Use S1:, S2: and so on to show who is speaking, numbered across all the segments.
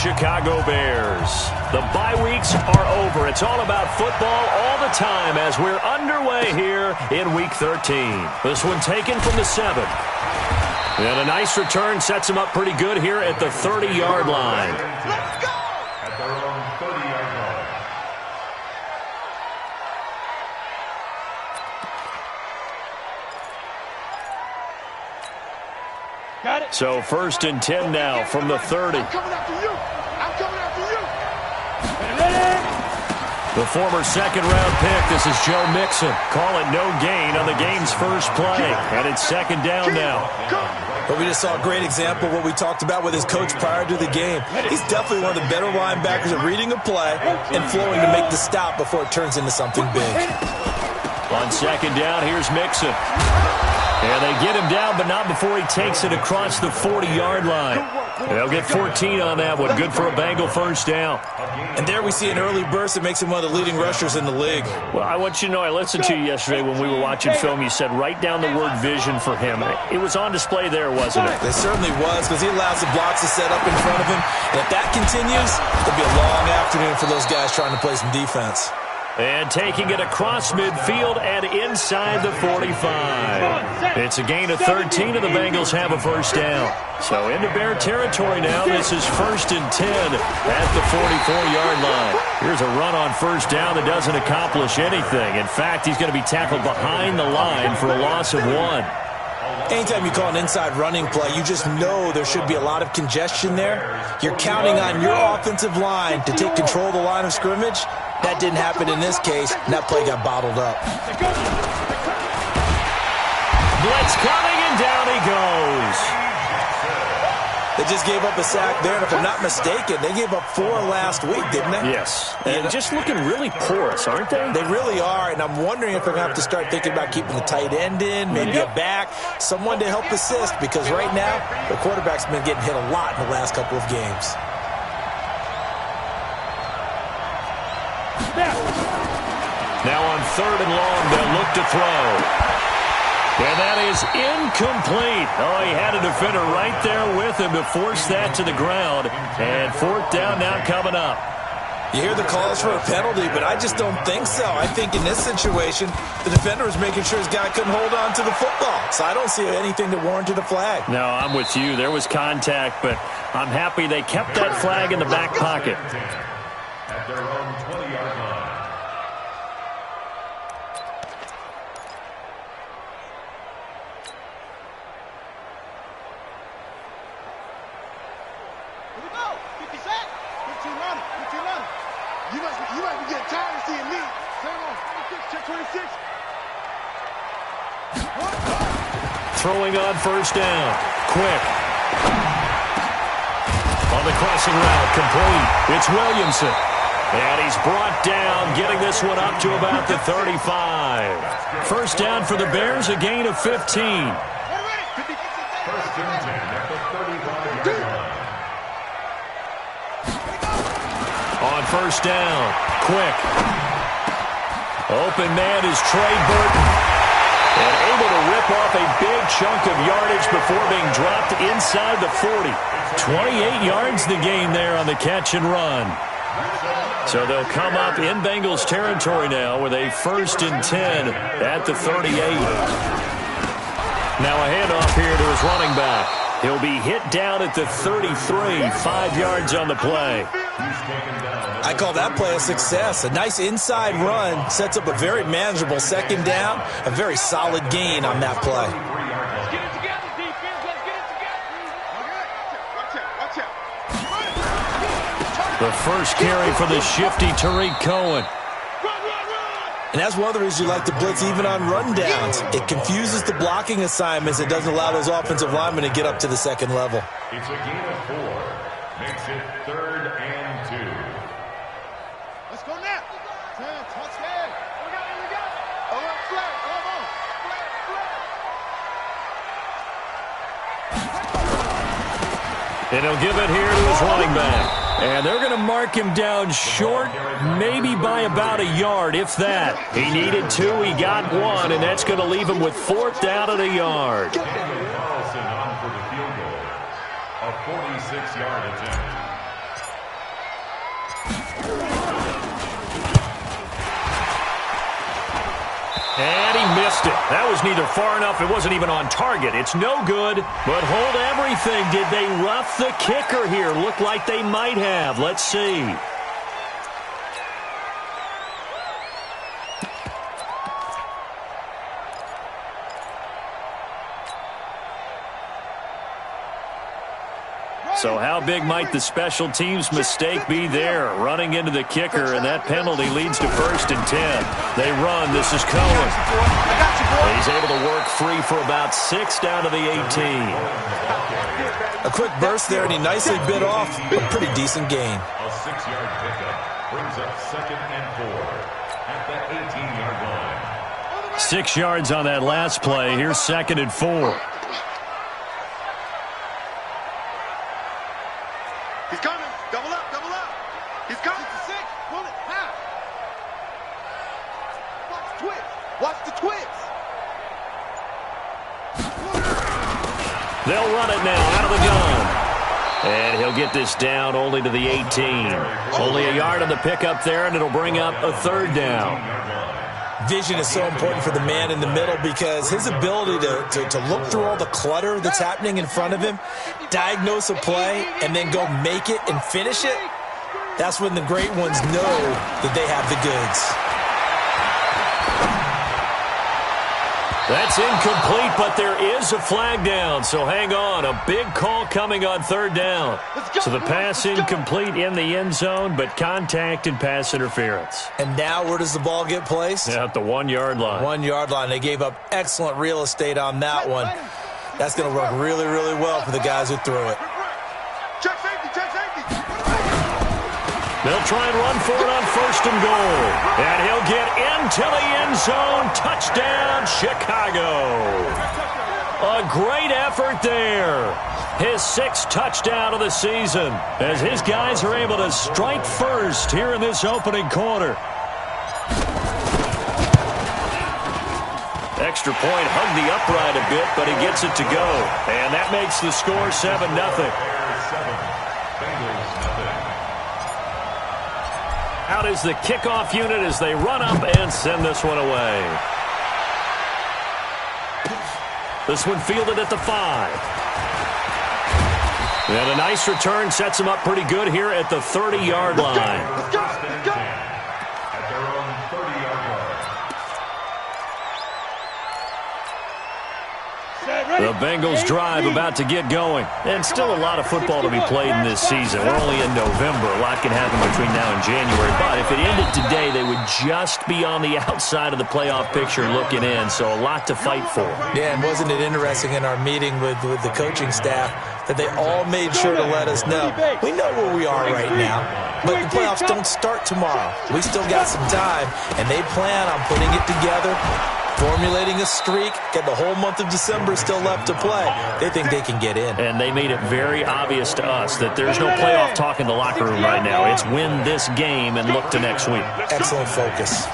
S1: Chicago Bears. The bye weeks are over. It's all about football all the time as we're underway here in Week 13. This one taken from the 7. And a nice return sets him up pretty good here at the 30-yard line.
S2: Let's go!
S3: At their own 30-yard line.
S2: Got it.
S1: So 1st and 10 now from the 30.
S2: I'm coming after you. I'm coming after you.
S1: The former second-round pick, this is Joe Mixon. Call it no gain on the game's first play. And it's 2nd down now.
S4: But we just saw a great example of what we talked about with his coach prior to the game. He's definitely one of the better linebackers at reading a play and flowing to make the stop before it turns into something big.
S1: On 2nd down, here's Mixon. And they get him down, but not before he takes it across the 40-yard line. They'll get 14 on that one. Good for a Bengal first down.
S4: And there we see an early burst that makes him one of the leading rushers in the league.
S1: Well, I want you to know, I listened to you yesterday when we were watching film. You said write down the word vision for him. It was on display there, wasn't it?
S4: It certainly was, because he allows the blocks to set up in front of him. And if that continues, it'll be a long afternoon for those guys trying to play some defense.
S1: And taking it across midfield and inside the 45. It's a gain of 13, and the Bengals have a first down. So into Bear territory now. This is 1st and 10 at the 44-yard line. Here's a run on first down that doesn't accomplish anything. In fact, he's going to be tackled behind the line for a loss of 1.
S4: Anytime you call an inside running play, you just know there should be a lot of congestion there. You're counting on your offensive line to take control of the line of scrimmage. That didn't happen in this case, and that play got bottled up.
S1: Blitz coming, and down he goes.
S4: They just gave up a sack there, and if I'm not mistaken, they gave up 4 last week, didn't they?
S1: Yes, and just looking really porous, aren't they?
S4: They really are, and I'm wondering if they're going to have to start thinking about keeping the tight end in, maybe a back, someone to help assist, because right now, the quarterback's been getting hit a lot in the last couple of games.
S1: Now on 3rd and long, they'll look to throw. And that is incomplete. Oh, he had a defender right there with him to force that to the ground. And 4th down now coming up.
S4: You hear the calls for a penalty, but I just don't think so. I think in this situation, the defender was making sure his guy couldn't hold on to the football. So I don't see anything that warranted a flag.
S1: No, I'm with you. There was contact, but I'm happy they kept that flag in the back pocket.
S3: At their own 20-yard line.
S2: Here we go. 50 sacks. 15 running. 15 running. You might be getting tired of seeing me. Turn on. Check 26.
S1: Throwing on first down. Quick. On the crossing route, complete. It's Williamson. And he's brought down, getting this one up to about the 35. First down for the Bears, a gain of 15.
S3: 1st and 10 at the 35-yard line.
S1: On first down, quick. Open man is Trey Burton. And able to rip off a big chunk of yardage before being dropped inside the 40. 28 yards the gain there on the catch and run. So they'll come up in Bengals territory now with a 1st and 10 at the 38. Now a handoff here to his running back. He'll be hit down at the 33, 5 yards on the play.
S4: I call that play a success. A nice inside run sets up a very manageable 2nd down, a very solid gain on that play.
S2: Get it together, defense. Let's get it together. Watch out.
S1: The first carry for the shifty Tariq Cohen.
S4: And that's one of the reasons you like to blitz even on rundowns. It confuses the blocking assignments. It doesn't allow those offensive linemen to get up to the 2nd level.
S3: It's a gain of 4. Makes it 3rd and 2.
S2: Let's go now. Touchdown. We got it. Oh, flag.
S1: And he'll give it here to his running back. And they're going to mark him down short, maybe by about a yard, if that. He needed 2, he got 1, and that's going to leave him with 4th down at a yard.
S3: Carlson on for the field goal. A 46-yard attempt.
S1: missed it. That was neither far enough. It wasn't even on target. It's no good. But hold everything. Did they rough the kicker here? Looked like they might have. Let's see. So how big might the special teams mistake be there? Running into the kicker, and that penalty leads to 1st and 10. They run. This is Cohen. He's able to work free for about 6 down to the 18.
S4: A quick burst there, and he nicely bit off a pretty decent gain.
S3: A 6-yard pickup brings up 2nd and 4 at the 18-yard line.
S1: 6 yards on that last play. Here's 2nd and 4.
S2: He's coming. Double up, double up. He's coming. 6. Pull it. Half. Watch the twist. Watch the twist.
S1: They'll run it now out of the gun. And he'll get this down only to the 18. Only a yard on the pickup there, and it'll bring up a 3rd down.
S4: Vision is so important for the man in the middle because his ability to look through all the clutter that's happening in front of him, diagnose a play, and then go make it and finish it, that's when the great ones know that they have the goods.
S1: That's incomplete, but there is a flag down, so hang on. A big call coming on 3rd down. So the pass incomplete in the end zone, but contact and pass interference.
S4: And now where does the ball get placed?
S1: At the 1-yard line.
S4: 1-yard line. They gave up excellent real estate on that one. That's going to work really, really well for the guys who threw it.
S2: Check safety, check safety.
S1: They'll try and run for it on 1st and goal. And he'll get into the end zone. Touchdown, Chicago. A great effort there. His 6th touchdown of the season as his guys are able to strike first here in this opening quarter. Extra point hugged the upright a bit, but he gets it to go. And that makes the score 7-0. Out is the kickoff unit as they run up and send this one away. This one fielded at the 5. And a nice return sets him up pretty good here at the 30-yard line.
S2: Let's go, let's go.
S3: At their own 30-yard line.
S1: The Bengals drive about to get going. And still a lot of football to be played in this season. We're only in November. A lot can happen between now and January. But if it ended today, they would just be on the outside of the playoff picture looking in. So a lot to fight for.
S4: Yeah, and wasn't it interesting in our meeting with the coaching staff that they all made sure to let us know, we know where we are right now, but the playoffs don't start tomorrow. We still got some time, and they plan on putting it together, formulating a streak, get the whole month of December still left to play. They think they can get in.
S1: And they made it very obvious to us that there's no playoff talk in the locker room right now. It's win this game and look to next week.
S4: Excellent focus.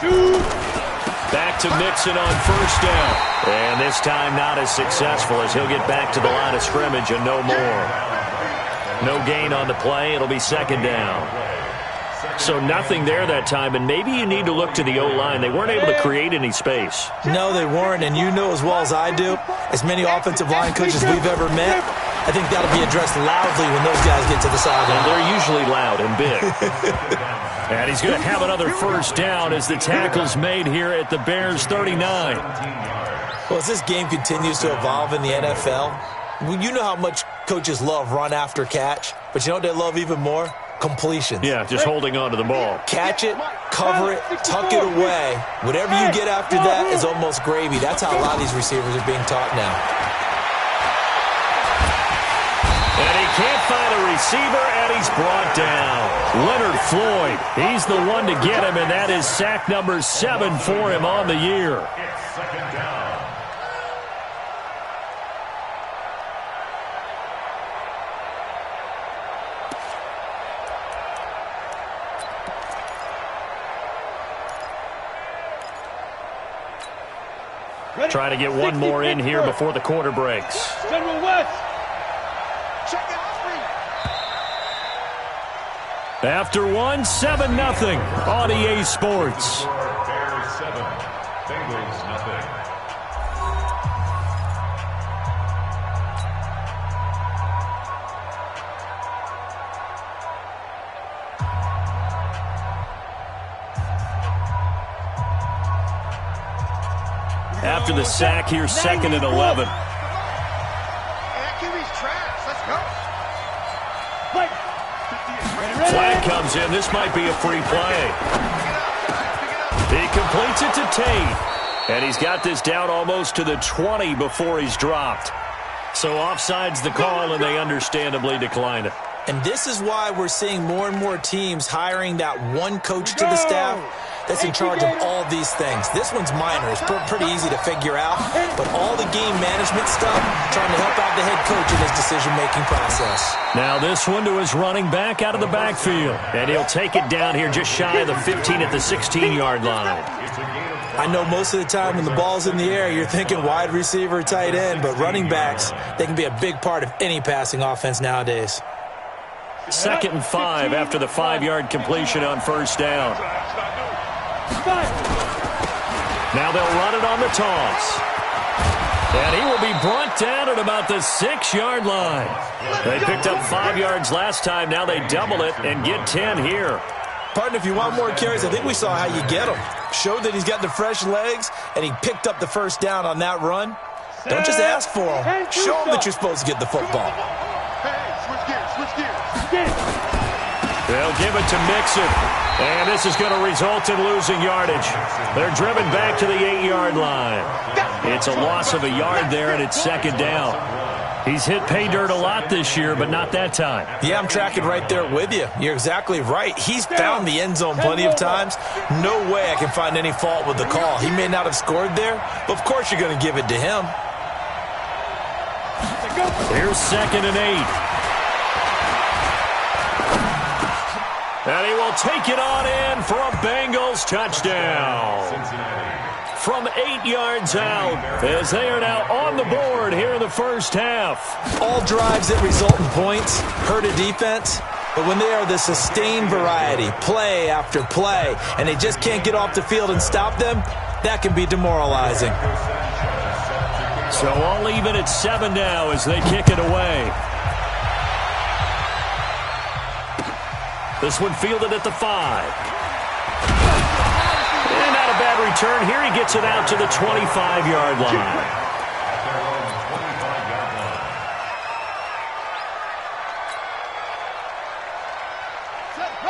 S1: Back to Mixon on 1st down. And this time not as successful as he'll get back to the line of scrimmage and no more. No gain on the play. It'll be 2nd down. So nothing there that time, and maybe you need to look to the O-line. They weren't able to create any space.
S4: No, they weren't, and you know as well as I do, as many offensive line coaches we've ever met, I think that'll be addressed loudly when those guys get to the sideline.
S1: And they're usually loud and big. And he's going to have another 1st down as the tackle's made here at the Bears' 39.
S4: Well, as this game continues to evolve in the NFL, you know how much coaches love run after catch, but you know what they love even more? Completions.
S1: Yeah, just holding on to the ball.
S4: Catch it, cover it, tuck it away. Whatever you get after that is almost gravy. That's how a lot of these receivers are being taught now.
S1: And he can't find a receiver, and he's brought down. Leonard Floyd, he's the one to get him, and that is sack number 7 for him on the year.
S3: It's 2nd down.
S1: Trying to get one more in here before the quarter breaks.
S2: General West. Check it out.
S1: After one, 7-0 on EA Sports.
S3: Bears 7, Bengals nothing.
S1: After the sack, here's 2nd and 11. Flag comes in. This might be a free play. He completes it to Tate. And he's got this down almost to the 20 before he's dropped. So offside's the call, and they understandably declined it.
S4: And this is why we're seeing more and more teams hiring that one coach to the staff that's in charge of all these things. This one's minor. It's pretty easy to figure out. But all the game management stuff, trying to help out the head coach in his decision-making process.
S1: Now this one to his running back out of the backfield. And he'll take it down here just shy of the 15 at the 16-yard line.
S4: I know most of the time when the ball's in the air, you're thinking wide receiver, tight end. But running backs, they can be a big part of any passing offense nowadays.
S1: 2nd and 5 after the 5-yard completion on first down. Now they'll run it on the toss. And he will be brought down at about the 6-yard line. They picked up 5 yards last time. Now they double it and get 10 here.
S4: Partner, if you want more carries, I think we saw how you get him. Showed that he's got the fresh legs, and he picked up the first down on that run. Don't just ask for him. Show him that you're supposed to get the football.
S1: They'll give it to Mixon. And this is going to result in losing yardage. They're driven back to the 8-yard line. It's a loss of a yard there, and it's 2nd down. He's hit pay dirt a lot this year, but not that time.
S4: Yeah, I'm tracking right there with you. You're exactly right. He's found the end zone plenty of times. No way I can find any fault with the call. He may not have scored there, but of course you're going to give it to him.
S1: Here's 2nd and 8. And he will take it on in for a Bengals touchdown. From 8 yards out, as they are now on the board here in the first half.
S4: All drives that result in points hurt a defense, but when they are the sustained variety, play after play, and they just can't get off the field and stop them, that can be demoralizing.
S1: So all even at 7 now as they kick it away. This one fielded at the 5. And not a bad return. Here he gets it out to the 25-yard line.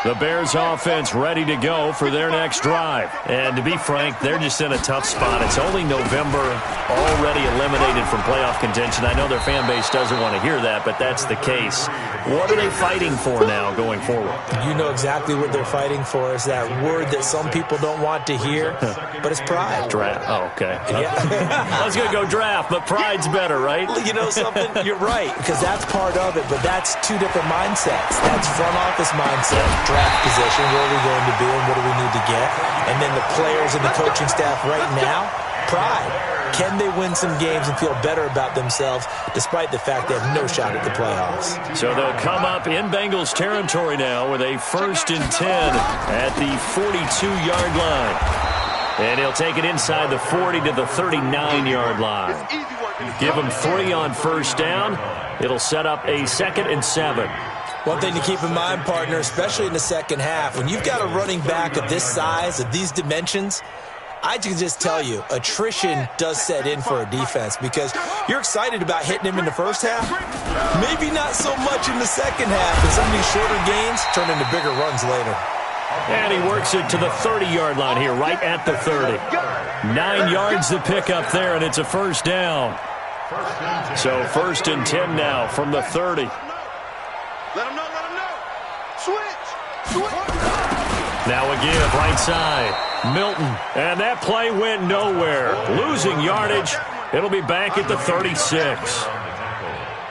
S1: The Bears offense ready to go for their next drive. And to be frank, they're just in a tough spot. It's only November, already eliminated from playoff contention. I know their fan base doesn't want to hear that, but that's the case. What are they fighting for now going forward?
S4: You know exactly what they're fighting for. Is that word that some people don't want to hear, but it's pride.
S1: Draft. Oh, okay.
S4: Yeah.
S1: I was going to go draft, but pride's better, right?
S4: You know something? You're right, because that's part of it, but that's two different mindsets. That's front office mindset, draft position, where are we going to be and what do we need to get? And then the players and the coaching staff right now, pride. Can they win some games and feel better about themselves despite the fact they have no shot at the playoffs?
S1: So they'll come up in Bengals territory now with a 1st and 10 at the 42-yard line. And he'll take it inside the 40 to the 39-yard line. Give him 3 on first down. It'll set up a 2nd and 7.
S4: One thing to keep in mind, partner, especially in the second half, when you've got a running back of this size, of these dimensions, I can just tell you, attrition does set in for a defense because you're excited about hitting him in the first half. Maybe not so much in the second half, and some of these shorter gains turn into bigger runs later.
S1: And he works it to the 30-yard line here, right at the 30. 9 yards to pick up there, and it's a first down. So 1st and 10 now from the 30.
S2: Let him know, let him know. Switch.
S1: Now a give, right side. Milton, and that play went nowhere. Losing yardage. It'll be back at the 36.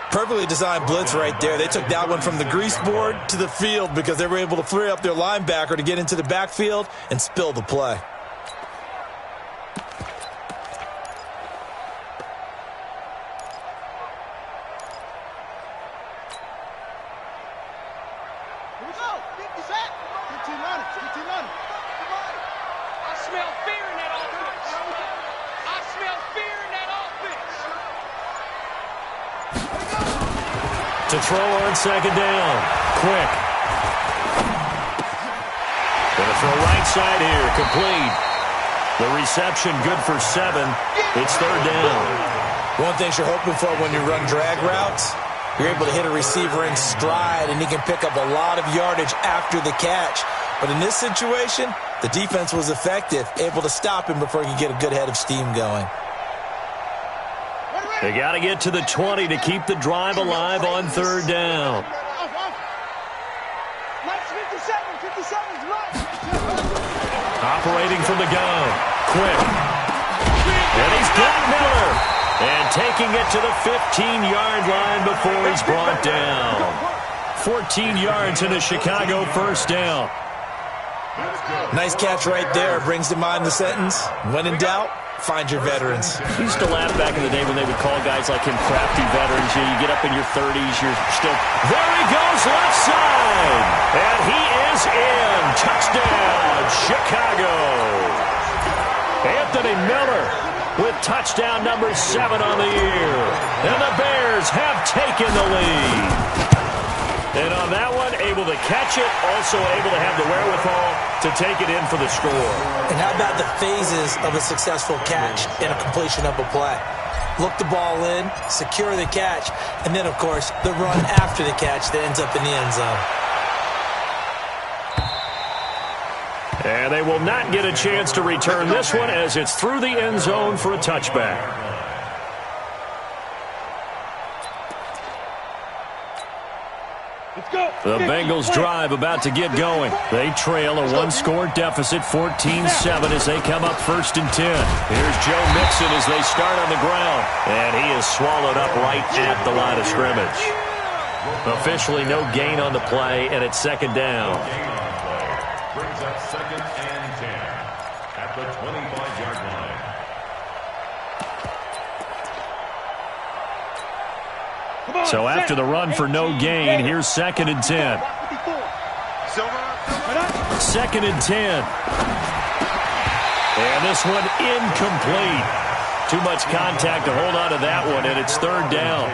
S4: Perfectly designed blitz right there. They took that one from the grease board to the field because they were able to free up their linebacker to get into the backfield and spill the play.
S1: To throw on second down. Quick. Going to throw right side here. Complete. The reception good for 7. It's third down.
S4: One thing you're hoping for when you run drag routes, you're able to hit a receiver in stride, and he can pick up a lot of yardage after the catch. But in this situation, the defense was effective, able to stop him before he could get a good head of steam going.
S1: They got to get to the 20 to keep the drive alive on third down. Operating from the gun. Quick. And he's got Miller. And taking it to the 15-yard line before he's brought down. 14 yards and a Chicago first down.
S4: Nice catch right there. Brings to mind the sentence, when in doubt, find your veterans.
S1: We used to laugh back in the day when they would call guys like him crafty veterans. You get up in your 30s, you're still... There he goes, left side! And he is in. Touchdown, Chicago! Anthony Miller with touchdown number 7 on the year. And the Bears have taken the lead. And on that one, able to catch it, also able to have the wherewithal to take it in for the score.
S4: And how about the phases of a successful catch and a completion of a play? Look the ball in, secure the catch, and then, of course, the run after the catch that ends up in the end zone.
S1: And they will not get a chance to return this one as it's through the end zone for a touchback. The Bengals drive about to get going. They trail a one-score deficit, 14-7, as they come up first and 10. Here's Joe Mixon as they start on the ground. And he is swallowed up right at the line of scrimmage. Officially no gain on the play, and it's second down.
S3: Brings up second and 10 at the 25-yard line.
S1: So after the run for no gain, here's second and 10. Second and 10. And this one incomplete. Too much contact to hold on to that one, and it's third down.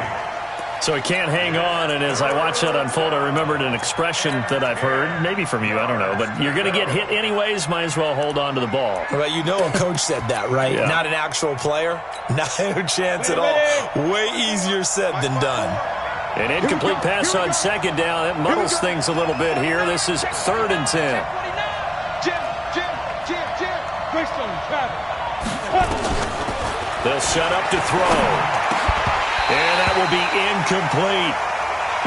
S1: So he can't hang on, and as I watch that unfold, I remembered an expression that I've heard, maybe from you, I don't know, but you're going to get hit anyways, might as well hold on to the ball.
S4: Well, you know a coach said that, right?
S1: Yeah.
S4: Not an actual player. Not a chance at all. Way easier said than done.
S1: An incomplete pass on second down. That muddles things a little bit here. This is third and 10. They'll set up to throw. And that will be incomplete.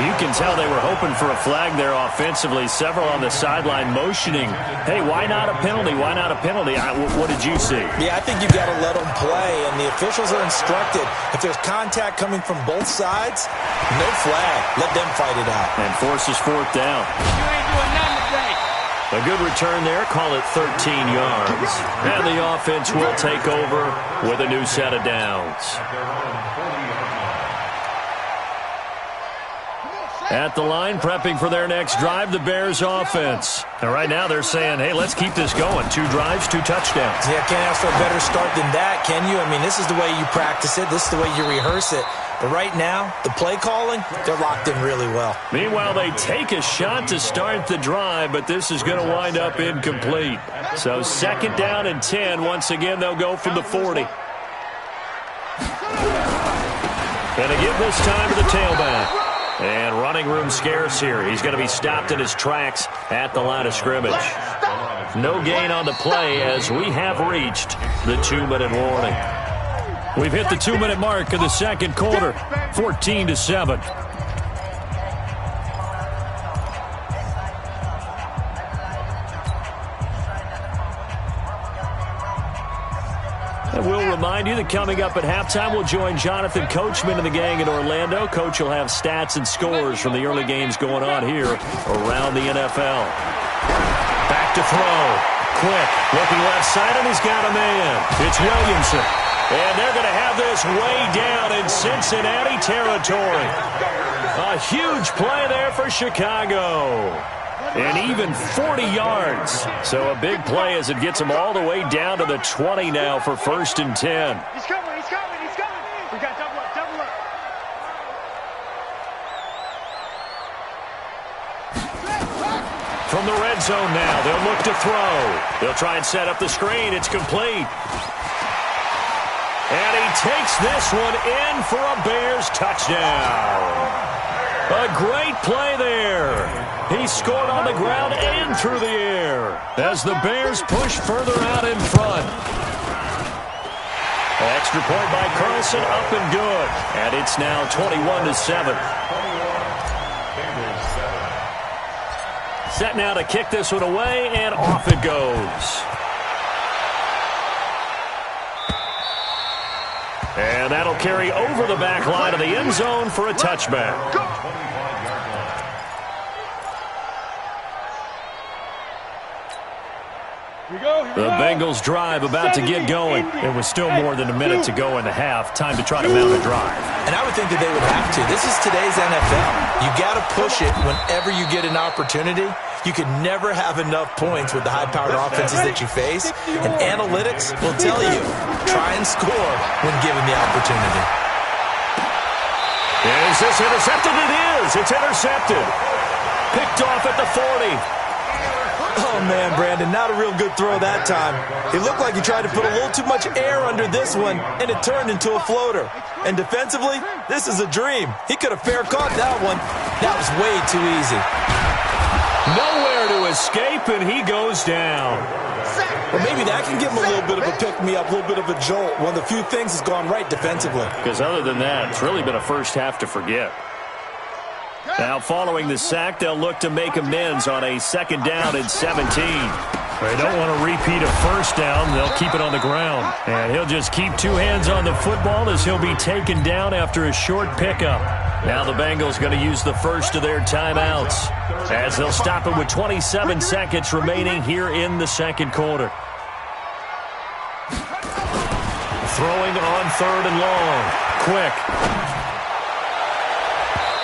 S1: You can tell they were hoping for a flag there offensively. Several on the sideline motioning. Hey, why not a penalty? Why not a penalty? What did you see?
S4: Yeah, I think you've got to let them play, and the officials are instructed. If there's contact coming from both sides, no flag. Let them fight it out.
S1: And forces fourth down.
S2: You ain't doing nothing today.
S1: A good return there. Call it 13 yards. And the offense will take over with a new set of downs. At the line, prepping for their next drive, the Bears offense. And right now they're saying, hey, let's keep this going. 2 drives, 2 touchdowns.
S4: Yeah, can't ask for a better start than that, can you? I mean, this is the way you practice it. This is the way you rehearse it. But right now, the play calling, they're locked in really well.
S1: Meanwhile, they take a shot to start the drive, but this is going to wind up incomplete. So second down and 10. Once again, they'll go from the 40. And again this time to the tailback. And running room scarce here. He's going to be stopped in his tracks at the line of scrimmage. No gain on the play as we have reached the 2-minute warning. We've hit the 2-minute mark of the second quarter, 14-7. And we'll remind you that coming up at halftime, we'll join Jonathan Coachman and the gang in Orlando. Coach will have stats and scores from the early games going on here around the NFL. Back to throw. Quick. Looking left side, and he's got a man. It's Williamson. And they're going to have this way down in Cincinnati territory. A huge play there for Chicago. And even 40 yards. So a big play as it gets them all the way down to the 20 now for first and 10.
S2: He's coming, he's coming, he's coming. We got double up, double up.
S1: From the red zone now, they'll look to throw. They'll try and set up the screen. It's complete. And he takes this one in for a Bears touchdown. A great play there. He scored on the ground and through the air as the Bears push further out in front. Extra point by Carlson, up and good. And it's now 21-7. Set now to kick this one away, and off it goes. And that'll carry over the back line of the end zone for a touchback. The Bengals drive about to get going. It was still more than a minute to go in the half. Time to try to mount a drive.
S4: And I would think that they would have to. This is today's NFL. You got to push it whenever you get an opportunity. You can never have enough points with the high-powered offenses that you face. And analytics will tell you, try and score when given the opportunity.
S1: Is this intercepted? It is. It's intercepted. Picked off at the 40.
S4: Oh, man, Brandon, not a real good throw that time. It looked like he tried to put a little too much air under this one, and it turned into a floater. And defensively, this is a dream. He could have fair caught that one. That was way too easy.
S1: Nowhere to escape, and he goes down.
S4: Well, maybe that can give him a little bit of a pick-me-up, a little bit of a jolt. One of the few things that's gone right defensively.
S1: Because other than that, it's really been a first half to forget. Now, following the sack, they'll look to make amends on a second down and 17. They don't want to repeat a first down. They'll keep it on the ground. And he'll just keep two hands on the football as he'll be taken down after a short pickup. Now the Bengals going to use the first of their timeouts as they'll stop it with 27 seconds remaining here in the second quarter. Throwing on third and long. Quick.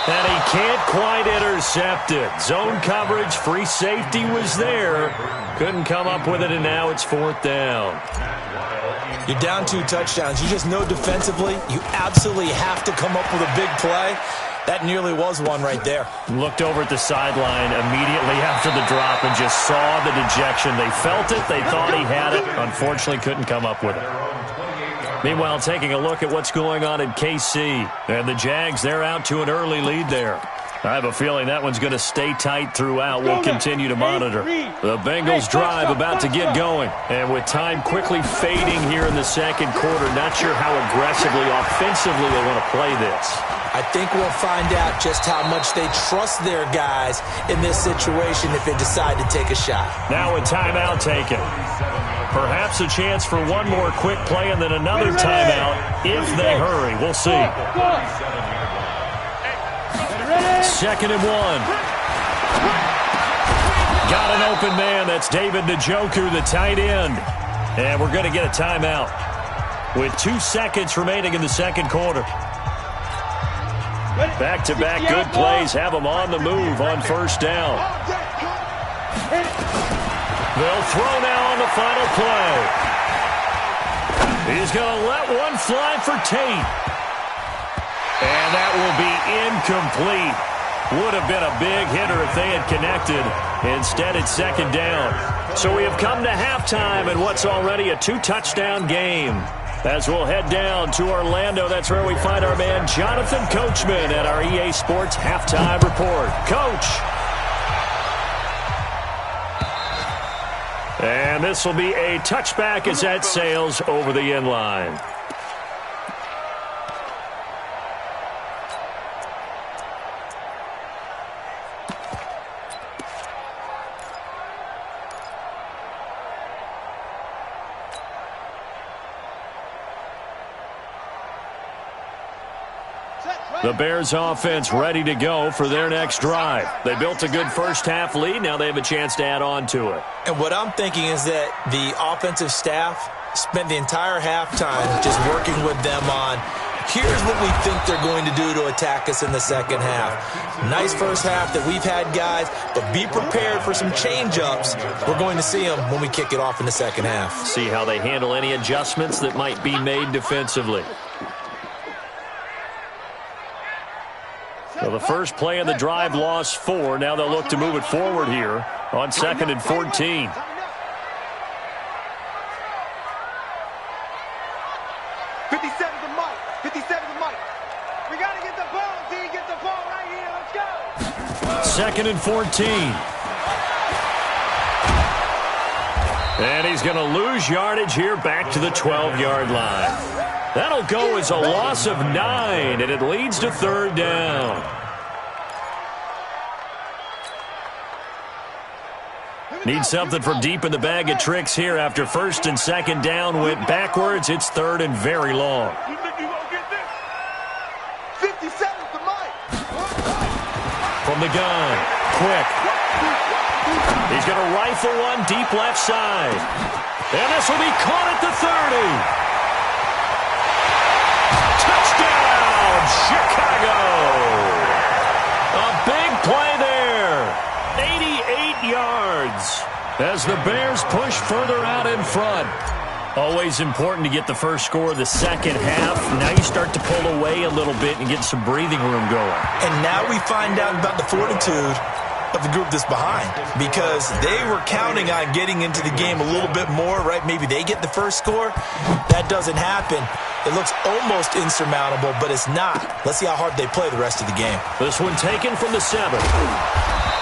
S1: And he can't quite intercept it. Zone coverage, free safety was there. Couldn't come up with it, and now it's fourth down.
S4: You're down 2 touchdowns. You just know defensively you absolutely have to come up with a big play. That nearly was one right there.
S1: Looked over at the sideline immediately after the drop and just saw the dejection. They felt it. They thought he had it. Unfortunately, couldn't come up with it. Meanwhile, taking a look at what's going on in KC. And the Jags, they're out to an early lead there. I have a feeling that one's going to stay tight throughout. We'll continue to monitor. The Bengals drive about to get going. And with time quickly fading here in the second quarter, not sure how aggressively, offensively they want to play this.
S4: I think we'll find out just how much they trust their guys in this situation if they decide to take a shot.
S1: Now a timeout taken. Perhaps a chance for one more quick play and then another timeout if they hurry. We'll see. Second and 1. Got an open man. That's David Njoku, the tight end. And we're going to get a timeout with 2 seconds remaining in the second quarter. Back-to-back good plays have them on the move on first down. They'll throw now on the final play. He's going to let one fly for Tate. And that will be incomplete. Would have been a big hitter if they had connected. Instead, it's second down. So we have come to halftime in what's already a 2-touchdown game. As we'll head down to Orlando, that's where we find our man Jonathan Coachman at our EA Sports Halftime Report. Coach. And this will be a touchback as that sails over the end line. The Bears offense ready to go for their next drive. They built a good first half lead. Now they have a chance to add on to it.
S4: And what I'm thinking is that the offensive staff spent the entire halftime just working with them on, here's what we think they're going to do to attack us in the second half. Nice first half that we've had, guys, but be prepared for some change-ups. We're going to see them when we kick it off in the second half.
S1: See how they handle any adjustments that might be made defensively. The the first play of the drive lost 4. Now they'll look to move it forward here on 2nd and 14. Second and 14. And he's going to lose yardage here back to the 12-yard line. That'll go as a loss of 9, and it leads to 3rd down. Need something from deep in the bag of tricks here after 1st and 2nd down went backwards. It's 3rd and very long. From the gun, quick. He's going to rifle one deep left side. And this will be caught at the 30. Touchdown, Chicago. A big play there. 88 yards as the Bears push further out in front. Always important to get the first score of the second half. Now you start to pull away a little bit and get some breathing room going.
S4: And now we find out about the fortitude of the group that's behind, because they were counting on getting into the game a little bit more, right? Maybe they get the first score. That doesn't happen. It looks almost insurmountable, but it's not. Let's see how hard they play the rest of the game.
S1: This one taken from the 7.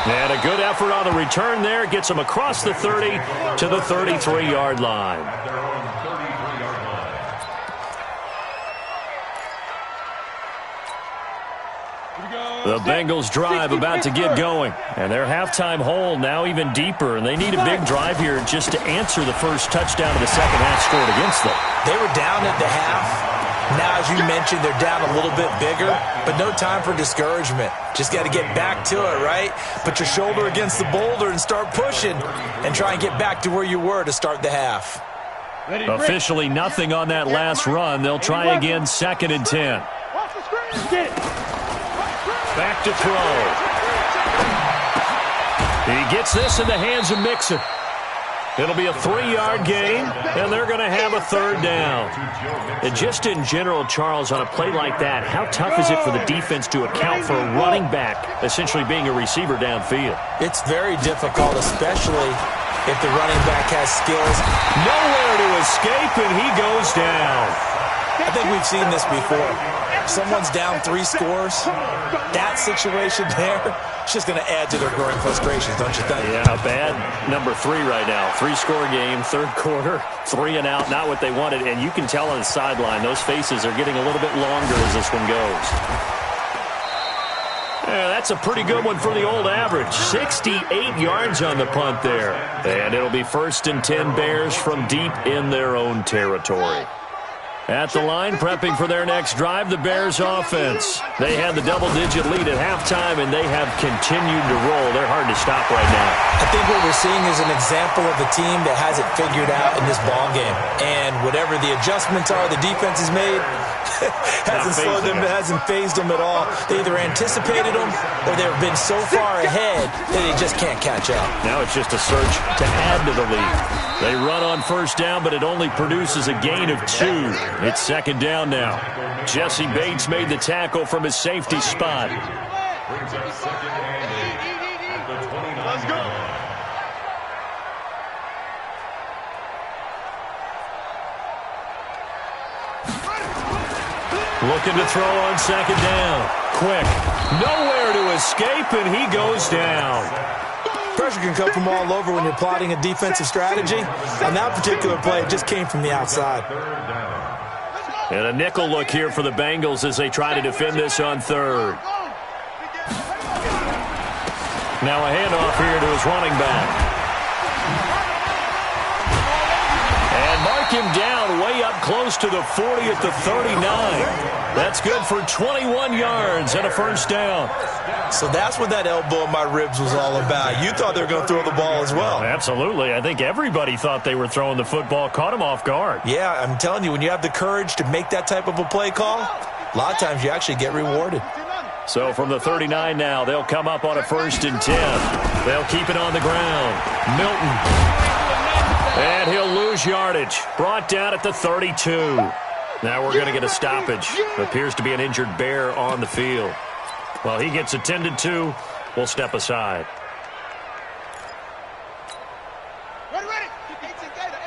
S1: And a good effort on the return there. Gets them across the 30 to the 33-yard line. The Bengals drive about to get going. And their halftime hole now even deeper. And they need a big drive here just to answer the first touchdown of the second half scored against them.
S4: They were down at the half. Now, as you mentioned, they're down a little bit bigger, but no time for discouragement. Just got to get back to it, right? Put your shoulder against the boulder and start pushing and try and get back to where you were to start the half.
S1: Officially nothing on that last run. They'll try again 2nd and 10. Back to throw. He gets this in the hands of Mixon. It'll be a 3-yard gain, and they're going to have a 3rd down. And just in general, Charles, on a play like that, how tough is it for the defense to account for a running back essentially being a receiver downfield?
S4: It's very difficult, especially if the running back has skills.
S1: Nowhere to escape, and he goes down.
S4: I think we've seen this before. Someone's down 3 scores. That situation there, it's just going to add to their growing frustrations, don't you think?
S1: Yeah, bad number 3 right now. 3-score game, 3rd quarter, 3 and out, not what they wanted. And you can tell on the sideline, those faces are getting a little bit longer as this one goes. Yeah, that's a pretty good one for the old average. 68 yards on the punt there. And it'll be 1st and 10 Bears from deep in their own territory. At the line, prepping for their next drive, the Bears offense. They had the double-digit lead at halftime, and they have continued to roll. They're hard to stop right now.
S4: I think what we're seeing is an example of a team that has it figured out in this ballgame. And whatever the adjustments are the defense has made, hasn't slowed them, hasn't phased them at all. They either anticipated them or they've been so far ahead that they just can't catch up.
S1: Now it's just a search to add to the lead. They run on 1st down, but it only produces a gain of 2. It's 2nd down now. Jesse Bates made the tackle from his safety spot.
S3: Brings up 2nd and 8 at the 29. Let's go.
S1: Looking to throw on 2nd down. Quick. Nowhere to escape, and he goes down.
S4: Pressure can come from all over when you're plotting a defensive strategy. On that particular play, it just came from the outside.
S1: And a nickel look here for the Bengals as they try to defend this on 3rd. Now a handoff here to his running back. And mark him down way up close to the 40 at the 39. That's good for 21 yards and a 1st down.
S4: So that's what that elbow in my ribs was all about. You thought they were going to throw the ball as well.
S1: Absolutely. I think everybody thought they were throwing the football, caught him off guard.
S4: Yeah, I'm telling you, when you have the courage to make that type of a play call, a lot of times you actually get rewarded.
S1: So from the 39 now, they'll come up on a 1st and 10. They'll keep it on the ground. Milton. And he'll lose yardage. Brought down at the 32. Now we're going to get a stoppage. Appears to be an injured Bear on the field. Well, he gets attended to. We'll step aside.
S2: Ready, ready. 18 Gator.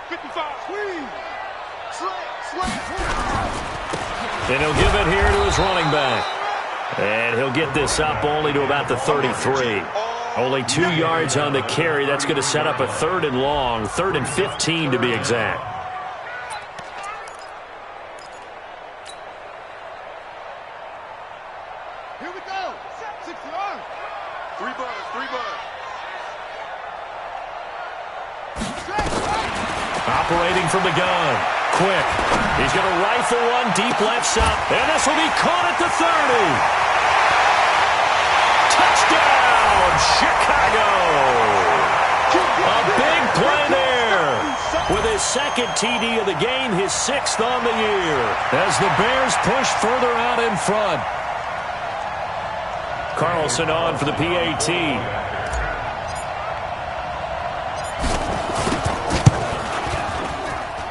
S2: 55. Squeeze. Slam.
S1: And he'll give it here to his running back. And he'll get this up only to about the 33. Only 2 yards on the carry. That's going to set up a 3rd and long, 3rd and 15 to be exact.
S2: Here we go. 60 yards. 3 buds.
S1: Operating from the gun. Quick. He's going to rifle one deep left side. And this will be caught at the 30. Touchdown, Chicago. A big play there. With his 2nd TD of the game, his 6th on the year. As the Bears push further out in front. Carlson on for the PAT.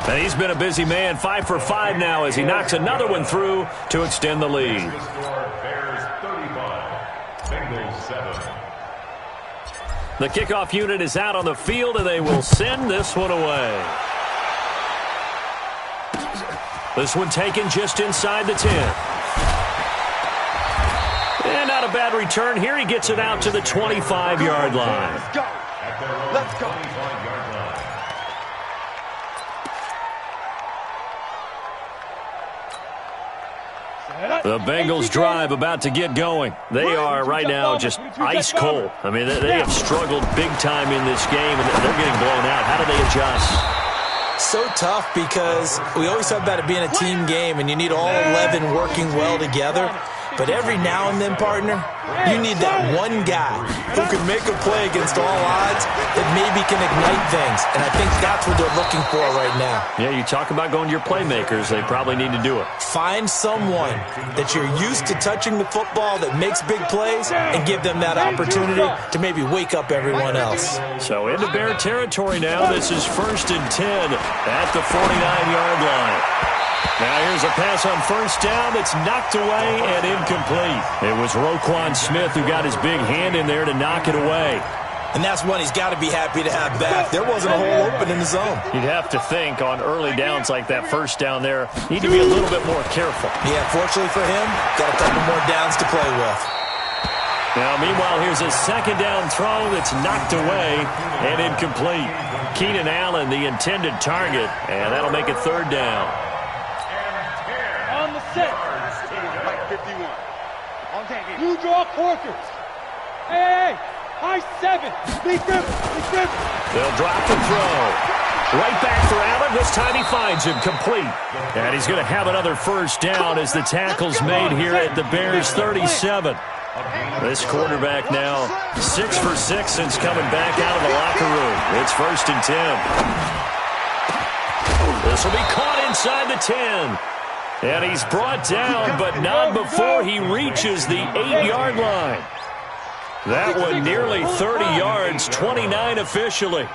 S1: And he's been a busy man, 5 for 5 now as he knocks another one through to extend the lead.
S3: Bears 35, Bengals 7.
S1: The kickoff unit is out on the field, and they will send this one away. This one taken just inside the 10. And not a bad return here. He gets it out to the 25-yard line.
S2: Let's go.
S1: The Bengals drive about to get going. They are right now just ice cold. I mean, they have struggled big time in this game, and they're getting blown out. How do they adjust?
S4: So tough because we always talk about it being a team game, and you need all 11 working well together. But every now and then, partner, you need that one guy who can make a play against all odds that maybe can ignite things. And I think that's what they're looking for right now.
S1: Yeah, you talk about going to your playmakers. They probably need to do it.
S4: Find someone that you're used to touching the football that makes big plays and give them that opportunity to maybe wake up everyone else.
S1: So into Bear territory now. This is 1st and 10 at the 49-yard line. Now here's a pass on 1st down that's knocked away and incomplete. It was Roquan Smith who got his big hand in there to knock it away.
S4: And that's one he's got to be happy to have back. There wasn't a hole open in the zone.
S1: You'd have to think on early downs like that 1st down there, need to be a little bit more careful.
S4: Yeah, fortunately for him, got a couple more downs to play with.
S1: Now, meanwhile, here's a 2nd down throw that's knocked away and incomplete. Keenan Allen, the intended target, and that'll make it 3rd down.
S2: On the set. Like 51. On tag. Blue draw Corkers. Hey, high 7. Big difference.
S1: They'll drop the throw. Right back for Allen. This time he finds him complete. And he's going to have another 1st down as the tackle's made here at the Bears 37. This quarterback now 6 for 6 since coming back out of the locker room. It's 1st and 10. This will be caught inside the 10. And he's brought down, but not before he reaches the 8-yard line. That one nearly 30 yards, 29 officially.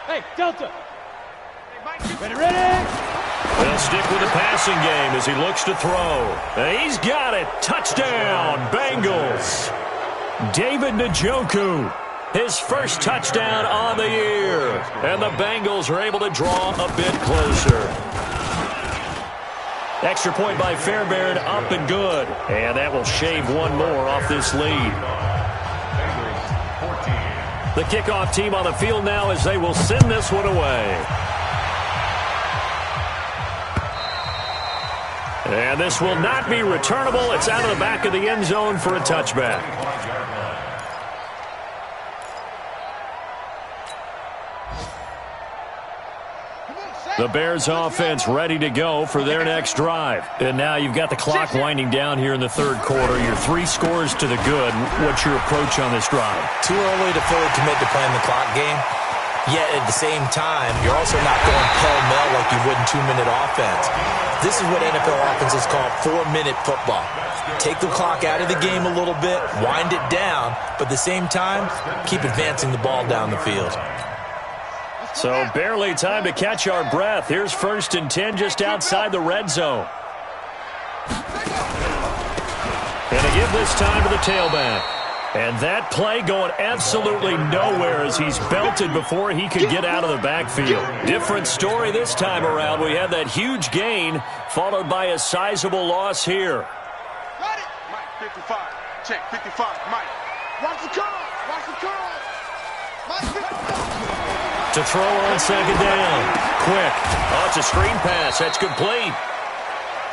S2: Hey, Delta. Ready.
S1: They'll stick with the passing game as he looks to throw. And he's got it. Touchdown, Bengals. David Njoku, his 1st touchdown on the year. And the Bengals are able to draw a bit closer. Extra point by Fairbairn, up and good. And that will shave one more off this lead. The kickoff team on the field now as they will send this one away. And this will not be returnable. It's out of the back of the end zone for a touchback. The Bears offense ready to go for their next drive. And now you've got the clock winding down here in the 3rd quarter. You're 3 scores to the good. What's your approach on this drive?
S4: Too early to fully commit to playing the clock game. Yet at the same time, you're also not going pell-mell like you would in 2-minute offense. This is what NFL offenses call 4-minute football. Take the clock out of the game a little bit, wind it down, but at the same time, keep advancing the ball down the field.
S1: So barely time to catch our breath. Here's 1st and 10 just outside the red zone. And give this time to the tailback. And that play going absolutely nowhere as he's belted before he could get out of the backfield. Different story this time around. We had that huge gain followed by a sizable loss here.
S2: Got it. Mike, 55. Check, 55. Mike. Watch the curl. Watch the curl. Mike, 55.
S1: To throw on second down. Quick. Oh, it's a screen pass. That's complete.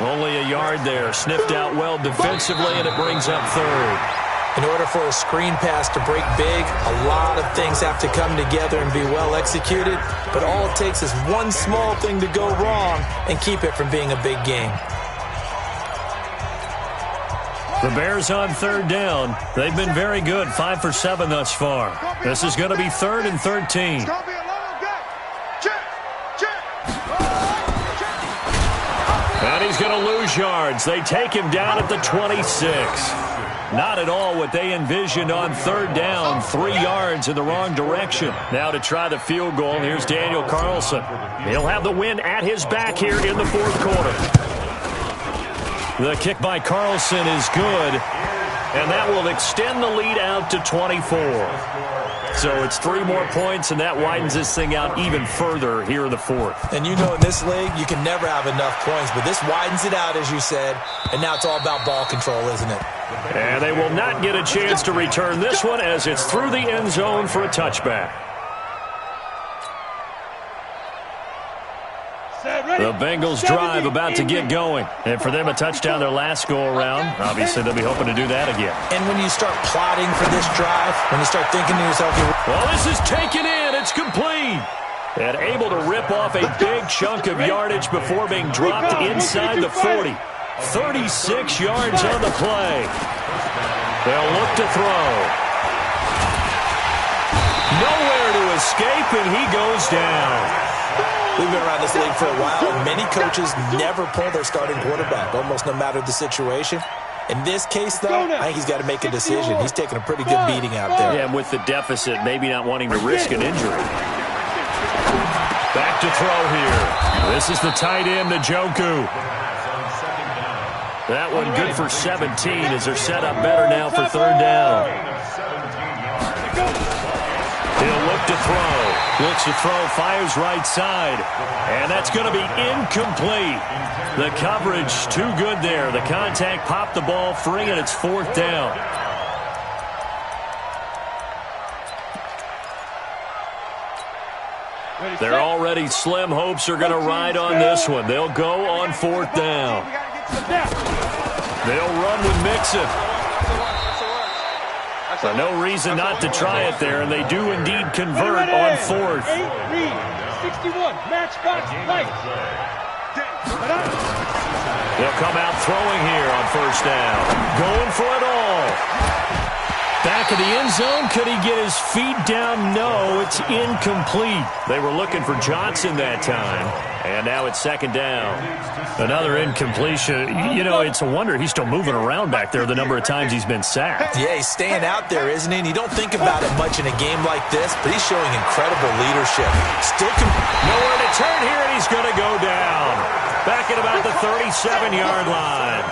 S1: Only a yard there. Sniffed out well defensively, and it brings up third.
S4: In order for a screen pass to break big, a lot of things have to come together and be well executed. But all it takes is one small thing to go wrong and keep it from being a big game.
S1: The Bears on third down. They've been very good, 5 for 7 thus far. This is going to be 3rd and 13.
S2: It's gonna be a long day. Check.
S1: And he's going to lose yards. They take him down at the 26. Not at all what they envisioned on third down. 3 yards in the wrong direction. Now to try the field goal, here's Daniel Carlson. He'll have the win at his back here in the fourth quarter. The kick by Carlson is good, and that will extend the lead out to 24. So it's 3 more points, and that widens this thing out even further here in the fourth.
S4: And you know in this league, you can never have enough points, but this widens it out, as you said, and now it's all about ball control, isn't it?
S1: And they will not get a chance to return this one as it's through the end zone for a touchback. The Bengals drive about to get going. And for them, a touchdown their last go-around. Obviously, they'll be hoping to do that again.
S4: And when you start plotting for this drive, when you start thinking to yourself,
S1: well, this is taken in. It's complete. And able to rip off a big chunk of yardage before being dropped inside the 40. 36 yards on the play. They'll look to throw. Nowhere to escape, and he goes down.
S4: We've been around this league for a while, and many coaches never pull their starting quarterback, almost no matter the situation. In this case, though, I think he's got to make a decision. He's taking a pretty good beating out there.
S1: Yeah, and with the deficit, maybe not wanting to risk an injury. Back to throw here. This is the tight end, Njoku. That one good for 17 as they're set up better now for third down. He'll look to throw. Looks to throw, fires right side. And that's going to be incomplete. The coverage too good there. The contact popped the ball free, and it's fourth down. Their already slim hopes are going to ride on this one. They'll go on fourth down. They'll run with Mixon. So no reason not to try it there, and they do indeed convert on fourth.
S2: 61, matchbox light.
S1: They'll come out throwing here on first down. Going for it all. Back of the end zone. Could he get his feet down? No, it's incomplete. They were looking for Johnson that time. And now it's second down. Another incompletion. You know, it's a wonder he's still moving around back there the number of times he's been sacked.
S4: Yeah, he's staying out there, isn't he? And you don't think about it much in a game like this, but he's showing incredible leadership.
S1: Nowhere to turn here, and he's going to go down. Back at about the 37-yard line.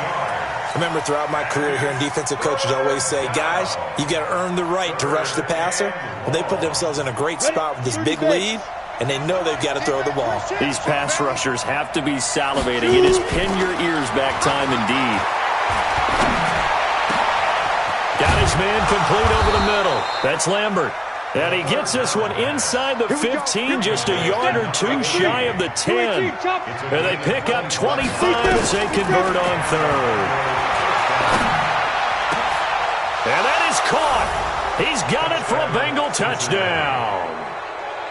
S4: I remember throughout my career hearing defensive coaches always say, guys, you've got to earn the right to rush the passer. Well, they put themselves in a great spot with this big lead, and they know they've got to throw the ball.
S1: These pass rushers have to be salivating. It is pin your ears back time indeed. Got his man complete over the middle. That's Lambert. And he gets this one inside the 15, just a yard or two shy of the 10. And they pick up 25 as they convert on third. And that is caught. He's got it for a Bengal touchdown.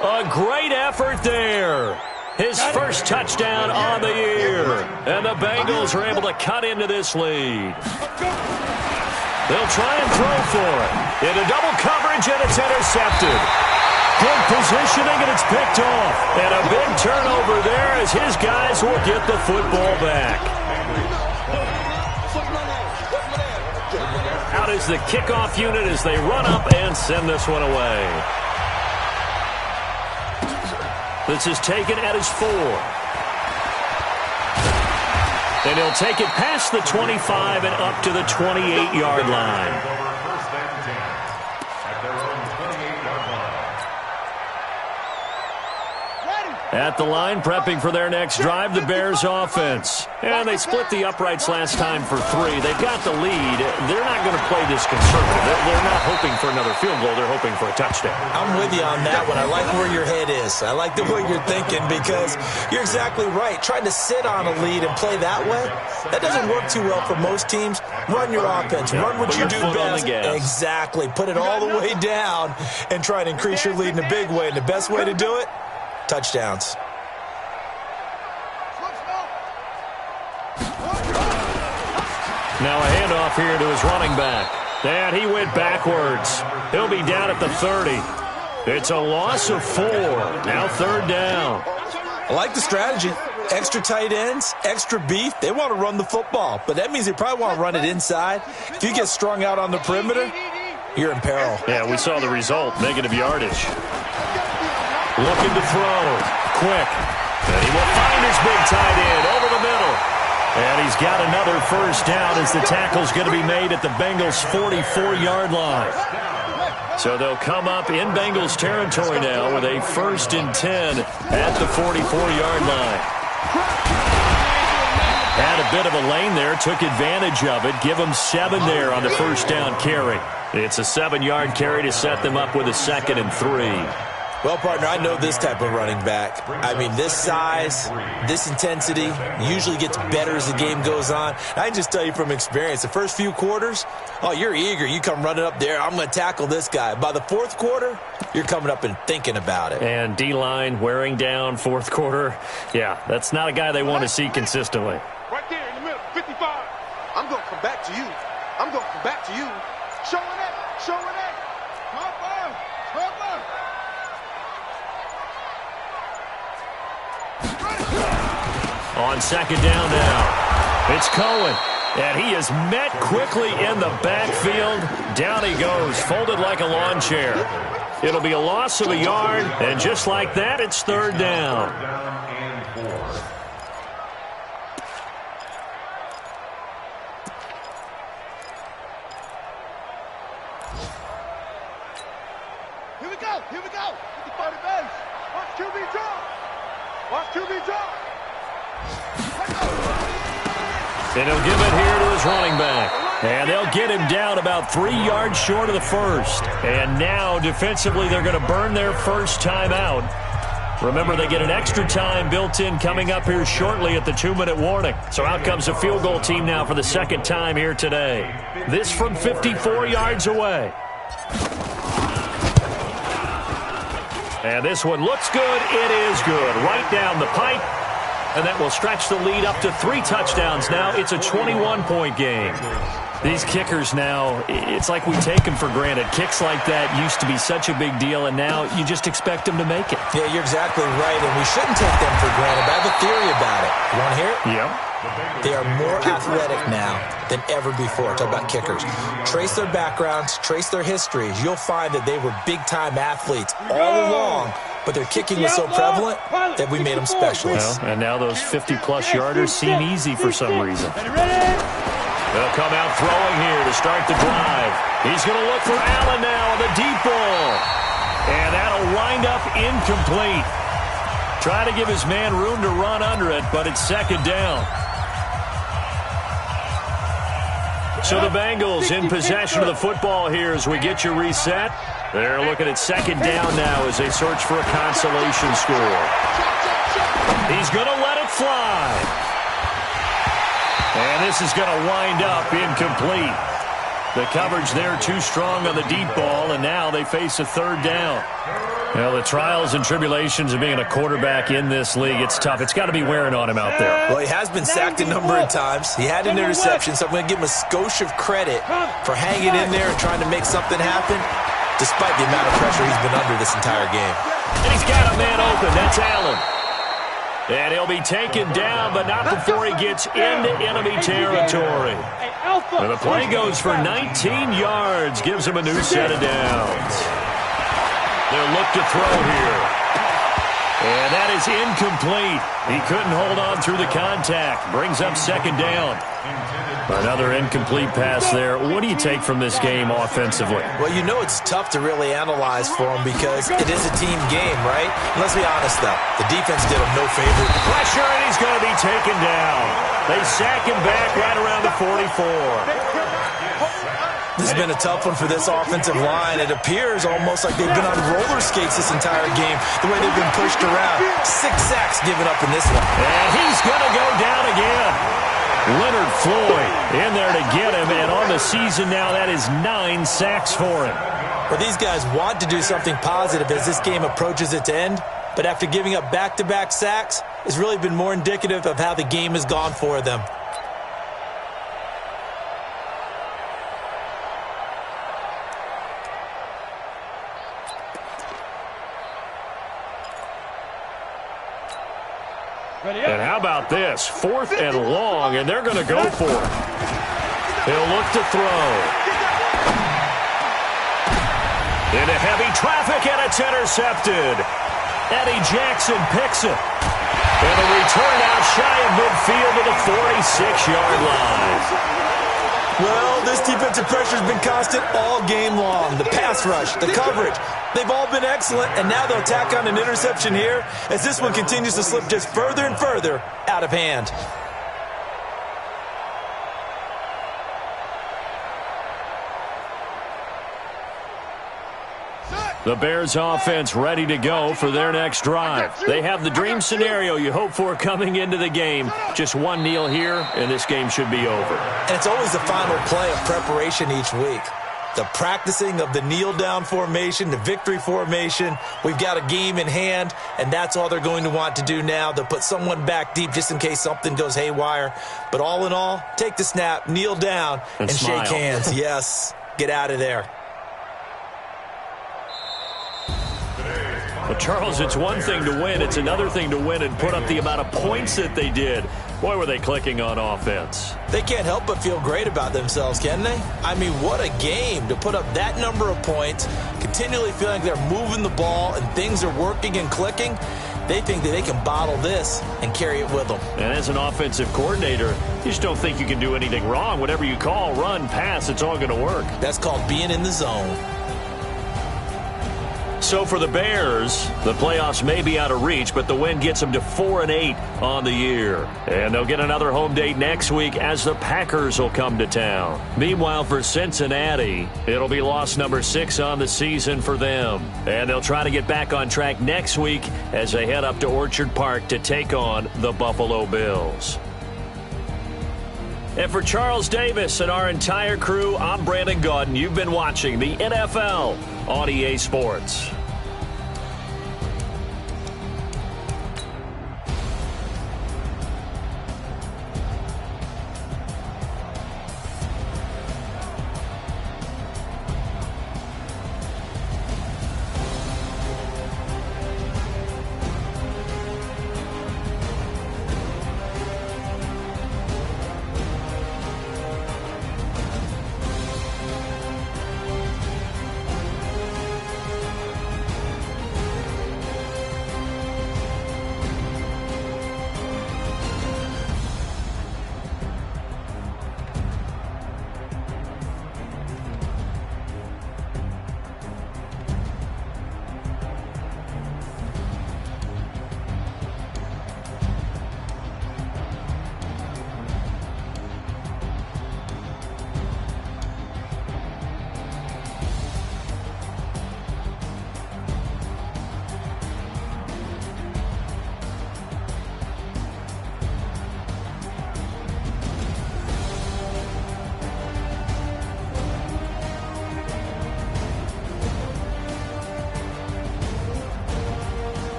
S1: A great effort there. His first touchdown on the year. And the Bengals are able to cut into this lead. They'll try and throw for it. Into double coverage, and it's intercepted. Good positioning, and it's picked off. And a big turnover there as his guys will get the football back. Out is the kickoff unit as they run up and send this one away. This is taken at his 4. And he'll take it past the 25 and up to the 28-yard line.
S3: First and 10 at their own 28-yard line.
S1: At the line, prepping for their next drive, the Bears offense. And they split the uprights last time for 3. They've got the lead. They're not going to play this conservative. They're not hoping for another field goal. They're hoping for a touchdown.
S4: I'm with you on that one. I like where your head is. I like the way you're thinking because you're exactly right. Trying to sit on a lead and play that way, that doesn't work too well for most teams. Run your offense. Run what you do best. Exactly. Put it all the way down and try to increase your lead in a big way. And the best way to do it, touchdowns.
S1: Now a handoff here to his running back. And he went backwards. He'll be down at the 30. It's a loss of 4. Now 3rd down.
S4: I like the strategy. Extra tight ends, extra beef. They want to run the football, but that means they probably want to run it inside. If you get strung out on the perimeter, you're in peril.
S1: Yeah, we saw the result. Negative yardage. Looking to throw. Quick. And he will find his big tight end over the middle. And he's got another first down as the tackle's going to be made at the Bengals' 44-yard line. So they'll come up in Bengals territory now with a 1st and 10 at the 44-yard line. Had a bit of a lane there, took advantage of it. Give them 7 there on the first down carry. It's a 7-yard carry to set them up with a 2nd and 3.
S4: Well, partner, I know this type of running back. I mean, this size, this intensity usually gets better as the game goes on. I can just tell you from experience, the first few quarters, oh, you're eager. You come running up there, I'm going to tackle this guy. By the 4th quarter, you're coming up and thinking about it.
S1: And D-line wearing down 4th quarter. Yeah, that's not a guy they want to see consistently.
S2: Right there in the middle, 55. I'm going to come back to you. I'm going to come back to you. Showing it, showing it.
S1: On 2nd down now, it's Cohen, and he is met quickly in the backfield. Down he goes, folded like a lawn chair. It'll be a loss of a yard, and just like that, it's 3rd down.
S2: Here we go, here we go. 50-40 base. Watch QB draw. Watch QB draw.
S1: And he'll give it here to his running back. And they'll get him down about 3 yards short of the 1st. And now, defensively, they're going to burn their first timeout. Remember, they get an extra time built in coming up here shortly at the 2-minute warning. So out comes a field goal team now for the 2nd time here today. This from 54 yards away. And this one looks good. It is good. Right down the pipe. And that will stretch the lead up to 3 touchdowns now. It's a 21-point game. These kickers now, it's like we take them for granted. Kicks like that used to be such a big deal, and now you just expect them to make it.
S4: Yeah, you're exactly right, and we shouldn't take them for granted. But I have a theory about it. You want to hear it?
S1: Yeah.
S4: They are more athletic now than ever before. Talk about kickers. Trace their backgrounds, trace their histories. You'll find that they were big-time athletes all along, but their kicking was so prevalent that we made them specialists.
S1: Well, and now those 50-plus yarders seem easy for some reason. They'll come out throwing here to start the drive. He's going to look for Allen now on the deep ball. And that'll wind up incomplete. Try to give his man room to run under it, but it's 2nd down. So the Bengals in possession of the football here as we get you reset. They're looking at 2nd down now as they search for a consolation score. He's going to let it fly. And this is going to wind up incomplete. The coverage there too strong on the deep ball, and now they face a 3rd down. Well, the trials and tribulations of being a quarterback in this league, it's tough. It's got to be wearing on him out there.
S4: Well, he has been sacked a number of times. He had an interception, so I'm going to give him a skosh of credit for hanging in there and trying to make something happen, despite the amount of pressure he's been under this entire game.
S1: And he's got a man open. That's Allen. And he'll be taken down, but not before he gets into enemy territory. And the play goes for 19 yards, gives him a new set of downs. They'll look to throw here. And that is incomplete. He couldn't hold on through the contact. Brings up second down. Another incomplete pass there. What do you take from this game offensively?
S4: Well, you know it's tough to really analyze for him because it is a team game, right? And let's be honest, though. The defense did him no favor.
S1: Pressure, and he's going to be taken down. They sack him back right around the 44.
S4: This has been a tough one for this offensive line. It appears almost like they've been on roller skates this entire game, the way they've been pushed around. 6 sacks given up in this one.
S1: And he's going to go down again. Leonard Floyd in there to get him, and on the season now, that is 9 sacks for him.
S4: Well, these guys want to do something positive as this game approaches its end, but after giving up back-to-back sacks, it's really been more indicative of how the game has gone for them.
S1: And how about this? 4th and long, and they're going to go for it. He'll look to throw. Into heavy traffic, and it's intercepted. Eddie Jackson picks it. And a return out shy of midfield to the 46-yard line.
S4: Well, this defensive pressure has been constant all game long. The pass rush, the coverage, they've all been excellent, and now they'll tack on an interception here as this one continues to slip just further and further out of hand.
S1: The Bears offense ready to go for their next drive. They have the dream scenario you hope for coming into the game. Just one kneel here, and this game should be over.
S4: And it's always the final play of preparation each week. The practicing of the kneel-down formation, the victory formation. We've got a game in hand, and that's all they're going to want to do now. They'll put someone back deep just in case something goes haywire. But all in all, take the snap, kneel down, and shake hands. Yes, get out of there.
S1: Well, Charles, it's one thing to win. It's another thing to win and put up the amount of points that they did. Boy, were they clicking on offense.
S4: They can't help but feel great about themselves, can they? I mean, what a game to put up that number of points, continually feeling they're moving the ball and things are working and clicking. They think that they can bottle this and carry it with them.
S1: And as an offensive coordinator, you just don't think you can do anything wrong. Whatever you call, run, pass, it's all going to work.
S4: That's called being in the zone.
S1: So for the Bears, the playoffs may be out of reach, but the win gets them to 4-8 on the year. And they'll get another home date next week as the Packers will come to town. Meanwhile, for Cincinnati, it'll be loss number 6 on the season for them. And they'll try to get back on track next week as they head up to Orchard Park to take on the Buffalo Bills. And for Charles Davis and our entire crew, I'm Brandon Gaudin. You've been watching the NFL on EA Sports.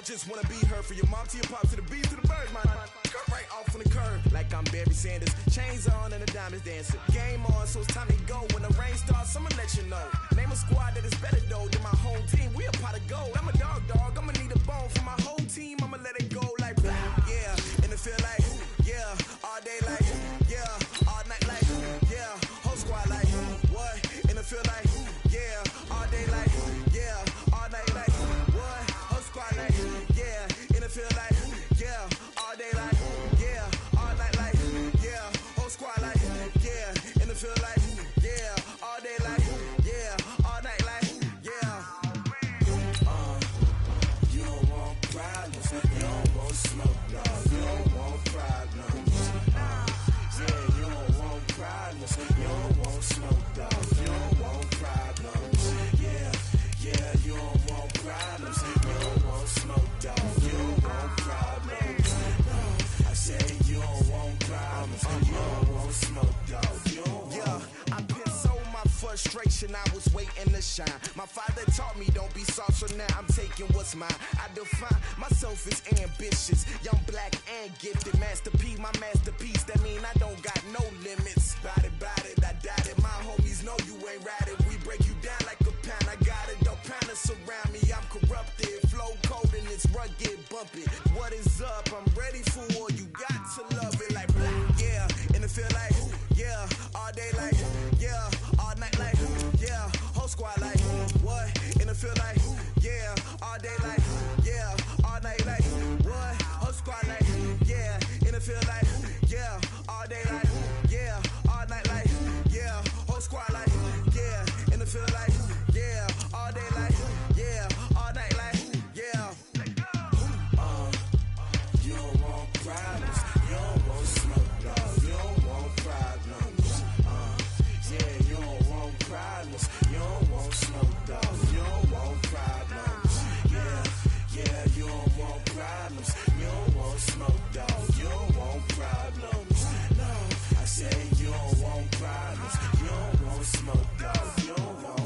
S5: just wanna be heard. For your mom to your pop to the beat to the bird, man. Cut right off on the curb, like I'm Barry Sanders. Chains on and the diamonds dancing. Game on, so it's time to go. When the rain starts, I'ma let you know. Name a squad that is better though than my home team. We a pot of gold. I'm a dog. I'ma need a bone for my whole team. I'ma let it go like yeah. And it feel like yeah. All day like yeah. All night like yeah. Whole squad like what? And it feel like yeah. All day like yeah. All night like what? Whole squad like yeah. And it feel like yeah. All day like yeah. All night like yeah. Whole squad like yeah. And it feel like yeah. All day like yeah. All night like yeah. You don't want problems. You don't want smoke, no. You don't want problems. Yeah, you don't want problems. You don't want smoke, dog. You don't want problems. Yeah, you don't want problems. You don't want smoke, dog. You don't want problems. No, I say you don't want problems. You don't want smoke, dog. You don't want. Yeah, I been so my frustration. I was waiting to shine. My father taught me don't be soft, so now I'm taking what's mine. I define myself as ambitious, young, black, and gifted. Master P, my masterpiece. That mean I don't got no limits. Bout it, I doubt it. My homies know you ain't ratted. We break you down like a pound. I got it, don't pound us around me. I'm corrupted, flow cold and it's rugged, bumpy. What is up? I'm ready for war. You got to love it like yeah. And it feel like yeah. All day like yeah. All night like yeah. Whole squad like what? And it feel like yeah. All day like yeah. All night like what? Whole squad like yeah. And it feel like yeah. All day like yeah. All night like yeah. Whole squad like yeah. And it feel like yeah. All day like yeah. All night like yeah. You don't want problems. You don't want smoke, dog. You don't want problems. Yeah, you don't want problems. You don't want smoke, dog. You don't want problems. Yeah, you don't want problems. You don't want smoke, dog. You don't want problems. No, I say you don't want problems. You don't want smoke, dog. You don't want.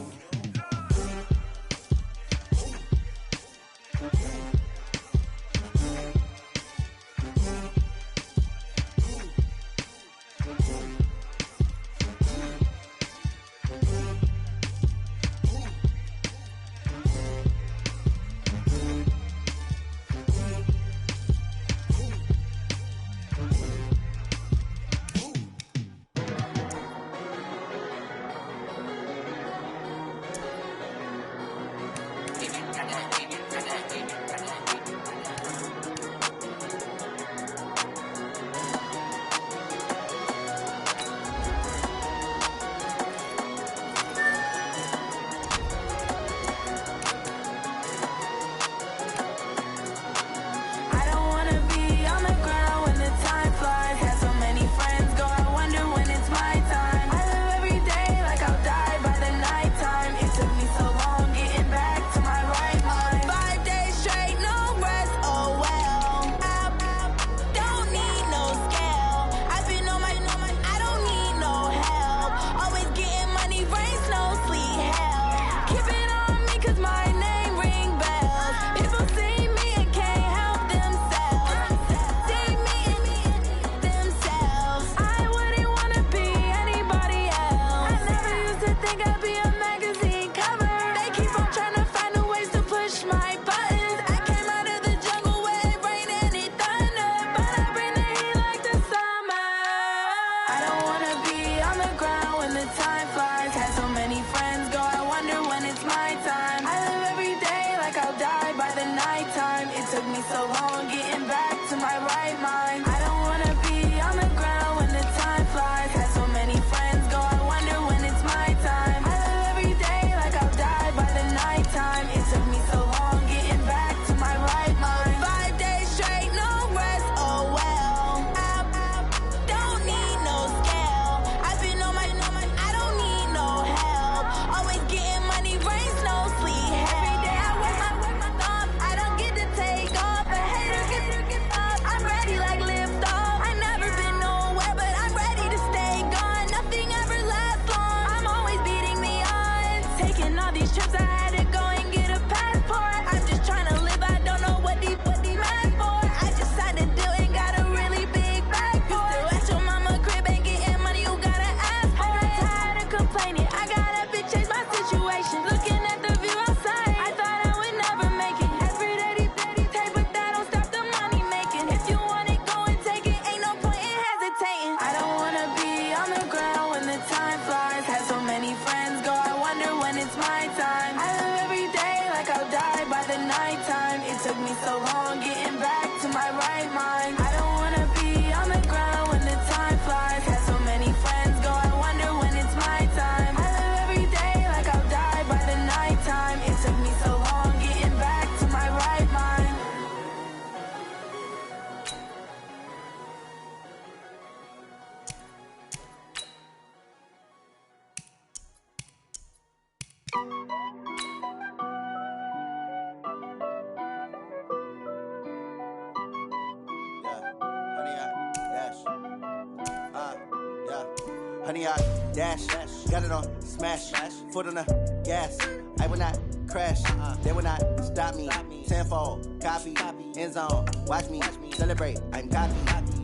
S6: me so long getting back to my right mind. I don't wanna be on the ground when the time flies. Had so many friends go, I wonder when it's my time. I live every day like I'll die by the nighttime. It took me so long getting back to my right mind.
S7: Honey, I dash, got it on smash, foot on the gas. I will not crash, they will not stop me. Tenfold, copy, end zone, watch me celebrate. I'm cocky,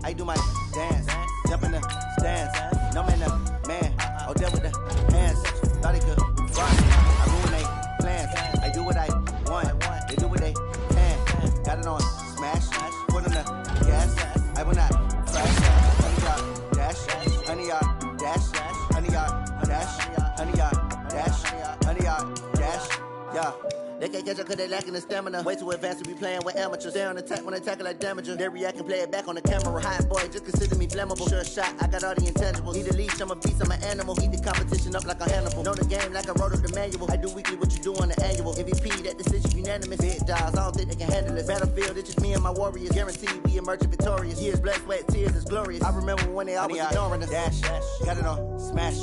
S7: I do my dance, jump in the stands. No man, the man, oh, deal with the hands. Thought he could run, I ruin they plans. I do what I want, they do what they can. Got it on smash, foot on the gas. I will not crash, honey, I dash, honey, I dash, honey, I dash, honey, I dash, honey, I dash, yeah. They can't catch up cause they lacking the stamina. Way too advanced to be playing with amateurs. Stay on attack when they tackle like damager. They react and play it back on the camera. Hot boy, just consider me flammable. Sure shot, I got all the intangibles. Need a leash, I'm a beast, I'm an animal. Heat the competition up like a Hannibal. Know the game like I wrote up the manual. I do weekly what you do on the annual. MVP, that decision unanimous. Big dogs, I don't think they can handle it. Battlefield, it's just me and my warriors. Guaranteed we emerging victorious. Years, blood, sweat, tears, it's glorious. I remember when they always ignoring us. Dash, got it on smash,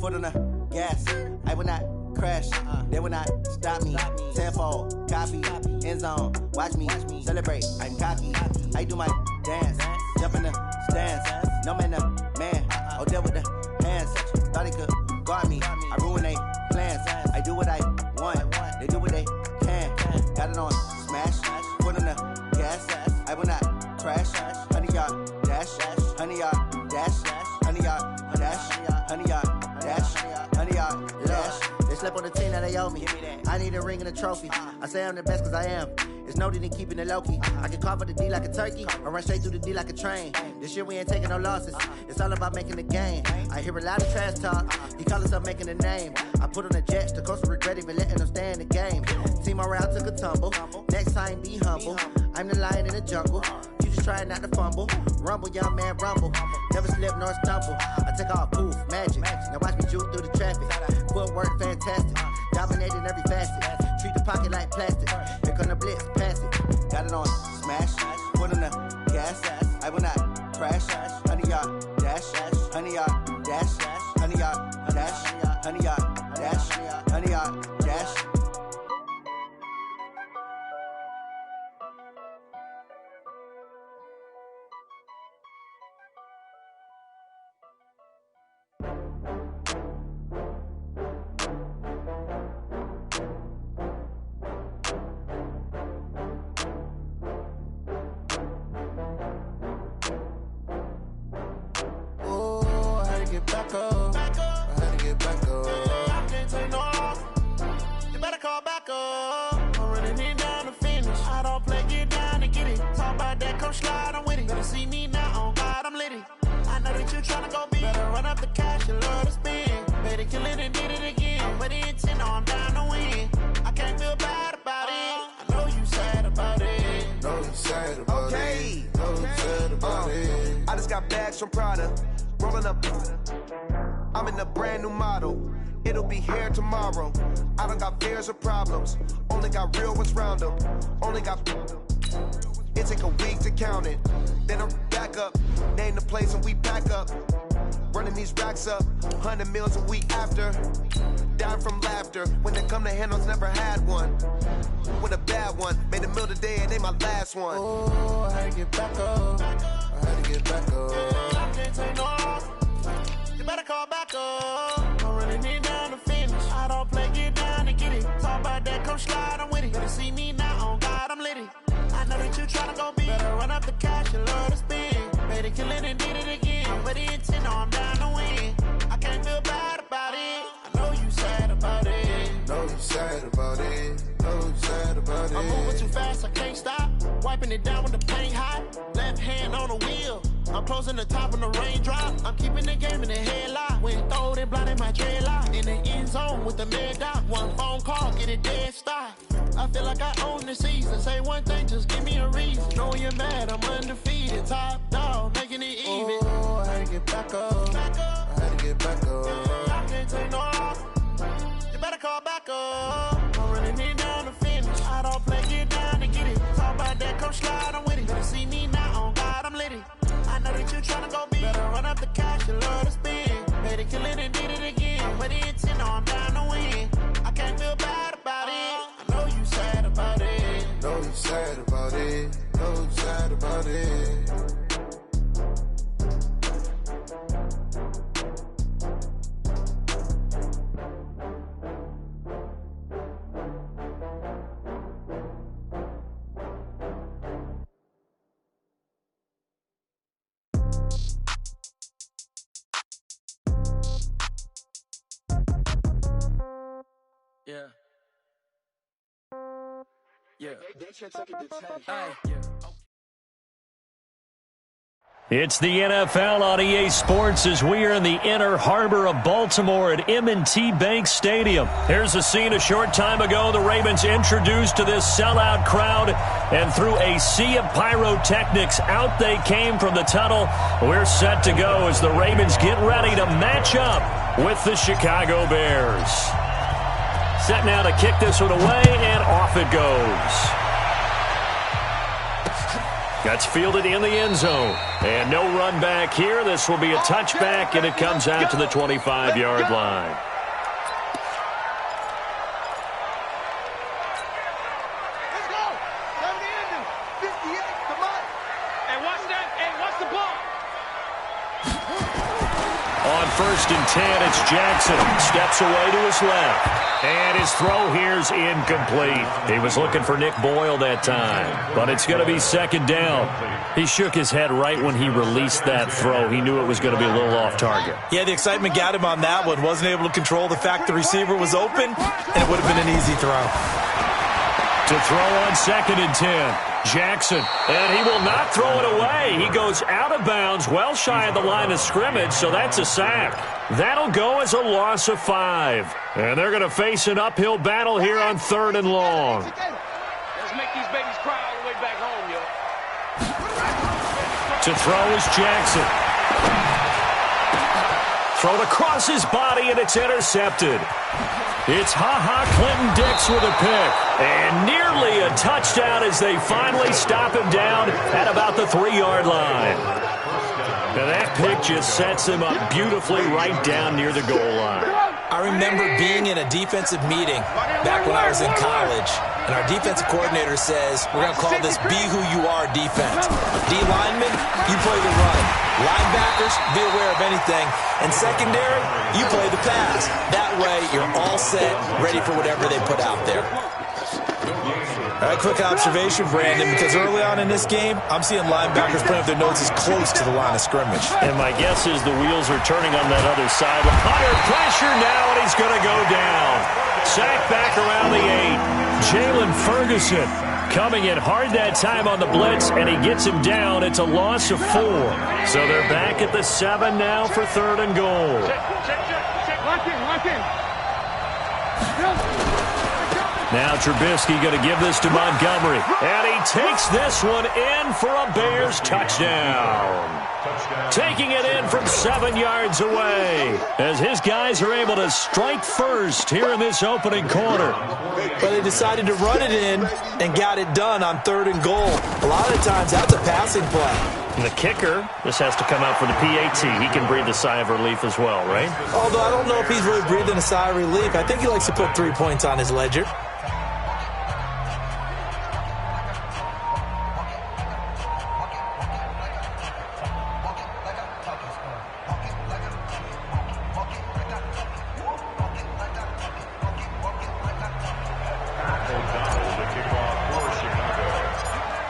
S7: foot on the gas. I will not crash, they will not stop me. Tenfold, copy, end zone, watch me celebrate. I'm cocky, I do my dance, jump in the stands. No man, the man, oh, deal with the hands. Thought he could guard me, I ruin they plans. I do what I want, they do what they can. Got it on smash, foot on the gas. I will not crash, honey, y'all dash, honey, y'all dash, honey, y'all dash, honey, y'all dash, honey, y'all dash. They slept on the team that they owe me. I need a ring and a trophy. I say I'm the best cause I am. It's no need in keeping it low-key. I can carve for the D like a turkey, or run straight through the D like a train. This year we ain't taking no losses. It's all about making the game. I hear a lot of trash talk. He call himself making a name. I put on the jets, the coach will regret even letting them stay in the game. Team morale took a tumble. Next time be humble. I'm the lion in the jungle. You just trying not to fumble. Rumble, young man, rumble. Never slip nor stumble. I take off, poof, magic. Now watch me juke through the traffic. Footwork fantastic. Dominating every facet. Treat the pocket like plastic. Here come the blitz, pass it. Got it on smash. Foot on the gas. I will not crash. Honey, y'all dash. Honey, y'all dash. Honey, y'all dash. Honey, y'all dash. Honey, y'all dash.
S5: Get back up. I had to get back up. I can't take no loss. You better call back up. I'm running it down to finish. I don't play, get down to get it. Talk about that, come slide, I'm with it. Better see me now, on God, I'm litty. I know that you tryna go big. Better run up the cash, you love to spend. Better kill it and did it again. I'm with the intent, no, I'm down to win. I can't feel bad about it. I know you sad about it.
S8: Know you sad about it. Know you sad about it.
S9: I just got bags from Prada. Rolling up, I'm in a brand new model. It'll be here tomorrow. I don't got fears or problems. Only got real ones round them. Only got. It take a week to count it. Then I'm back up. Name the place and we pack up. Running these racks up. 100 meals a week after. Down from laughter. When they come to handles, never had one. With a bad one. Made a meal today and ain't my last one.
S8: Oh, I had to get back up. I had to get back up.
S5: Can't take no loss. You better call back up. I'm running it down to finish. I don't play, get down and get it. Talk about that, come slide, I'm with it. Better see me now, on God, I'm litty. I know that you tryna go big. Better run up the cash, you love to spend. Better kill it and did it again. I'm with the intent, no, I'm down to win. I can't feel bad about it. I know you sad about it.
S8: Know you sad about it. Know you sad about it.
S5: I'm moving too fast, I can't stop.
S10: Wiping it down with the paint hot. Left hand on the wheel. I'm closing the top on the raindrop. I'm keeping the game in the headlock. When throwed it, blinded my dreadlock. In the end zone with the mad dot. One phone call, get it dead stop. I feel like I own the season. Say one thing, just give me a reason. Know you're mad, I'm undefeated. Top dog, making it even.
S8: Oh, I had to get back up. I had to get back up.
S10: I can't take no off. You better call back up. I'm running it down to finish. I don't play, get down to get it. Talk about that, come slide, I'm with it. Better see me now, on God, I'm lit it. I know that you tryna go big. Better run up the cash, you love to spend. Better kill it and did it again. But it's in, I'm down to win. I can't feel bad about it. I know you sad about it.
S8: Know you sad about it. Know you sad about it.
S10: Yeah. Yeah.
S1: It's the NFL on EA Sports as we are in the inner harbor of Baltimore at M&T Bank Stadium. Here's a scene a short time ago. The Ravens introduced to this sellout crowd, and through a sea of pyrotechnics, out they came from the tunnel. We're set to go as the Ravens get ready to match up with the Chicago Bears. Set now to kick this one away, and off it goes. That's fielded in the end zone. And no run back here. This will be a touchback, and it comes out to the 25-yard line.
S2: Let's go. 70 ending. 58. Come on. Hey, watch that. Hey, watch the ball.
S1: On 1st and 10, it's Jackson. Steps away to his left. And his throw here's incomplete. He was looking for Nick Boyle that time, but it's going to be 2nd down. He shook his head right when he released that throw. He knew it was going to be a little off target.
S4: Yeah, the excitement got him on that one. Wasn't able to control the fact the receiver was open, and it would have been an easy throw.
S1: To throw on 2nd and 10. Jackson, and he will not throw it away. He goes out of bounds, well shy of the line of scrimmage, so that's a sack. That'll go as a loss of 5. And they're going to face an uphill battle here on 3rd and long.
S2: Let's make these babies cry all the way back home, yo.
S1: To throw is Jackson. Thrown across his body, and it's intercepted. It's Clinton-Dix with a pick. And nearly a touchdown as they finally stop him down at about the 3-yard line. Now that pick just sets him up beautifully right down near the goal line.
S4: I remember being in a defensive meeting back when I was in college, and our defensive coordinator says, we're going to call this Be Who You Are defense. D linemen, you play the run. Linebackers, be aware of anything. And secondary, you play the pass. That way, you're all set, ready for whatever they put out there. All right, quick observation, Brandon, because early on in this game, I'm seeing linebackers putting up their noses close to the line of scrimmage.
S1: And my guess is the wheels are turning on that other side. Under pressure now, and he's going to go down. Sacked back around the 8. Jalen Ferguson coming in hard that time on the blitz, and he gets him down. It's a loss of 4. So they're back at the 7 now for 3rd and goal.
S2: Check. Lock in.
S1: Now Trubisky going to give this to Montgomery. And he takes this one in for a Bears touchdown. Taking it in from 7 yards away as his guys are able to strike first here in this opening quarter.
S4: But they decided to run it in and got it done on 3rd and goal. A lot of times that's a passing play.
S1: And the kicker, this has to come out for the PAT. He can breathe a sigh of relief as well, right?
S4: Although I don't know if he's really breathing a sigh of relief. I think he likes to put 3 points on his ledger.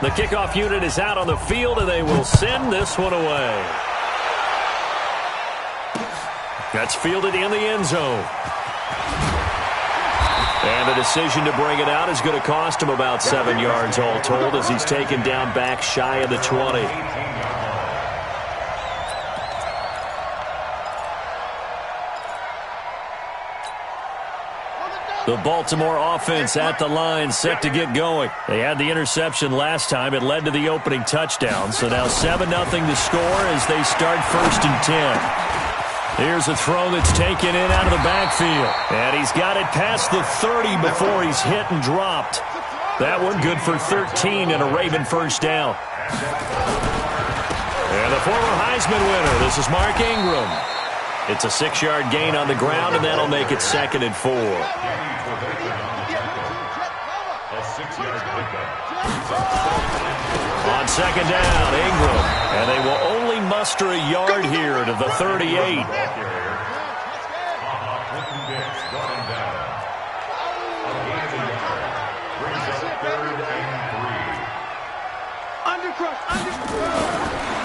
S1: The kickoff unit is out on the field, and they will send this one away. That's fielded in the end zone. And the decision to bring it out is going to cost him about 7 yards all told as he's taken down back shy of the 20. The Baltimore offense at the line, set to get going. They had the interception last time. It led to the opening touchdown. So now 7-0 to score as they start 1st and 10. Here's a throw that's taken in out of the backfield. And he's got it past the 30 before he's hit and dropped. That one good for 13 and a Raven first down. And the former Heisman winner, this is Mark Ingram. It's a 6-yard gain on the ground, and that'll make it 2nd and 4.
S3: A 6-yard pickup.
S1: On 2nd down, Ingram. And they will only muster a yard here to the 38.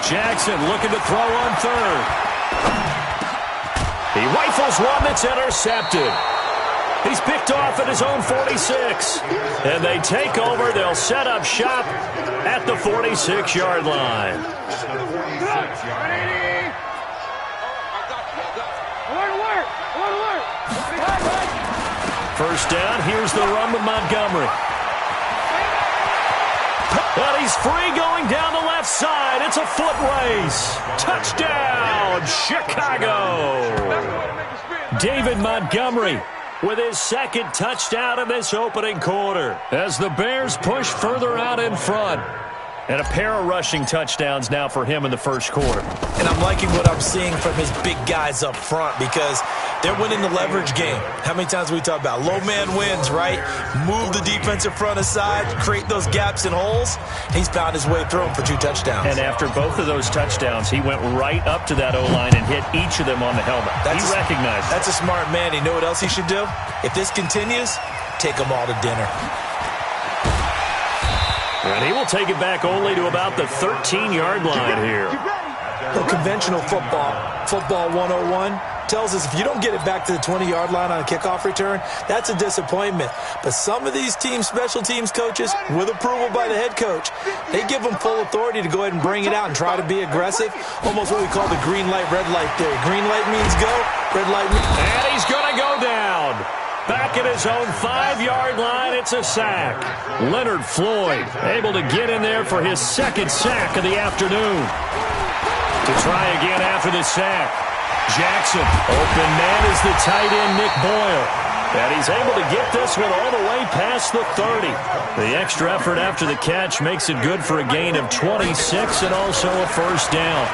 S1: Jackson looking to throw on 3rd. He rifles one that's intercepted. He's picked off at his own 46. And they take over. They'll set up shop at the 46-yard line. First down, here's the run with Montgomery. But he's free going down the left side. It's a foot race. Touchdown, Chicago. David Montgomery with his 2nd touchdown in this opening quarter as the Bears push further out in front. And a pair of rushing touchdowns now for him in the first quarter.
S4: And I'm liking what I'm seeing from his big guys up front because they're winning the leverage game. How many times we talk about low man wins, right? Move the defensive front aside, create those gaps and holes. He's found his way through them for 2 touchdowns.
S1: And after both of those touchdowns, he went right up to that O-line and hit each of them on the helmet. He recognized it.
S4: That's a smart man. You know what else he should do? If this continues, take them all to dinner.
S1: And he will take it back only to about the 13-yard line here.
S4: Well, conventional football 101, tells us if you don't get it back to the 20-yard line on a kickoff return, that's a disappointment. But some of these special teams coaches, with approval by the head coach, they give them full authority to go ahead and bring it out and try to be aggressive. Almost what we call the green light, red light theory. Green light means go, red light means...
S1: And he's going to go down. Back at his own 5-yard line, it's a sack. Leonard Floyd able to get in there for his 2nd sack of the afternoon. To try again after the sack. Jackson, open man is the tight end, Nick Boyle. And he's able to get this one all the way past the 30. The extra effort after the catch makes it good for a gain of 26 and also a first down.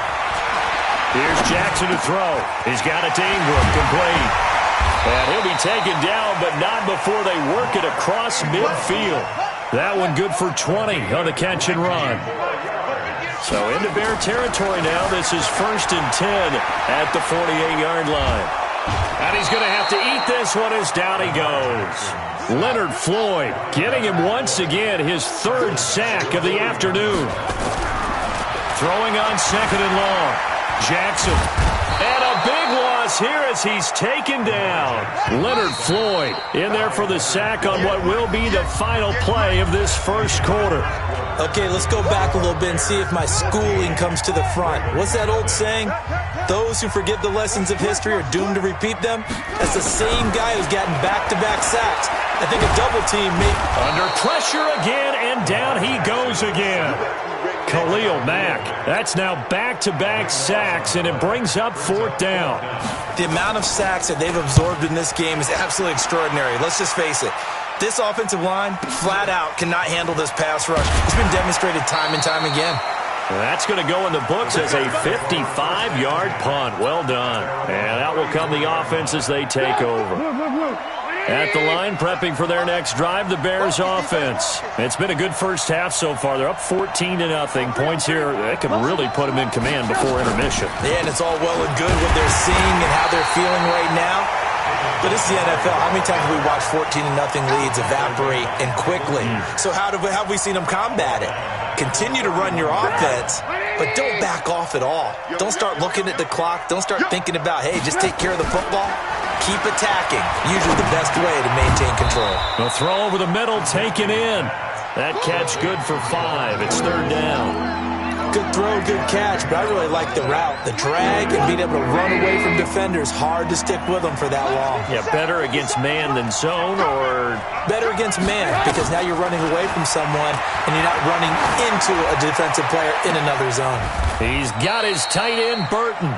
S1: Here's Jackson to throw. He's got it to Ingram, complete. And he'll be taken down, but not before they work it across midfield. That one good for 20 on the catch and run. So into Bear territory now. This is 1st and 10 at the 48-yard line. And he's going to have to eat this one as down he goes. Leonard Floyd getting him once again his 3rd sack of the afternoon. Throwing on 2nd and long. Jackson. And a big loss here as he's taken down. Leonard Floyd in there for the sack on what will be the final play of this first quarter.
S4: Okay, let's go back a little bit and see if my schooling comes to the front. What's that old saying? Those who forget the lessons of history are doomed to repeat them. That's the same guy who's gotten back-to-back sacks. I think a double team may...
S1: Under pressure again, and down he goes again. Khalil Mack. That's now back-to-back sacks, and it brings up 4th down.
S4: The amount of sacks that they've absorbed in this game is absolutely extraordinary. Let's just face it. This offensive line, flat out, cannot handle this pass rush. It's been demonstrated time and time again.
S1: That's going to go in the books as a 55-yard punt. Well done. And out will come the offense as they take over. At the line, prepping for their next drive, the Bears offense. It's been a good first half so far. They're up 14-0. Points here, that could really put them in command before intermission.
S4: Yeah, and it's all well and good what they're seeing and how they're feeling right now. But it's the NFL. How many times have we watched 14-0 leads evaporate and quickly? So how have we seen them combat it? Continue to run your offense, but don't back off at all. Don't start looking at the clock. Don't start thinking about, hey, just take care of the football. Keep attacking. Usually the best way to maintain control.
S1: The throw over the middle taken in. That catch good for 5. It's 3rd down.
S4: Good throw, good catch, but I really like the route. The drag and being able to run away from defenders, hard to stick with them for that long.
S1: Yeah, better against man than zone, or?
S4: Better against man, because now you're running away from someone and you're not running into a defensive player in another zone. He's
S1: got his tight end, Burton.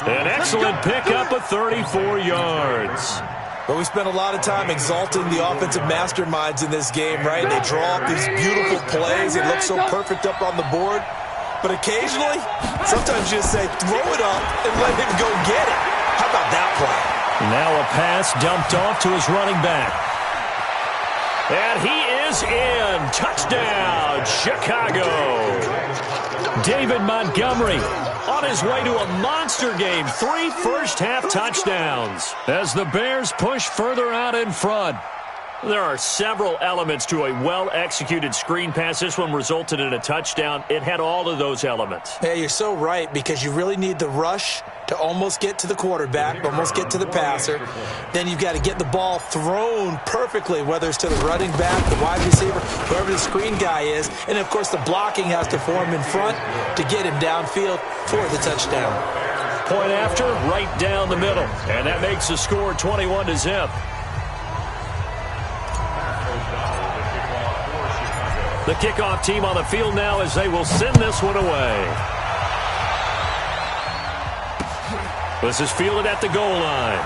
S1: An excellent pickup of 34 yards.
S4: But we spent a lot of time exalting the offensive masterminds in this game, right? They draw up these beautiful plays. They look so perfect up on the board. But occasionally, sometimes you just say, throw it up and let him go get it. How about that play?
S1: Now a pass dumped off to his running back. And he is in. Touchdown, Chicago. David Montgomery on his way to a monster game. 3 first-half touchdowns as the Bears push further out in front. There are several elements to a well-executed screen pass. This one resulted in a touchdown. It had all of those elements.
S4: Yeah, you're so right, because you really need the rush to almost get to the quarterback, almost get to the passer. Then you've got to get the ball thrown perfectly, whether it's to the running back, the wide receiver, whoever the screen guy is. And, of course, the blocking has to form in front to get him downfield for the touchdown.
S1: Point after, right down the middle. And that makes the score 21-0. The kickoff team on the field now as they will send this one away. This is fielded at the goal line.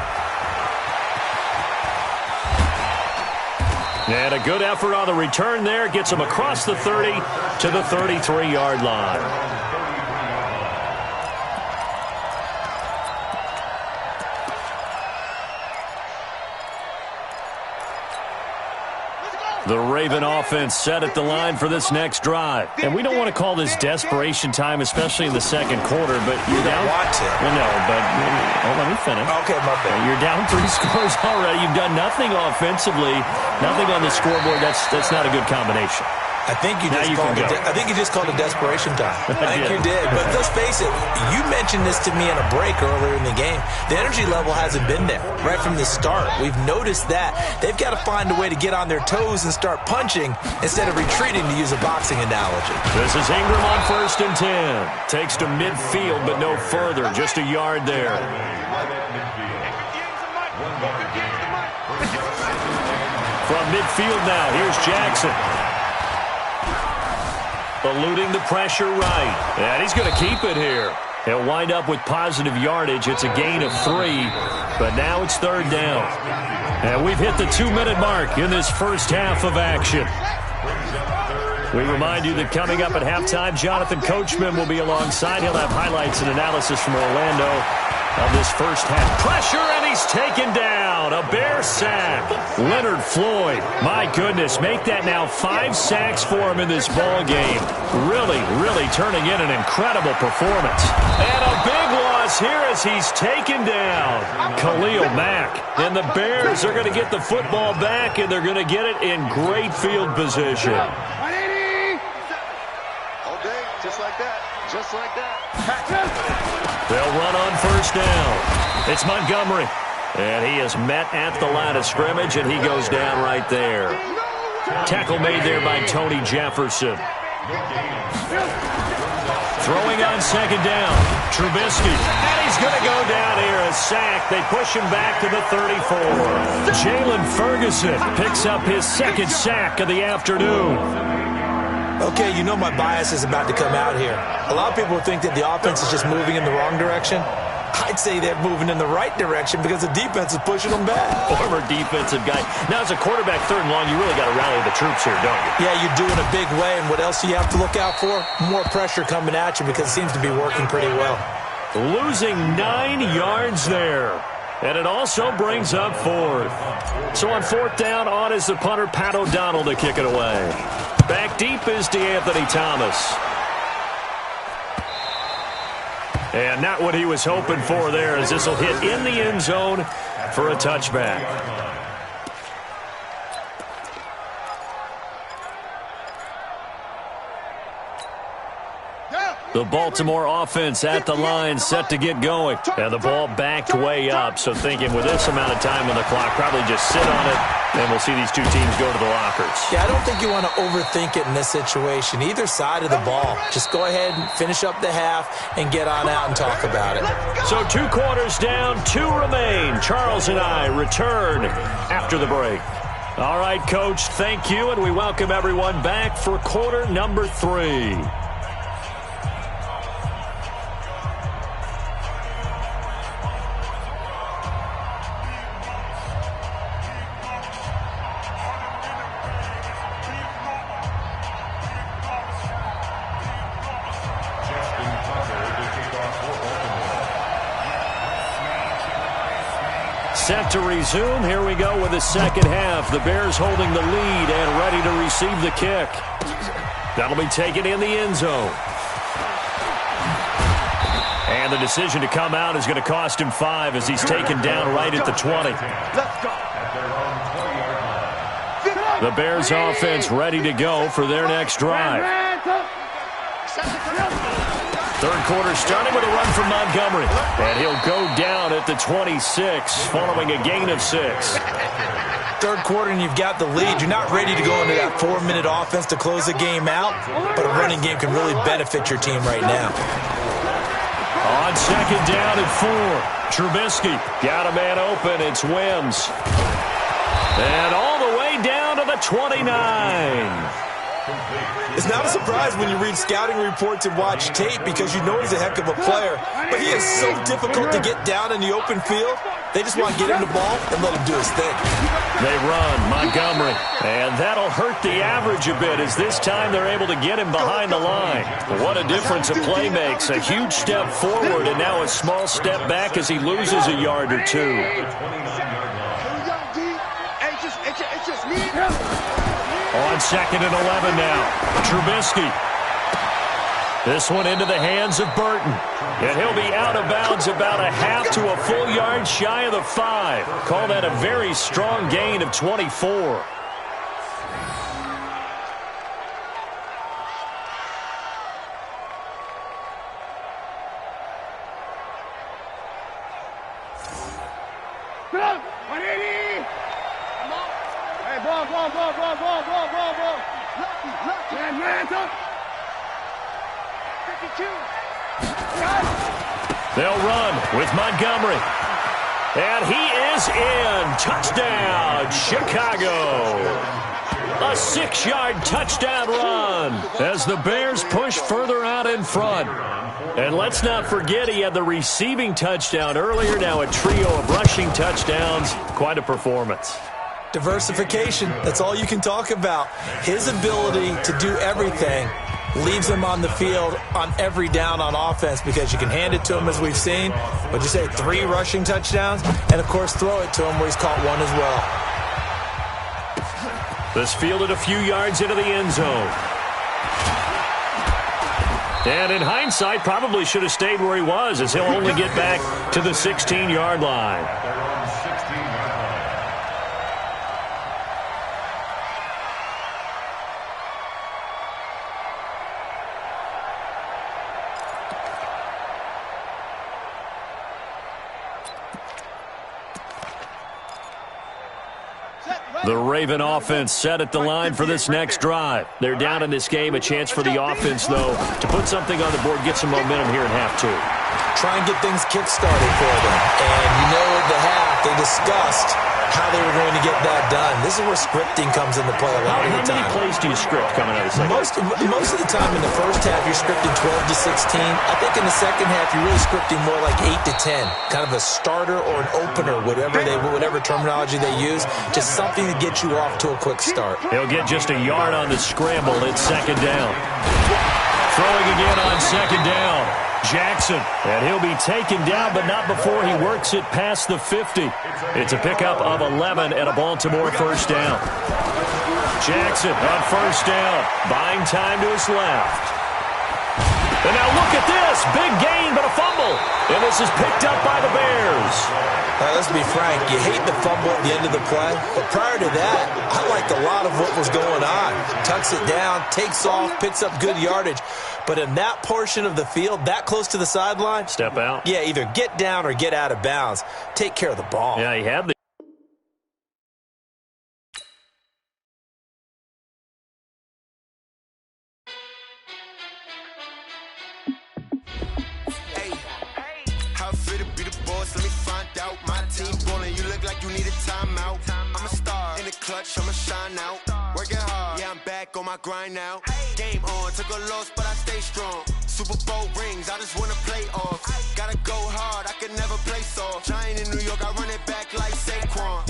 S1: And a good effort on the return there. Gets him across the 30 to the 33-yard line. The Raven offense set at the line for this next drive. And we don't want to call this desperation time, especially in the second quarter, but you're down.
S4: Want to.
S1: Well, no, but let me finish.
S4: Okay, my bad.
S1: You're down 3 scores already. You've done nothing offensively, nothing on the scoreboard. That's not a good combination.
S4: I think you just called it desperation time. I think you did. But let's face it, you mentioned this to me in a break earlier in the game. The energy level hasn't been there right from the start. We've noticed that. They've got to find a way to get on their toes and start punching instead of retreating, to use a boxing analogy.
S1: This is Ingram on 1st and 10. Takes to midfield, but no further. Just a yard there. From midfield now, here's Jackson. Eluding the pressure right. And he's going to keep it here. He'll wind up with positive yardage. It's a gain of 3, but now it's 3rd down. And we've hit the 2-minute mark in this first half of action. We remind you that coming up at halftime, Jonathan Coachman will be alongside. He'll have highlights and analysis from Orlando of this first half. Pressure, and he's taken down. A Bear sack. Leonard Floyd, my goodness, make that now 5 sacks for him in this ball game. Really, really turning in an incredible performance. And a big loss here as he's taken down. Khalil Mack. And the Bears are going to get the football back, and they're going to get it in great field position.
S2: Okay, just like that. Just like that.
S1: They'll run on 1st down. It's Montgomery. And he is met at the line of scrimmage, and he goes down right there. Tackle made there by Tony Jefferson. Throwing on 2nd down. Trubisky. And he's going to go down here. A sack. They push him back to the 34. Jalen Ferguson picks up his 2nd sack of the afternoon.
S4: Okay, you know my bias is about to come out here. A lot of people think that the offense is just moving in the wrong direction. I'd say they're moving in the right direction because the defense is pushing them back.
S1: Former defensive guy. Now, as a quarterback 3rd and long, you really got to rally the troops here, don't you?
S4: Yeah, you're doing a big way, and what else do you have to look out for? More pressure coming at you because it seems to be working pretty well.
S1: Losing 9 yards there. And it also brings up 4th. So on 4th down, on is the punter, Pat O'Donnell, to kick it away. Back deep is DeAnthony Thomas. And not what he was hoping for there, as this will hit in the end zone for a touchback. The Baltimore offense at the line, set to get going. And the ball backed way up, so thinking with this amount of time on the clock, probably just sit on it, and we'll see these two teams go to the lockers.
S4: Yeah, I don't think you want to overthink it in this situation. Either side of the ball. Just go ahead and finish up the half and get on out and talk about it.
S1: So 2 quarters down, 2 remain. Charles and I return after the break. All right, Coach, thank you, and we welcome everyone back for quarter number 3. Set to resume. Here we go with the second half. The Bears holding the lead and ready to receive the kick. That'll be taken in the end zone. And the decision to come out is going to cost him 5 as he's taken down right at the 20. The Bears offense ready to go for their next drive. Third quarter starting with a run from Montgomery. And he'll go down at the 26 following a gain of 6.
S4: Third quarter and you've got the lead. You're not ready to go into that 4-minute offense to close the game out, but a running game can really benefit your team right now.
S1: On second down at 4, Trubisky got a man open. It's Wims. And all the way down to the 29.
S4: It's not a surprise when you read scouting reports and watch tape because you know he's a heck of a player. But he is so difficult to get down in the open field. They just want to get him the ball and let him do his thing.
S1: They run Montgomery, and that'll hurt the average a bit as this time they're able to get him behind the line. What a difference a play makes. A huge step forward and now a small step back as he loses a yard or 2. On second and 11 now, Trubisky. This one into the hands of Burton. And he'll be out of bounds about a half to a full yard shy of the 5. Call that a very strong gain of 24. They'll run with Montgomery. And he is in. Touchdown, Chicago. A 6-yard touchdown run as the Bears push further out in front. And let's not forget he had the receiving touchdown earlier. Now a trio of rushing touchdowns. Quite a performance.
S4: Diversification, that's all you can talk about. His ability to do everything leaves him on the field on every down on offense because you can hand it to him as we've seen. But you say 3 rushing touchdowns and, of course, throw it to him where he's caught 1 as well.
S1: This fielded a few yards into the end zone. And in hindsight, probably should have stayed where he was as he'll only get back to the 16-yard line. The Raven offense set at the line for this next drive. They're down in this game. A chance for the offense, though, to put something on the board, get some momentum here in half 2.
S4: Try and get things kick-started for them. And you know at the half, they discussed how they were going to get that done. This is where scripting comes into play a lot of the time.
S1: How many plays do you script coming out of the second half?
S4: Most of the time in the first half, you're scripting 12 to 16. I think in the second half, you're really scripting more like 8 to 10. Kind of a starter or an opener, whatever terminology they use. Just something to get you off to a quick start.
S1: He'll get just a yard on the scramble. It's second down. Throwing again on second down. Jackson, and he'll be taken down, but not before he works it past the 50. It's a pickup of 11 and a Baltimore first down. Jackson on first down, buying time to his left. And now look at this. this. Big gain, but a fumble. And this is picked up by the Bears.
S4: Let's be frank. You hate the fumble at the end of the play. But prior to that, I liked a lot of what was going on. Tucks it down, takes off, picks up good yardage. But in that portion of the field, that close to the sideline,
S1: step out.
S4: Yeah, either get down or get out of bounds. Take care of the ball.
S1: Yeah, he had the...
S10: How fit to be the boss? Let me find out. My team ballin', you look like you need a timeout. I'm a star in the clutch, I'ma shine out. Working hard, yeah, I'm back on my grind now. Game on, took a loss, but I stay strong. Super Bowl rings, I just wanna play off. Gotta go hard, I can never play soft. Giant in New York, I run it back like Saquon.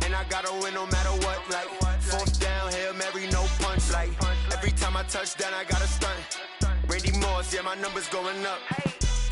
S10: And I gotta win no matter what, like fourth down, Hail Mary, no punch. Like every time I touch down, I gotta stunt. Randy Moss, yeah, my numbers going up.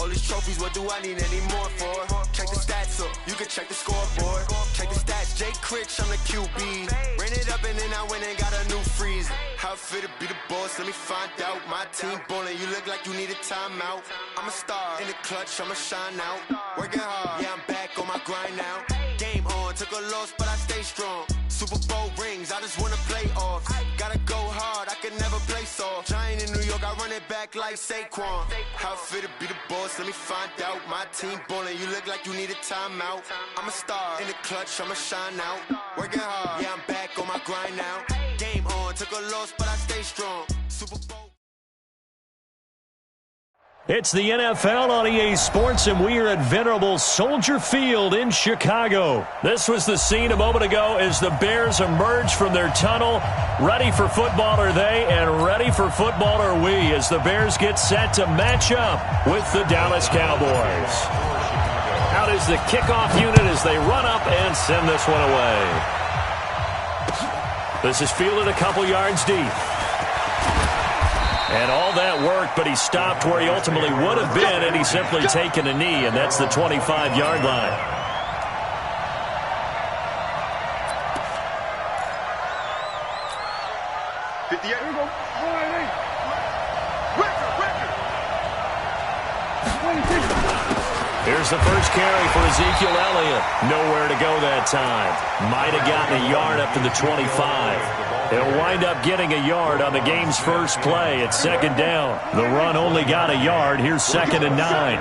S10: All these trophies, what do I need any more for? Check the stats up, you can check the scoreboard. Check the stats, Jay Critch, I'm the QB. Ran it up and then I went and got a new freeze. How fit to be the boss, let me find out. My team ballin', you look like you need a timeout. I'm a star in the clutch, I'ma shine out. Working hard, yeah, I'm back on my grind now. Game on, took a loss, but I stay strong. Super Bowl rings, I just wanna play off. Gotta go hard, I can never play soft. Giant in New York, I run it back like Saquon. How fit to be the boss, let me find out. My team ballin', you look like you need a timeout. I'm a star in the clutch, I'ma shine out. Working hard, yeah, I'm back on my grind now. Game on, took a loss, but I stay strong. Super Bowl.
S1: It's the NFL on EA Sports, and we are at venerable Soldier Field in Chicago. This was the scene a moment ago as the Bears emerged from their tunnel. Ready for football are they, and ready for football are we, as the Bears get set to match up with the Dallas Cowboys. Out is the kickoff unit as they run up and send this one away. This is fielded a couple yards deep. And all that work, but he stopped where he ultimately would have been, and he's simply taken a knee, and that's the 25-yard line. Here's the first carry for Ezekiel Elliott. Nowhere to go that time. Might have gotten a yard up to the 25. He'll wind up getting a yard on the game's first play. It's second down. The run only got a yard. Here's 2nd and 9.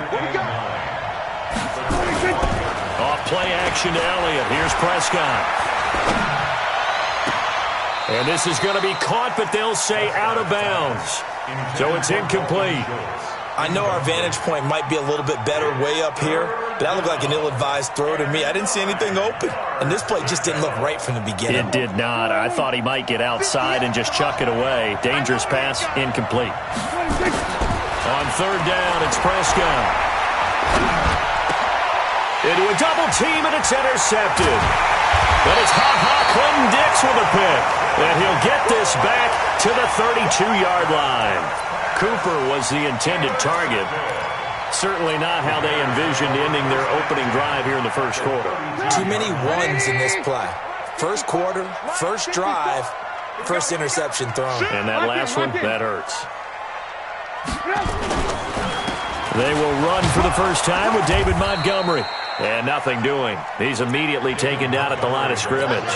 S1: Off play action to Elliott. Here's Prescott. And this is going to be caught, but they'll say out of bounds. So it's incomplete.
S4: I know our vantage point might be a little bit better way up here, but that looked like an ill-advised throw to me. I didn't see anything open, and this play just didn't look right from the beginning.
S1: It did not. I thought he might get outside and just chuck it away. Dangerous pass, incomplete. On third down, it's Prescott. Into a double team, and it's intercepted. But it's Clinton Dix with a pick, and he'll get this back to the 32-yard line. Cooper was the intended target. Certainly not how they envisioned ending their opening drive here in the first quarter.
S4: Too many ones in this play. First quarter, first drive, first interception thrown.
S1: And that last one, that hurts. They will run for the first time with David Montgomery. And nothing doing. He's immediately taken down at the line of scrimmage.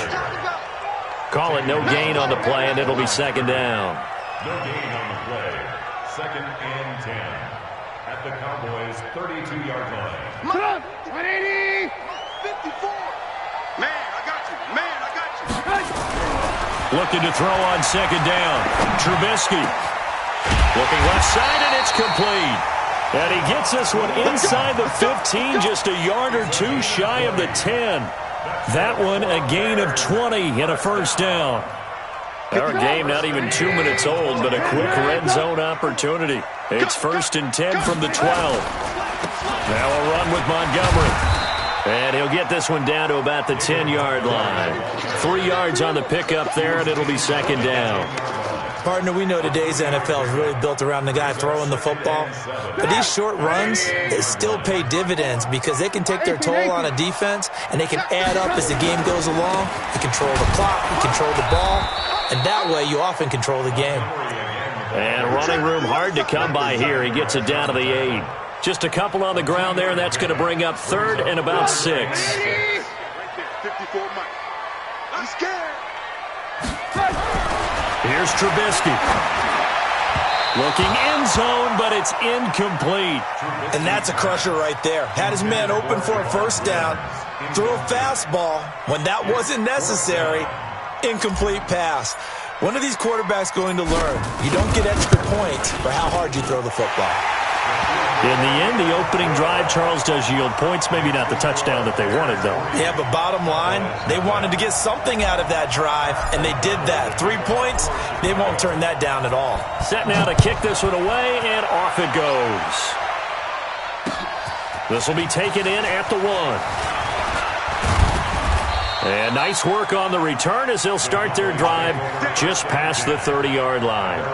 S1: Call it no gain on the play, and it'll be second down.
S3: No gain on the play. 2nd and 10 at the Cowboys' 32-yard line.
S2: 180! 54! Man, I got you. Man, I got you.
S1: Looking to throw on second down. Trubisky. Looking left side, and it's complete. And he gets this one inside the 15, just a yard or two shy of the 10. That one a gain of 20 and a first down. Our game not even 2 minutes old, but a quick red zone opportunity. It's 1st and 10 from the 12. Now a run with Montgomery. And he'll get this one down to about the 10-yard line. 3 yards on the pickup there, and it'll be second down.
S4: Partner, we know today's NFL is really built around the guy throwing the football. But these short runs, they still pay dividends because they can take their toll on a defense, and they can add up as the game goes along. You control the clock, you control the ball, and that way you often control the game.
S1: And running room hard to come by here. He gets it down to the 8. Just a couple on the ground there, and that's going to bring up 3rd and about 6.
S2: 54 Mike. I'm scared.
S1: Here's Trubisky. Looking end zone, but it's incomplete.
S4: And that's a crusher right there. Had his man open for a first down. Threw a fastball when that wasn't necessary. Incomplete pass. When are these quarterbacks going to learn? You don't get extra points for how hard you throw the football.
S1: In the end, the opening drive, Charles, does yield points. Maybe not the touchdown that they wanted, though.
S4: Yeah, but bottom line, they wanted to get something out of that drive, and they did that. 3 points, they won't turn that down at all.
S1: Set now to kick this one away, and off it goes. This will be taken in at the 1. And nice work on the return as they'll start their drive just past the 30-yard line.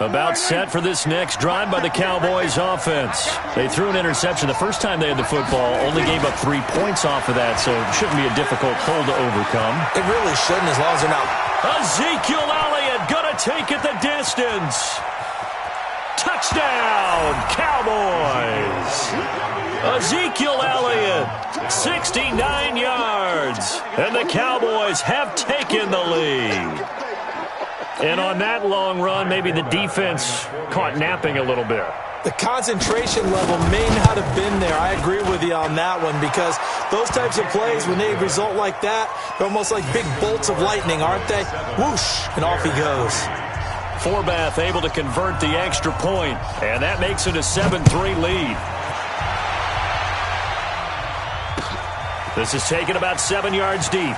S1: About set for this next drive by the Cowboys offense. They threw an interception the first time they had the football, only gave up 3 points off of that, so it shouldn't be a difficult hole to overcome.
S4: It really shouldn't, as long as they're not.
S1: Ezekiel Elliott gonna take it the distance. Touchdown, Cowboys. Ezekiel Elliott, 69 yards, and the Cowboys have taken the lead. And on that long run, maybe the defense caught napping a little bit.
S4: The concentration level may not have been there. I agree with you on that one, because those types of plays, when they result like that, they're almost like big bolts of lightning, aren't they? Whoosh, and off he goes.
S1: Forbath able to convert the extra point, and that makes it a 7-3 lead. This is taken about 7 yards deep.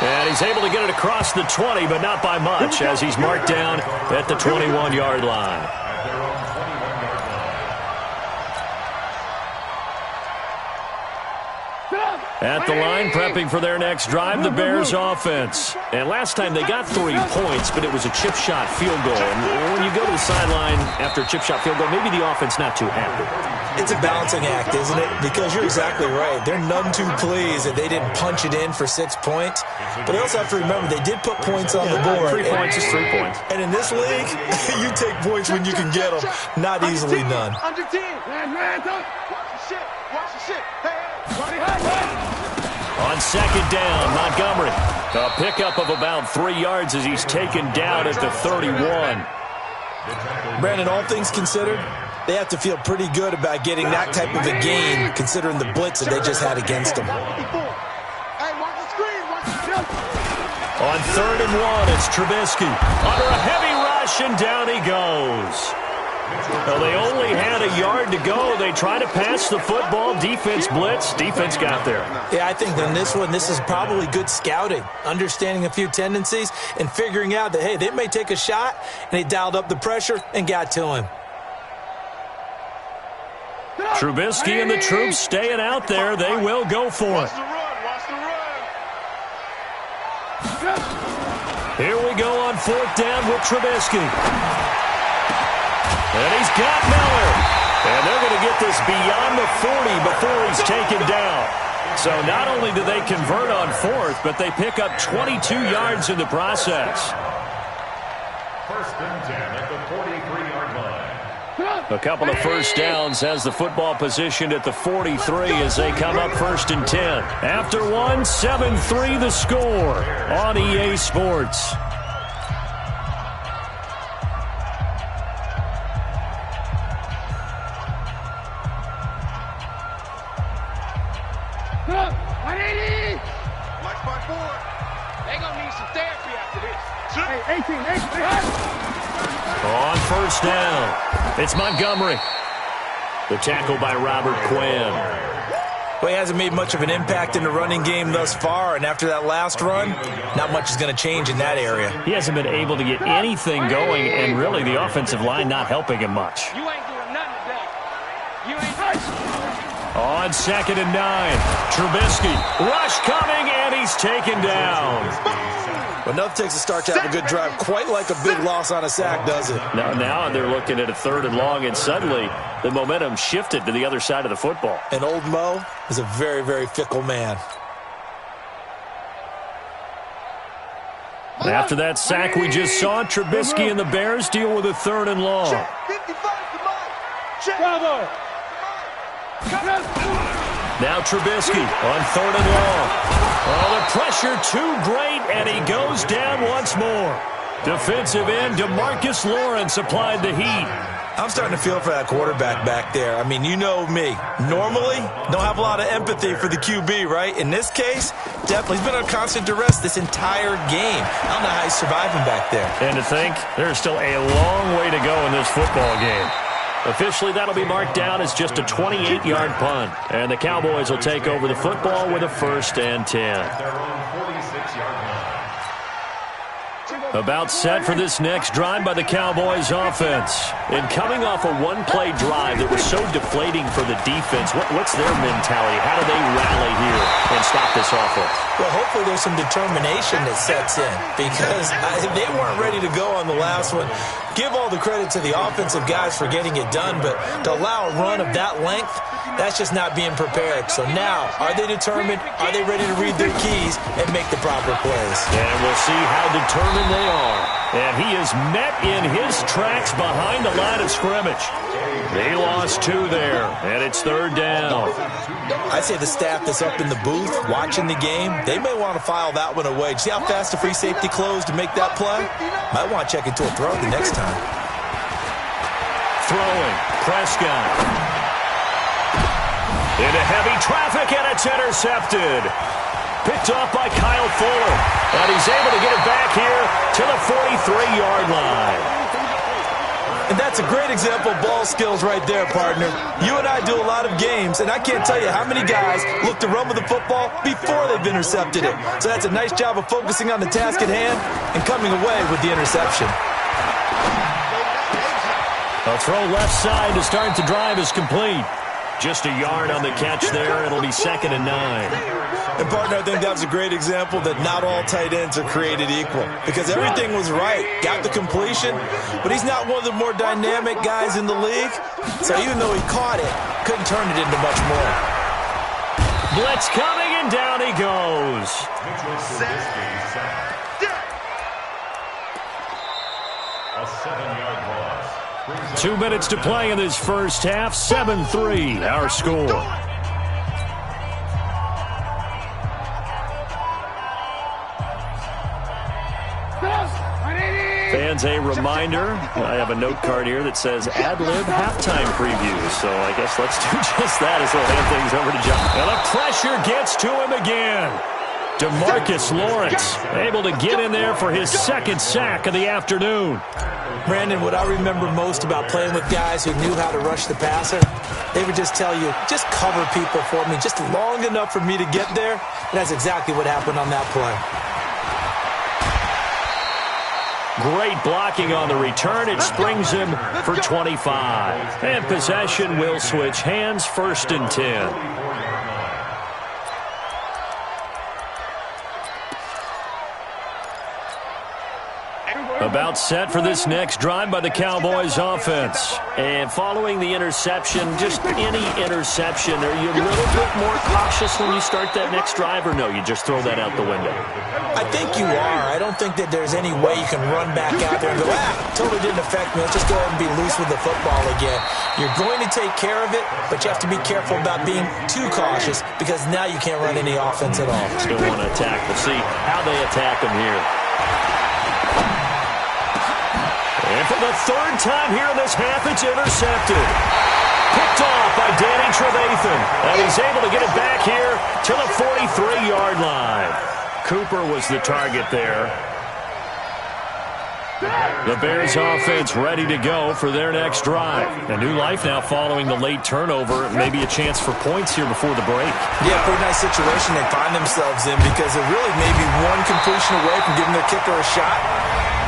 S1: And he's able to get it across the 20, but not by much, as he's marked down at the 21-yard line. At the line, prepping for their next drive, the Bears offense. And last time they got 3 points, but it was a chip shot field goal. And when you go to the sideline after a chip shot field goal, maybe the offense not too happy.
S4: It's a balancing act, isn't it? Because you're exactly right. They're none too pleased that they didn't punch it in for 6 points. But they also have to remember they did put points on the board.
S1: 3 points is 3 points.
S4: And in this league, you take points when you can get them. Not easily done.
S2: Under 10. Watch the shit. Watch the shit. Hey.
S1: On second down, Montgomery. A pickup of about 3 yards as he's taken down at the 31.
S4: Brandon, all things considered, they have to feel pretty good about getting that type of a gain, considering the blitz that they just had against them.
S1: On 3rd and 1, it's Trubisky. Under a heavy rush, and down he goes. Well, they only had a yard to go. They try to pass the football. Defense blitz. Defense got there.
S4: Yeah, I think on this one, this is probably good scouting, understanding a few tendencies, and figuring out that, hey, they may take a shot, and they dialed up the pressure and got to him.
S1: Trubisky and the troops staying out there. They will go for it. Here we go on 4th down with Trubisky. And he's got Miller. And they're going to get this beyond the 40 before he's taken down. So not only do they convert on 4th, but they pick up 22 yards in the process.
S3: 1st and 10 at the 43-yard line.
S1: A couple of first downs has the football positioned at the 43 as they come up 1st and 10. After one, 7-3 the score on EA Sports. On 1st down, it's Montgomery. The tackle by Robert Quinn.
S4: Well, he hasn't made much of an impact in the running game thus far, and after that last run, not much is going to change in that area.
S1: He hasn't been able to get anything going, and really the offensive line not helping him much.
S2: You ain't doing nothing today. You ain't.
S1: On 2nd and 9, Trubisky. Rush coming, and he's taken down.
S4: But nothing takes a start to have a good drive, quite like a big loss on a sack, does it?
S1: Now they're looking at a 3rd and long, and suddenly the momentum shifted to the other side of the football.
S4: And old Mo is a very, very fickle man.
S1: And after that sack we just saw, Trubisky and the Bears deal with a 3rd and long.
S2: Bravo.
S1: Now Trubisky on 3rd and long. Oh, the pressure too great, and he goes down once more. Defensive end DeMarcus Lawrence applied the heat.
S4: I'm starting to feel for that quarterback back there. I mean, you know me. Normally, don't have a lot of empathy for the QB, right? In this case, definitely. He's been under constant duress this entire game. I don't know how he's surviving back there.
S1: And to think, there's still a long way to go in this football game. Officially, that'll be marked down as just a 28-yard punt. And the Cowboys will take over the football with a 1st and 10.
S3: Their own 46-yard line.
S1: About set for this next drive by the Cowboys offense. And coming off a one-play drive that was so deflating for the defense, what's their mentality? How do they rally here and stop this offense?
S4: Well, hopefully there's some determination that sets in, because they weren't ready to go on the last one. Give all the credit to the offensive guys for getting it done, but to allow a run of that length, that's just not being prepared. So now, are they determined? Are they ready to read their keys and make the proper plays?
S1: And we'll see how determined they are. And he is met in his tracks behind the line of scrimmage. They lost 2 there, and it's 3rd down.
S4: I'd say the staff that's up in the booth watching the game, they may want to file that one away. See how fast the free safety closed to make that play? Might want to check into a throw the next time.
S1: Throwing, Prescott. Into heavy traffic, and it's intercepted. Picked off by Kyle Fuller. And he's able to get it back here to the 43-yard line.
S4: And that's a great example of ball skills right there, partner. You and I do a lot of games, and I can't tell you how many guys look to run with the football before they've intercepted it. So that's a nice job of focusing on the task at hand and coming away with the interception.
S1: A throw left side to start the drive is complete. Just a yard on the catch there. It'll be 2nd and 9.
S4: And, partner, I think that was a great example that not all tight ends are created equal, because everything was right. Got the completion, but he's not one of the more dynamic guys in the league. So even though he caught it, couldn't turn it into much more.
S1: Blitz coming, and down he goes.
S3: A 7-yard loss.
S1: 2 minutes to play in this first half. 7-3, our score. Fans, a reminder, I have a note card here that says ad-lib halftime preview. So I guess let's do just that as we'll hand things over to John. And the pressure gets to him again. DeMarcus Lawrence able to get in there for his 2nd sack of the afternoon.
S4: Brandon, what I remember most about playing with guys who knew how to rush the passer, they would just tell you, just cover people for me, just long enough for me to get there. And that's exactly what happened on that play.
S1: Great blocking on the return. It springs him for 25. And possession will switch hands, 1st and 10. About set for this next drive by the Cowboys offense. And following the interception, just any interception, are you a little bit more cautious when you start that next drive, or no, you just throw that out the window?
S4: I think you are. I don't think that there's any way you can run back out there and go, totally didn't affect me. Let's just go ahead and be loose with the football again. You're going to take care of it, but you have to be careful about being too cautious, because now you can't run any offense at all.
S1: Still want to attack. We'll see how they attack him here. And for the 3rd time here in this half, it's intercepted. Picked off by Danny Trevathan. And he's able to get it back here to the 43-yard line. Cooper was the target there. The Bears offense ready to go for their next drive. A new life now following the late turnover. Maybe a chance for points here before the break.
S4: Yeah, pretty nice situation they find themselves in, because they're really maybe one completion away from giving their kicker a shot.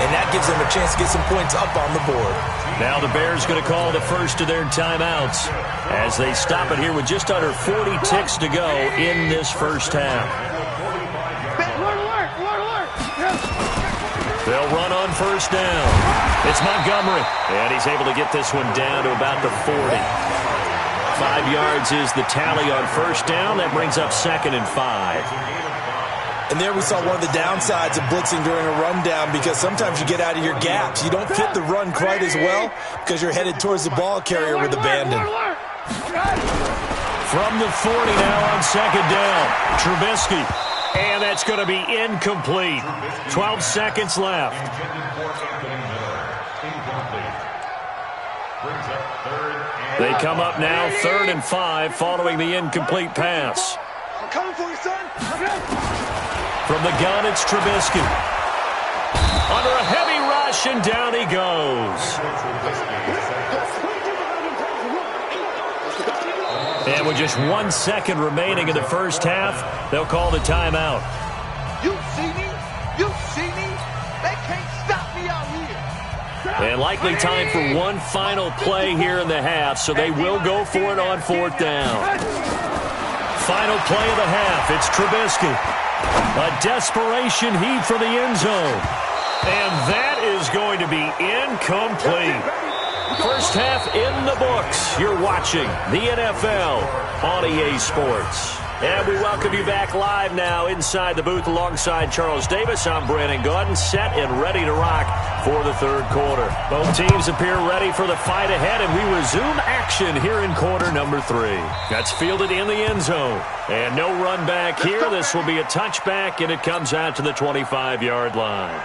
S4: And that gives them a chance to get some points up on the board.
S1: Now the Bears going to call the first of their timeouts as they stop it here with just under 40 ticks to go in this first half.
S2: Alert, alert, alert, alert.
S1: They'll run on first down. It's Montgomery, and he's able to get this one down to about the 40. 5 yards is the tally on first down. That brings up 2nd and 5.
S4: And there we saw one of the downsides of blitzing during a rundown, because sometimes you get out of your gaps. You don't fit the run quite as well because you're headed towards the ball carrier with abandon.
S1: From the 40 now on 2nd down. Trubisky. And that's going to be incomplete. 12 seconds left. They come up now 3rd and 5 following the incomplete pass.
S2: I'm coming for you, son.
S1: From the gun, it's Trubisky. Under a heavy rush, and down he goes. And with just 1 second remaining in the first half, they'll call the timeout.
S2: You see me? You see me? They can't stop me out here.
S1: And likely time for one final play here in the half, so they will go for it on 4th down. Final play of the half, it's Trubisky. A desperation heave for the end zone. And that is going to be incomplete. First half in the books. You're watching the NFL on EA Sports. And we welcome you back live now inside the booth alongside Charles Davis. I'm Brandon Gaudin, set and ready to rock for the 3rd quarter. Both teams appear ready for the fight ahead, and we resume action here in quarter number 3. That's fielded in the end zone. And no run back here. This will be a touchback, and it comes out to the 25-yard line.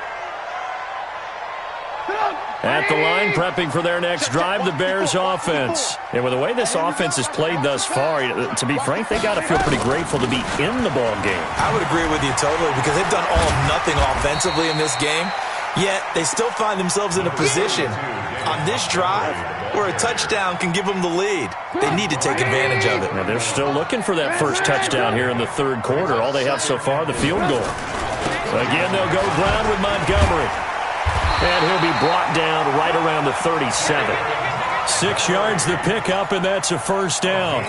S1: At the line, prepping for their next drive, the Bears offense. And with the way this offense has played thus far, to be frank, they got to feel pretty grateful to be in the ball game.
S4: I would agree with you totally, because they've done all or nothing offensively in this game, yet they still find themselves in a position on this drive where a touchdown can give them the lead. They need to take advantage of it.
S1: Now they're still looking for that first touchdown here in the 3rd quarter. All they have so far, the field goal. Again, they'll go ground with Montgomery. And he'll be brought down right around the 37. 6 yards the pickup, and that's a first down.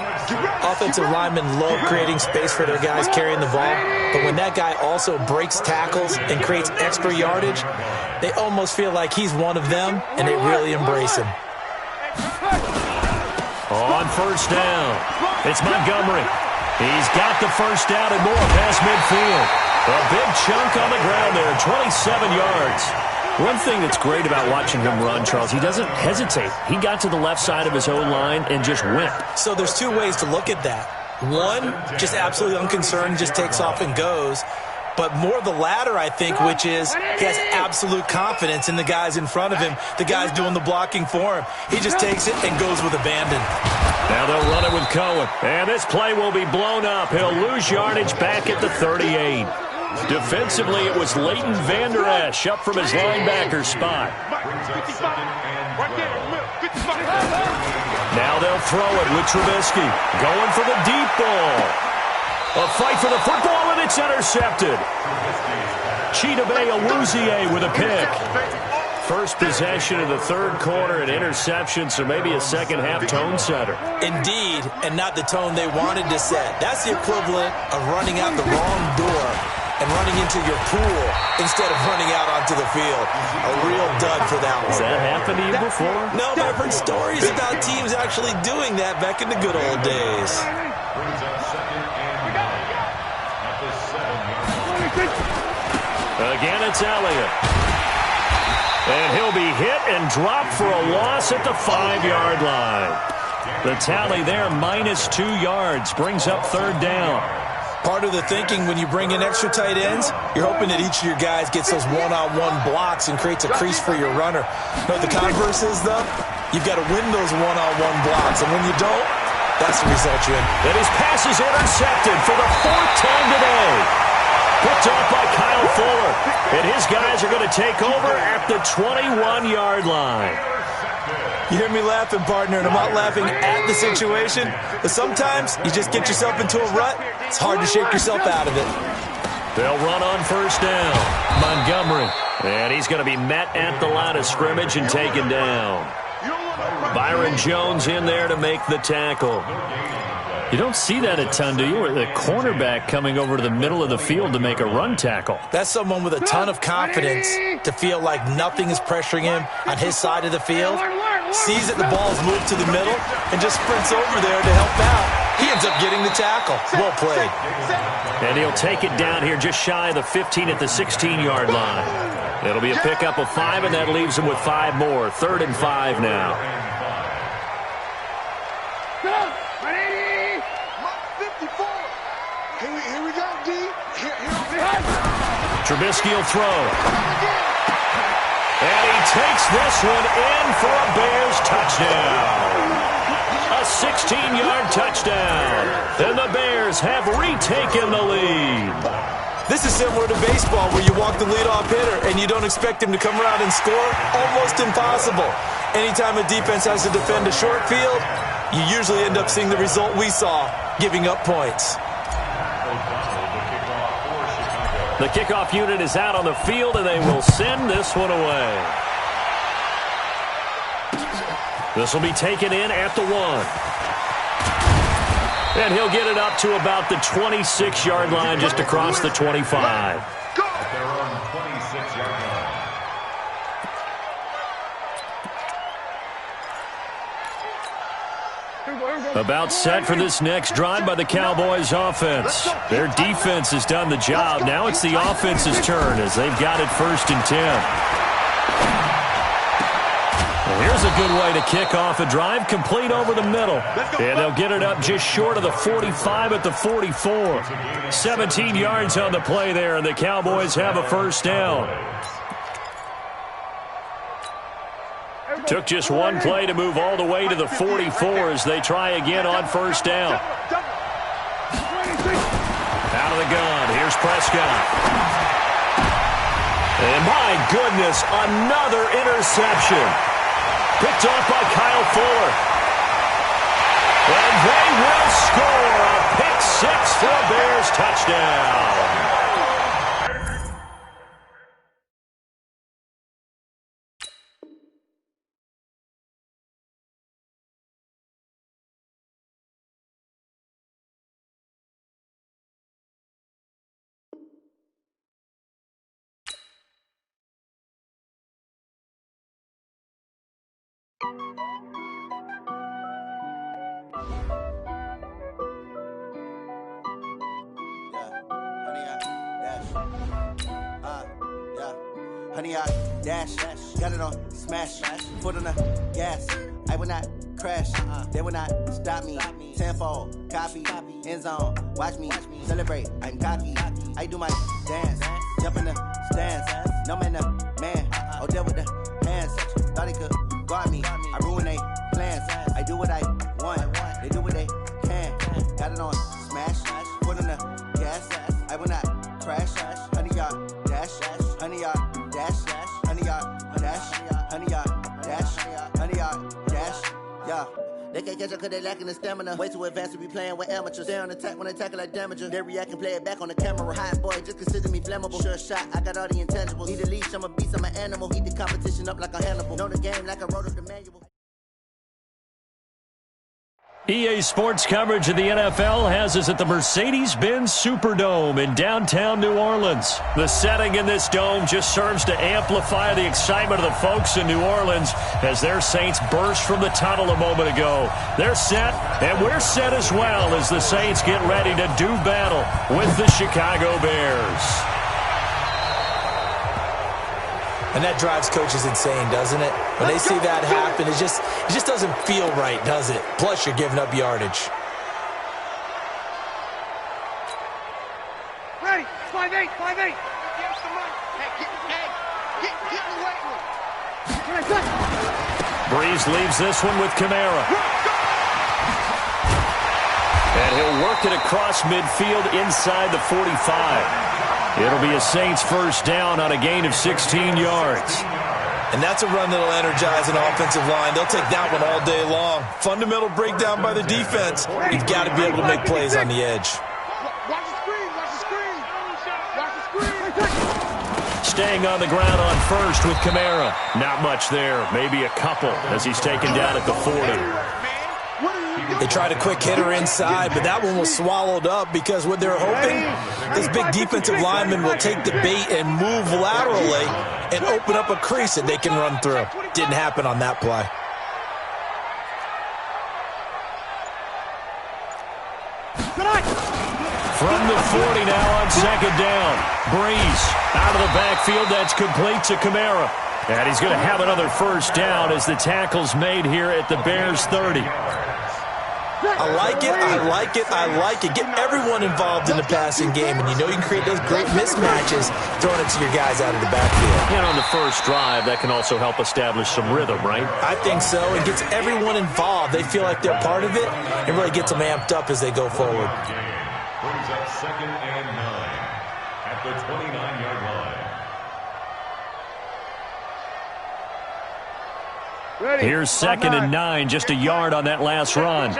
S4: Offensive linemen love creating space for their guys carrying the ball, but when that guy also breaks tackles and creates extra yardage, they almost feel like he's one of them, and they really embrace him.
S1: On first down, it's Montgomery. He's got the first down and more past midfield. A big chunk on the ground there, 27 yards. One thing that's great about watching him run, Charles, he doesn't hesitate. He got to the left side of his own line and just went.
S4: So there's 2 ways to look at that. One, just absolutely unconcerned, just takes off and goes. But more the latter, I think, which is he has absolute confidence in the guys in front of him, the guys doing the blocking for him. He just takes it and goes with abandon.
S1: Now they'll run it with Cohen. And this play will be blown up. He'll lose yardage back at the 38. Defensively, it was Leighton Vander Esch up from his linebacker spot. Now they'll throw it with Trubisky. Going for the deep ball. A fight for the football, and it's intercepted. Chidobe Awuzie with a pick. First possession of the 3rd quarter, an interception, so maybe a second-half tone setter.
S4: Indeed, and not the tone they wanted to set. That's the equivalent of running out the wrong door and running into your pool instead of running out onto the field. A real dud for that one.
S1: Has that happened to you before?
S4: No, but I've heard stories about teams actually doing that back in the good old days.
S1: Again, it's Elliott. And he'll be hit and dropped for a loss at the 5-yard line. The tally there, -2 yards, brings up 3rd down.
S4: Part of the thinking when you bring in extra tight ends, you're hoping that each of your guys gets those one-on-one blocks and creates a crease for your runner. But the converse is, though, you've got to win those one-on-one blocks. And when you don't, that's the result you're in.
S1: And his pass is intercepted for the 4th time today. Picked off by Kyle Fuller. And his guys are going to take over at the 21-yard line.
S4: You hear me laughing, partner, and I'm not laughing at the situation. But sometimes you just get yourself into a rut. It's hard to shake yourself out of it.
S1: They'll run on first down. Montgomery. And he's going to be met at the line of scrimmage and taken down. Byron Jones in there to make the tackle. You don't see that a ton, do you? Or the cornerback coming over to the middle of the field to make a run tackle.
S4: That's someone with a ton of confidence to feel like nothing is pressuring him on his side of the field. Sees that the ball's moved to the middle and just sprints over there to help out. He ends up getting the tackle. Well played.
S1: And he'll take it down here just shy of the 15 at the 16-yard line. It'll be a pickup of 5, and that leaves him with 5 more. 3rd and 5 now.
S2: Here we go, D.
S1: Trubisky will throw. And he takes this one in for a Bears touchdown. A 16-yard touchdown. And the Bears have retaken the lead.
S4: This is similar to baseball where you walk the leadoff hitter and you don't expect him to come around and score. Almost impossible. Anytime a defense has to defend a short field, you usually end up seeing the result we saw, giving up points.
S1: The kickoff unit is out on the field, and they will send this one away. This will be taken in at the 1. And he'll get it up to about the 26-yard line, just across the 25. About set for this next drive by the Cowboys offense. Their defense has done the job. Now it's the offense's turn as they've got it 1st and 10. Well, here's a good way to kick off a drive, complete over the middle. And they'll get it up just short of the 45 at the 44. 17 yards on the play there, and the Cowboys have a 1st down. Took just one play to move all the way to the 44 as they try again on 1st down. Out of the gun, here's Prescott. And my goodness, another interception. Picked off by Kyle Fuller. And they will score a pick 6 for a Bears touchdown.
S7: Honey, I dash, got it on smash, foot on the gas. I will not crash, they will not stop me. Tenfold, copy, end zone, watch me celebrate. I'm cocky, I do my dance, jump in the stands. No man, man, oh there with the hands. Thought he could guard me, I ruin they plans. I do what I want, they do what they can. Got it on smash, foot on the gas. I will not crash, honey, y'all dash, honey, y'all. Dash, honey, yard, dash, honey, yard, dash, honey, yard, dash, yeah. They can't catch up cause they lacking the stamina. Way too advanced to be playing with amateurs. Stay on attack when they tackle like damager. They react and play it back on the camera. Hot boy, just consider me flammable. Sure shot, I got all the intangibles. Need a leash, I'm a beast, I'm an animal. Eat the competition up like a Hannibal. Know the game like I wrote up the manual.
S1: EA Sports coverage of the NFL has us at the Mercedes-Benz Superdome in downtown New Orleans. The setting in this dome just serves to amplify the excitement of the folks in New Orleans as their Saints burst from the tunnel a moment ago. They're set, and we're set as well as the Saints get ready to do battle with the Chicago Bears.
S4: And that drives coaches insane, doesn't it? When they see that happen, it just doesn't feel right, does it? Plus, you're giving up yardage.
S2: Ready, 5-8, 5-8.
S1: Breeze leaves this one with Kamara. And he'll work it across midfield inside the 45. It'll be a Saints 1st down on a gain of 16 yards.
S4: And that's a run that'll energize an offensive line. They'll take that one all day long. Fundamental breakdown by the defense. You've got to be able to make plays on the edge.
S2: Watch the screen, watch the screen. Watch the screen.
S1: Staying on the ground on 1st with Kamara. Not much there. Maybe a couple as he's taken down at the 40.
S2: What are you
S4: They tried a quick hitter inside, but that one was swallowed up because what they're hoping, this big defensive lineman will take the bait and move laterally and open up a crease that they can run through. Didn't happen on that play.
S1: From the 40 now on second down. Breeze out of the backfield. That's complete to Kamara. And he's going to have another first down as the tackle's made here at the Bears 30.
S4: I like it, I like it, I like it. Get everyone involved in the passing game, and you know you can create those great mismatches throwing it to your guys out of the backfield.
S1: And on the first drive, that can also help establish some rhythm, right?
S4: I think so. It gets everyone involved. They feel like they're part of it, and really gets them amped up as they go forward.
S3: Brings up 2nd and 9 at the 29-yard line.
S1: Here's 2nd and 9, just a yard on that last run.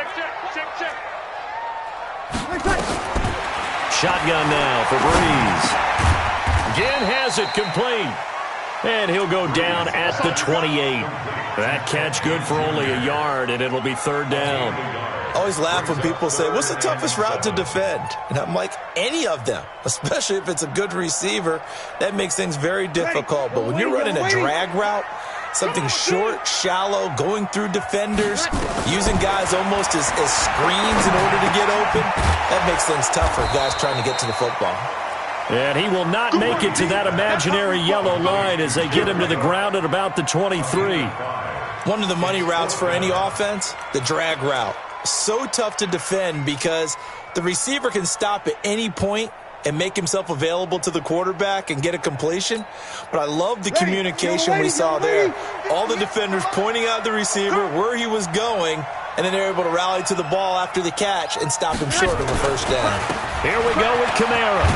S1: Shotgun now for Breeze. Again has it complete. And he'll go down at the 28. That catch good for only a yard, and it'll be 3rd down.
S4: I always laugh when people say, what's the toughest route to defend? And I'm like, any of them, especially if it's a good receiver. That makes things very difficult. But when you're running a drag route, something short, shallow, going through defenders, using guys almost as screens in order to get open, that makes things tougher, guys trying to get to the football.
S1: And he will not make it to that imaginary yellow line as they get him to the ground at about the 23.
S4: One of the money routes for any offense, the drag route. So tough to defend because the receiver can stop at any point and make himself available to the quarterback and get a completion. But I love the communication we saw there. All the defenders pointing out the receiver, where he was going, and then they're able to rally to the ball after the catch and stop him short of a first down.
S1: Here we go with Kamara.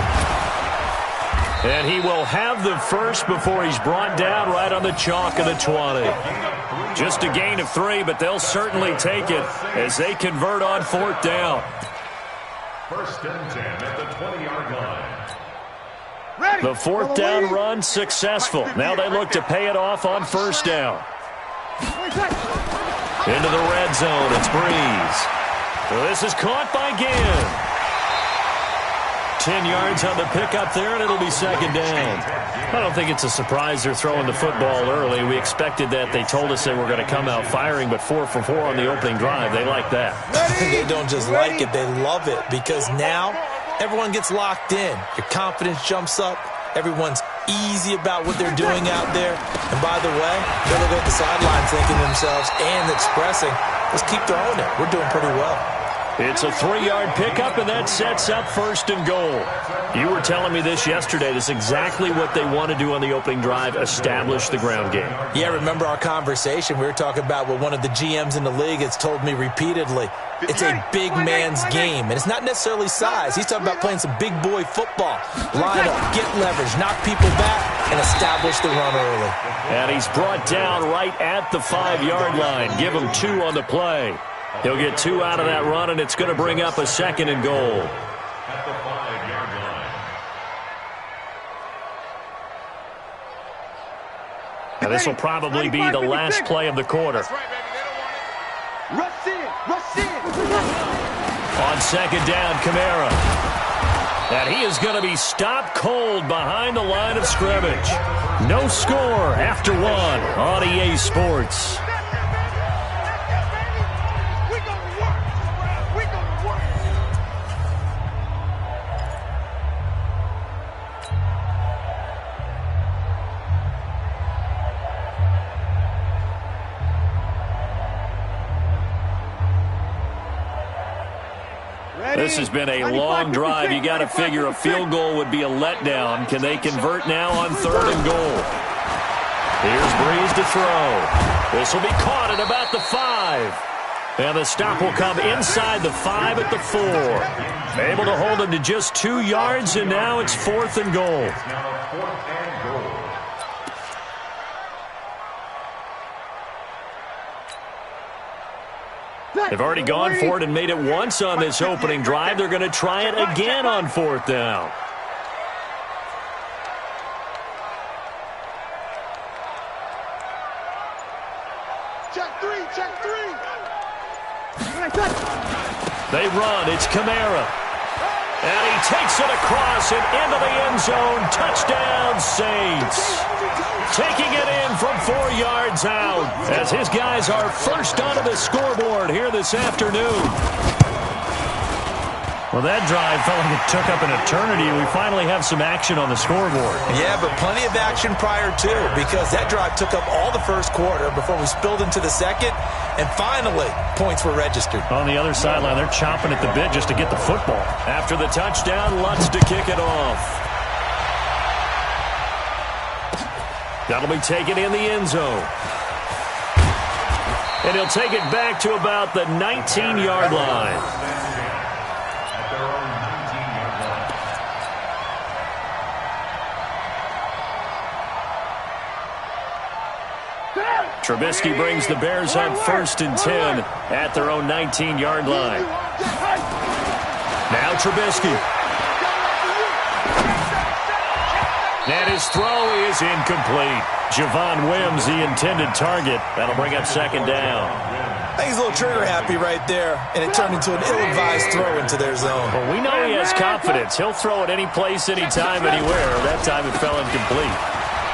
S1: And he will have the first before he's brought down right on the chalk of the 20. Just a gain of 3, but they'll certainly take it as they convert on 4th down.
S3: 1st and 10 at the 20-yard line.
S1: The 4th down run successful. Now they look to pay it off on 1st down. Into the red zone, it's Breeze. So this is caught by Ginn. 10 yards on the pickup there, and it'll be 2nd down. I don't think it's a surprise they're throwing the football early. We expected that. They told us they were going to come out firing, but 4 for 4 on the opening drive. They like that.
S4: They don't just like it, they love it, because now everyone gets locked in. Your confidence jumps up. Everyone's easy about what they're doing out there. And by the way, they're looking at the sidelines thinking to themselves and expressing, let's keep throwing it. We're doing pretty well.
S1: It's a 3-yard pickup, and that sets up 1st and goal. You were telling me this yesterday. This is exactly what they want to do on the opening drive, establish the ground game.
S4: Yeah, remember our conversation? We were talking about what one of the GMs in the league has told me repeatedly. It's a big man's game, and it's not necessarily size. He's talking about playing some big boy football. Line up, get leverage, knock people back, and establish the run early.
S1: And he's brought down right at the 5-yard line. Give him 2 on the play. He'll get 2 out of that run, and it's going to bring up a 2nd and goal.
S3: At the 5-yard line.
S1: Now this will probably be the last play of the quarter.
S2: Rush in, rush in.
S1: On 2nd down, Kamara. And he is going to be stopped cold behind the line of scrimmage. No score after 1 on EA Sports. This has been a long drive. You got to figure a field goal would be a letdown. Can they convert now on 3rd and goal? Here's Breeze to throw. This will be caught at about the 5. And the stop will come inside the 5 at the 4. Able to hold him to just 2 yards, and now it's 4th and goal.
S3: Now 4th and goal.
S1: They've already gone for it and made it once on this opening drive. They're going to try it again on 4th down.
S2: Check 3, check 3.
S1: They run. It's Kamara. And he takes it across and into the end zone. Touchdown, Saints. Taking it in from 4 yards out as his guys are first onto the scoreboard here this afternoon. Well, that drive felt like it took up an eternity, and we finally have some action on the scoreboard.
S4: Yeah, but plenty of action prior to, because that drive took up all the first quarter before we spilled into the second, and finally, points were registered.
S1: On the other sideline, they're chomping at the bit just to get the football. After the touchdown, Lutz to kick it off. That'll be taken in the end zone. And he'll take it back to about the 19-yard line. Trubisky brings the Bears up 1st and 10 at their own 19-yard line. Now Trubisky. And his throw is incomplete. Javon Wims, the intended target. That'll bring up 2nd down.
S4: I think he's a little trigger happy right there, and it turned into an ill-advised throw into their zone.
S1: Well, we know he has confidence. He'll throw it any place, anytime, anywhere. That time it fell incomplete.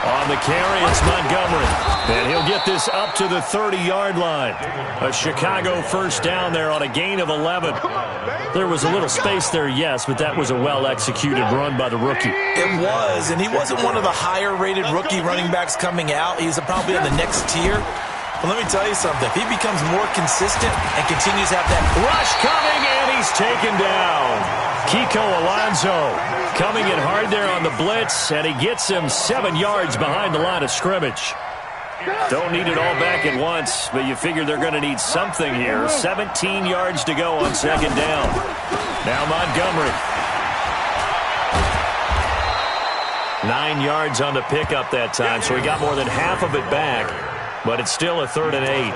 S1: On the carry, it's Montgomery. And he'll get this up to the 30-yard line. A Chicago first down there on a gain of 11. There was a little space there, yes, but that was a well-executed run by the rookie.
S4: It was, and he wasn't one of the higher-rated rookie running backs coming out. He's probably on the next tier. But let me tell you something. If he becomes more consistent and continues to have that
S1: rush coming, and he's taken down. Kiko Alonso coming in hard there on the blitz, and he gets him 7 yards behind the line of scrimmage. Don't need it all back at once, but you figure they're going to need something here. 17 yards to go on 2nd down. Now Montgomery. 9 yards on the pickup that time, so he got more than half of it back, but it's still a 3rd and 8.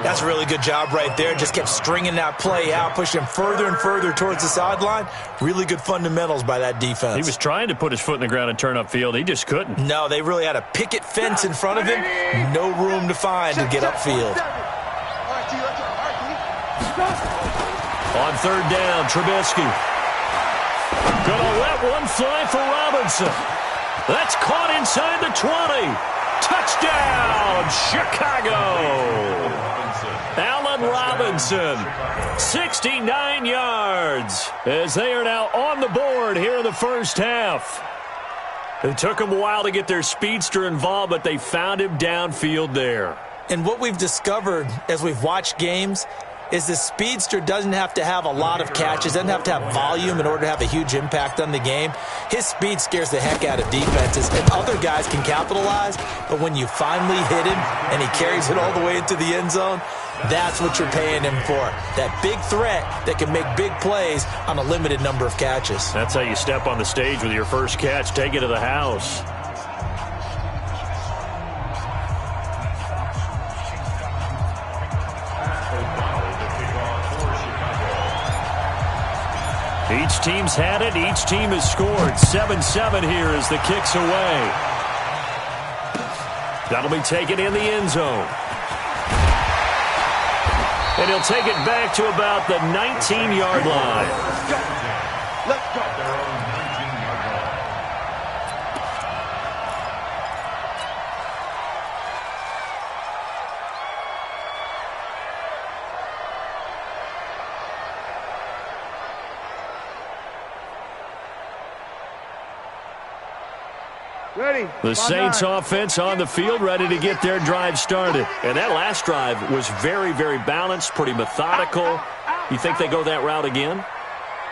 S4: That's a really good job right there. Just kept stringing that play out, pushing him further and further towards the sideline. Really good fundamentals by that defense.
S1: He was trying to put his foot in the ground and turn upfield. He just couldn't.
S4: No, they really had a picket fence in front of him. No room to find to get upfield.
S1: On 3rd down, Trubisky. Gonna let one fly for Robinson. That's caught inside the 20. Touchdown, Chicago. Allen Robinson, 69 yards, as they are now on the board here in the first half. It took them a while to get their speedster involved, but they found him downfield there.
S4: And what we've discovered as we've watched games is the speedster doesn't have to have a lot of catches, doesn't have to have volume in order to have a huge impact on the game. His speed scares the heck out of defenses, and other guys can capitalize, but when you finally hit him and he carries it all the way into the end zone, that's what you're paying him for. That big threat that can make big plays on a limited number of catches.
S1: That's how you step on the stage with your first catch. Take it to the house. Each team's had it. Each team has scored. 7-7 here as the kick's away. That'll be taken in the end zone. And he'll take it back to about the 19-yard line.
S2: Let's go. Ready.
S1: The Saints offense on the field, ready to get their drive started. And that last drive was very, very balanced, pretty methodical. You think they go that route again?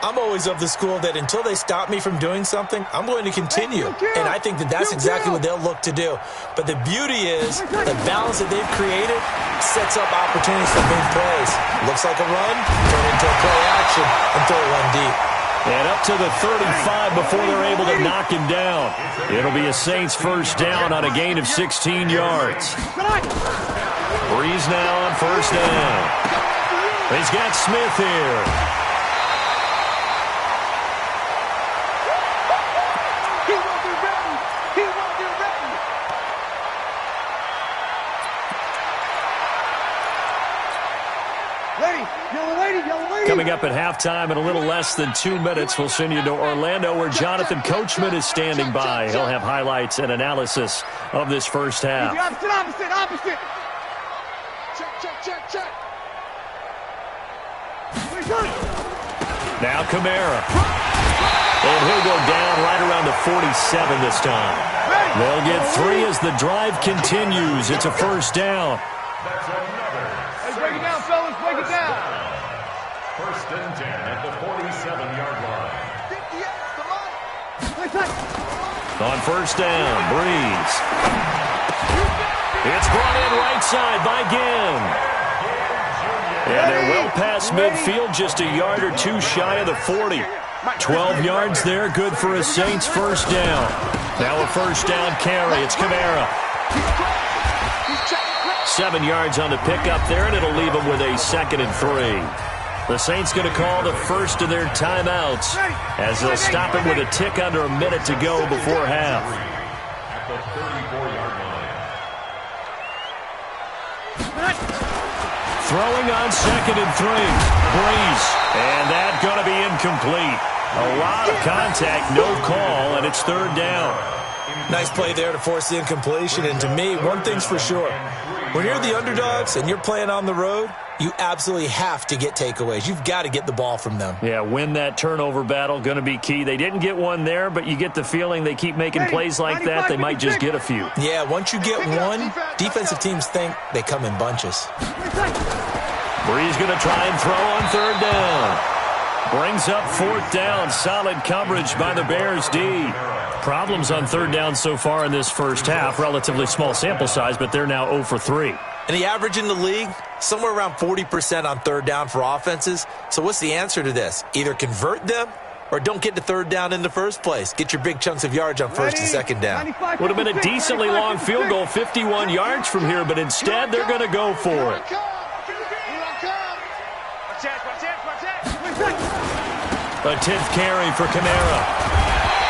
S4: I'm always of the school that until they stop me from doing something, I'm going to continue. And I think that that's exactly what they'll look to do. But the beauty is the balance that they've created sets up opportunities for big plays. Looks like a run, turn into a play action, and throw one deep.
S1: And up to the 35 before they're able to knock him down. It'll be a Saints first down on a gain of 16 yards. Breeze now on first down. He's got Smith here.
S2: He won't be ready. He won't be ready. Ready.
S1: Coming up at halftime in a little less than 2 minutes, we'll send you to Orlando where Jonathan Coachman is standing by. He'll have highlights and analysis of this first half.
S2: Opposite. Check.
S1: Now Kamara. And he'll go down right around the 47 this time. They'll get 3 as the drive continues. It's a first down.
S3: That's another.
S2: Hey, break it down, fellas. Break it down.
S3: First and 10 at the 47-yard line.
S1: On first down, Breeze. It's brought in right side by Ginn. And they're well past midfield, just a yard or two shy of the 40. 12 yards there, good for a Saints first down. Now a first down carry. It's Kamara. 7 yards on the pickup there, and it'll leave them with a 2nd and 3. The Saints going to call the first of their timeouts as they'll stop it with a tick under a minute to go before half.
S3: At the 34-yard line.
S1: Throwing on 2nd and 3. Breeze. And that going to be incomplete. A lot of contact, no call, and it's 3rd down.
S4: Nice play there to force the incompletion. And to me, one thing's for sure. When you're the underdogs and you're playing on the road, you absolutely have to get takeaways. You've got to get the ball from them.
S1: Yeah, win that turnover battle, going to be key. They didn't get one there, but you get the feling they keep making plays like that, they might just get a few.
S4: Yeah, once you get one, defensive teams think they come in bunches.
S1: Breeze going to try and throw on 3rd down. Brings up 4th down. Solid coverage by the Bears D. Problems on 3rd down so far in this first half. Relatively small sample size, but they're now 0 for 3.
S4: And the average in the league, somewhere around 40% on 3rd down for offenses. So what's the answer to this? Either convert them or don't get to 3rd down in the first place. Get your big chunks of yards on 1st and 2nd down.
S1: Would have been a decently long field goal, 51 yards from here, but instead they're going to go for it. A 10th carry for Kamara.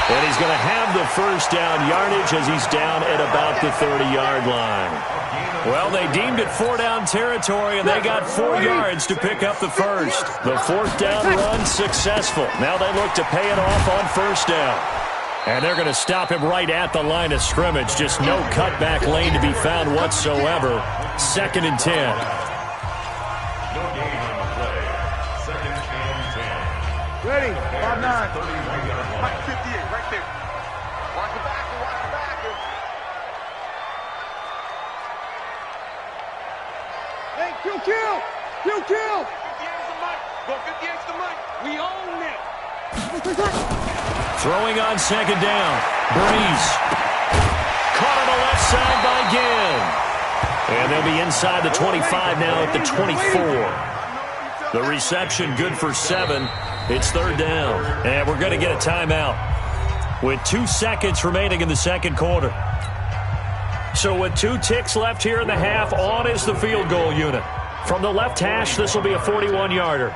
S1: And he's going to have the first down yardage as he's down at about the 30-yard line. Well, they deemed it 4-down territory, and they got 4 yards to pick up the first. The 4th down run successful. Now they look to pay it off on 1st down. And they're going to stop him right at the line of scrimmage. Just no cutback lane to be found whatsoever. 2nd and 10.
S3: No gain on the play. 2nd and 10.
S2: Ready, 5-9.
S3: 31-yard line.
S2: Mike 58, right there. Watch the back. Hey, kill. Go 50 extra Mike. We own that.
S1: Throwing on 2nd down. Breeze. Caught on the left side by Ginn. And they'll be inside the 25 now at the 24. The reception good for 7. It's 3rd down. And we're going to get a timeout with 2 seconds remaining in the second quarter. So with 2 ticks left here in the half, on is the field goal unit. From the left hash, this will be a 41-yarder.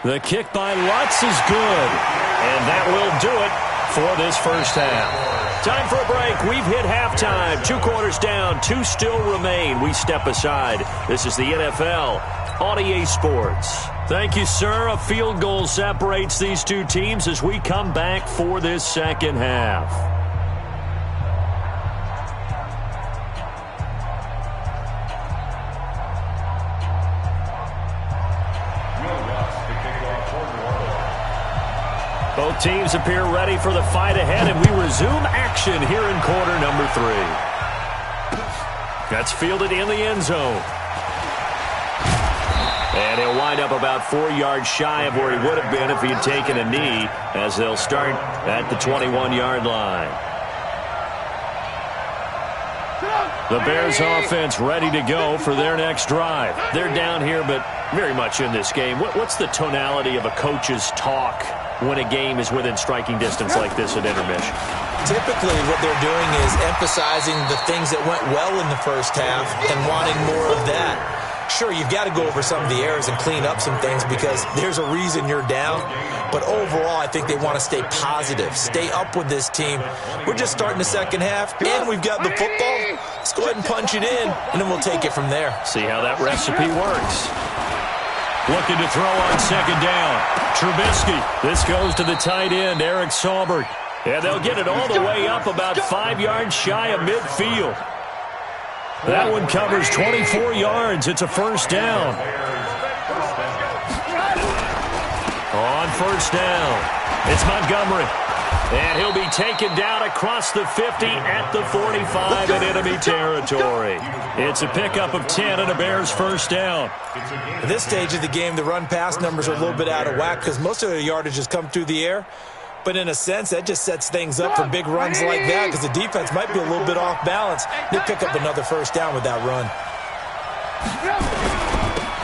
S1: The kick by Lutz is good. And that will do it for this first half. Time for a break. We've hit halftime. 2 quarters down. 2 still remain. We step aside. This is the NFL on EA Sports. Thank you, sir. A field goal separates these 2 teams as we come back for this second half. Both teams appear ready for the fight ahead, and we resume action here in quarter number 3. That's fielded in the end zone. And he'll wind up about 4 yards shy of where he would have been if he had taken a knee, as they'll start at the 21-yard line. The Bears offense ready to go for their next drive. They're down here, but very much in this game. What's the tonality of a coach's talk when a game is within striking distance like this at intermission?
S4: Typically, what they're doing is emphasizing the things that went well in the first half and wanting more of that. Sure, you've got to go over some of the errors and clean up some things because there's a reason you're down. But overall, I think they want to stay positive, stay up with this team. We're just starting the second half, and we've got the football. Let's go ahead and punch it in, and then we'll take it from there.
S1: See how that recipe works. Looking to throw on second down. Trubisky. This goes to the tight end, Eric Saubert. And they'll get it all the way up about 5 yards shy of midfield. That one covers 24 yards. It's a first down. On first down, it's Montgomery. And he'll be taken down across the 50 at the 45 in enemy territory. It's a pickup of 10 and a Bears first down.
S4: At this stage of the game, the run-pass numbers are a little bit out of whack because most of the yardage has come through the air. But in a sense, that just sets things up for big runs like that because the defense might be a little bit off balance. They pick up another first down with that run.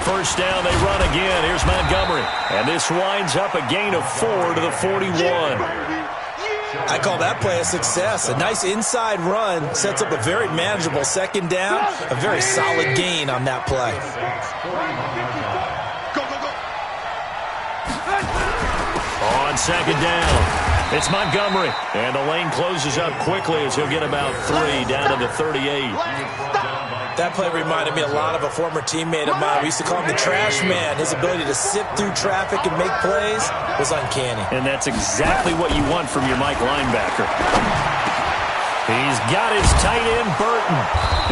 S1: First down, they run again. Here's Montgomery. And this winds up a gain of 4 to the 41.
S4: I call that play a success. A nice inside run sets up a very manageable second down. A very solid gain on that play.
S1: On second down, it's Montgomery. And the lane closes up quickly as he'll get about 3 down to the 38.
S4: That play reminded me a lot of a former teammate of mine. We used to call him the trash man. His ability to sift through traffic and make plays was uncanny.
S1: And that's exactly what you want from your Mike linebacker. He's got his tight end, Burton.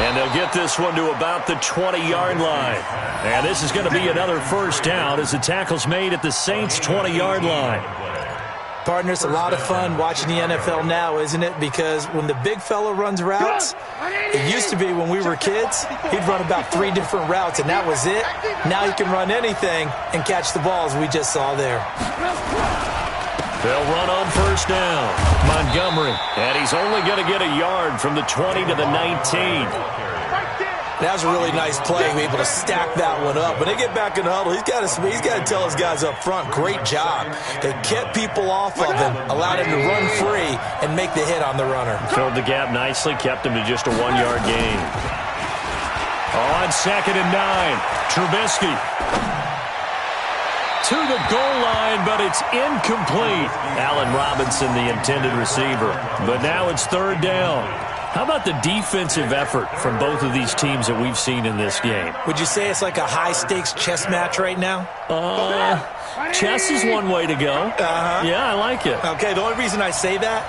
S1: And they'll get this one to about the 20-yard line. And this is going to be another first down as the tackle's made at the Saints' 20-yard line.
S4: Partner, it's a lot of fun watching the NFL now, isn't it? Because when the big fella runs routes, it used to be when we were kids, he'd run about 3 different routes, and that was it. Now he can run anything and catch the balls we just saw there.
S1: They'll run on first down. Montgomery, and he's only going to get a yard from the 20 to the 19.
S4: That was a really nice play, able to stack that one up. When they get back in the huddle, he's got to tell his guys up front, great job. They kept people off of him, allowed him to run free and make the hit on the runner.
S1: Filled the gap nicely, kept him to just a 1-yard gain. On second and 9, Trubisky. To the goal line, but it's incomplete. Allen Robinson, the intended receiver. But now it's third down. How about the defensive effort from both of these teams that we've seen in this game?
S4: Would you say it's like a high-stakes chess match right now?
S1: Chess is one way to go. Yeah, I like it.
S4: Okay, the only reason I say that,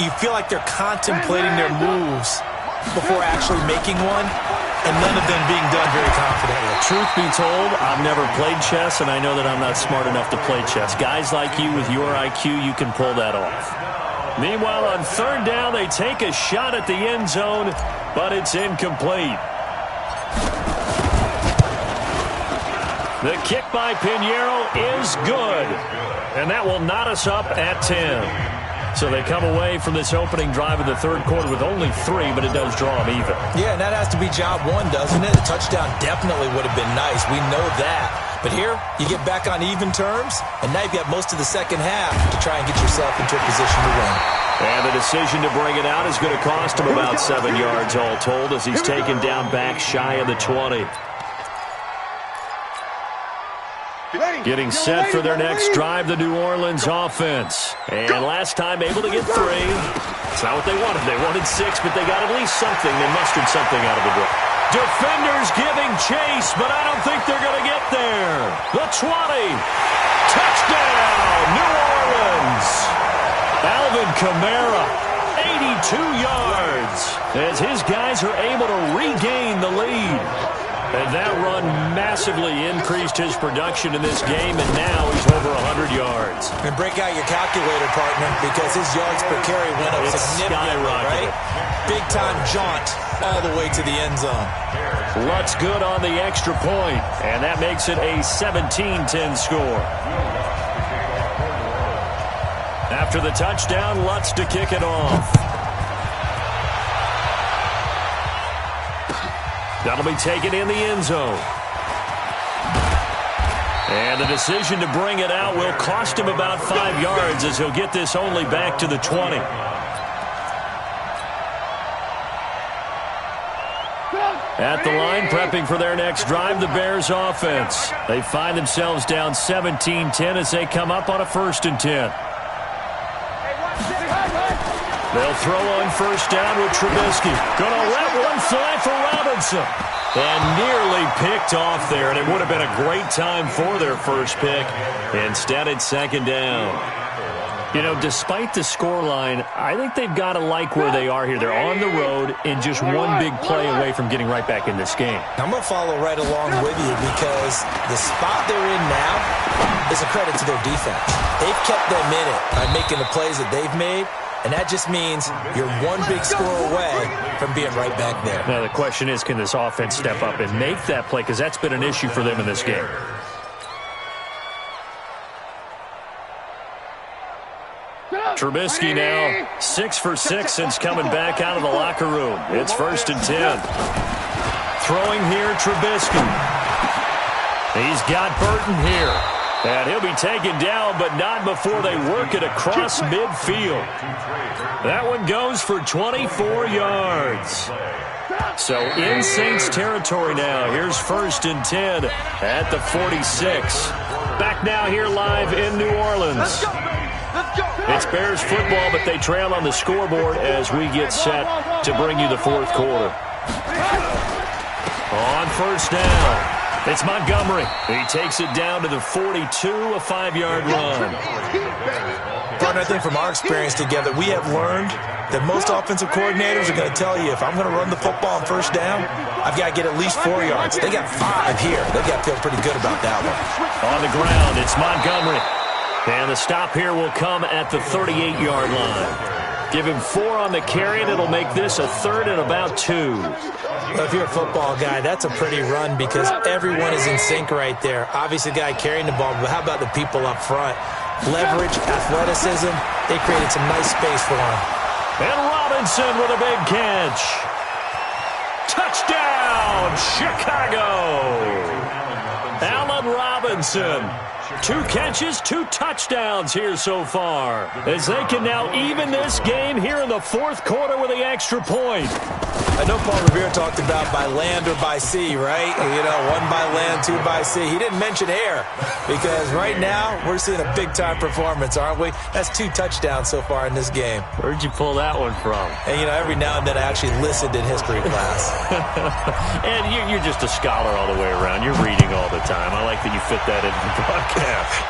S4: you feel like they're contemplating their moves before actually making one, and none of them being done very confidently.
S1: Truth be told, I've never played chess, and I know that I'm not smart enough to play chess. Guys like you with your IQ, you can pull that off. Meanwhile, on third down, they take a shot at the end zone, but it's incomplete. The kick by Pinheiro is good, and that will knot us up at 10. So they come away from this opening drive in the third quarter with only 3, but it does draw them even.
S4: Yeah, and that has to be job 1, doesn't it? A touchdown definitely would have been nice. We know that. But here, you get back on even terms, and now you've got most of the second half to try and get yourself into a position to win.
S1: And the decision to bring it out is going to cost him about 7 yards all told as he's taken down back shy of the 20. Getting set for their next drive, the New Orleans offense. And last time able to get 3. It's not what they wanted. They wanted 6, but they got at least something. They mustered something out of the drive. Defenders giving chase, but I don't think they're going to get there. The 20. Touchdown, New Orleans. Alvin Kamara, 82 yards, as his guys are able to regain the lead. And that run massively increased his production in this game, and now he's over 100 yards.
S4: And break out your calculator, partner, because his yards per carry went up significantly, right? Big-time jaunt all the way to the end zone.
S1: Lutz good on the extra point, and that makes it a 17-10 score. After the touchdown, Lutz to kick it off. That'll be taken in the end zone. And the decision to bring it out will cost him about 5 yards as he'll get this only back to the 20. At the line, prepping for their next drive, the Bears offense. They find themselves down 17-10 as they come up on a 1st and 10. They'll throw on first down with Trubisky. Gonna let one fly for Robinson. And nearly picked off there, and it would have been a great time for their first pick. Instead, it's second down. You know, despite the scoreline, I think they've got to like where they are here. They're on the road and just one big play away from getting right back in this game.
S4: I'm going to follow right along with you because the spot they're in now is a credit to their defense. They've kept them in it by making the plays that they've made. And that just means you're one big score away from being right back there.
S1: Now, the question is, can this offense step up and make that play? Because that's been an issue for them in this game. Trubisky now 6 for 6 since coming back out of the locker room. It's 1st and 10. Throwing here, Trubisky. He's got Burton here. And he'll be taken down, but not before they work it across midfield. That one goes for 24 yards. So in Saints territory now. Here's 1st and 10 at the 46. Back now here live in New Orleans. It's Bears football, but they trail on the scoreboard as we get set to bring you the fourth quarter. On first down. It's Montgomery. He takes it down to the 42, a 5-yard run.
S4: Partner, I think from our experience together, we have learned that most offensive coordinators are going to tell you, if I'm going to run the football on first down, I've got to get at least 4 yards. They got 5 here. They've got to feel pretty good about that one.
S1: On the ground, it's Montgomery. And the stop here will come at the 38-yard line. Give him 4 on the carry, and it'll make this a 3rd and about 2.
S4: Well, if you're a football guy, that's a pretty run because everyone is in sync right there. Obviously, the guy carrying the ball, but how about the people up front? Leverage, athleticism, they created some nice space for him.
S1: And Robinson with a big catch. Touchdown, Chicago! Allen Robinson. 2 catches, 2 touchdowns here so far, as they can now even this game here in the fourth quarter with the extra point.
S4: I know Paul Revere talked about by land or by sea, right? You know, 1 by land, 2 by sea. He didn't mention air because right now we're seeing a big-time performance, aren't we? That's 2 touchdowns so far in this game.
S1: Where'd you pull that one from?
S4: And, you know, every now and then I actually listened in history class.
S1: And you're just a scholar all the way around. You're reading all the time. I like that you fit that into the broadcast.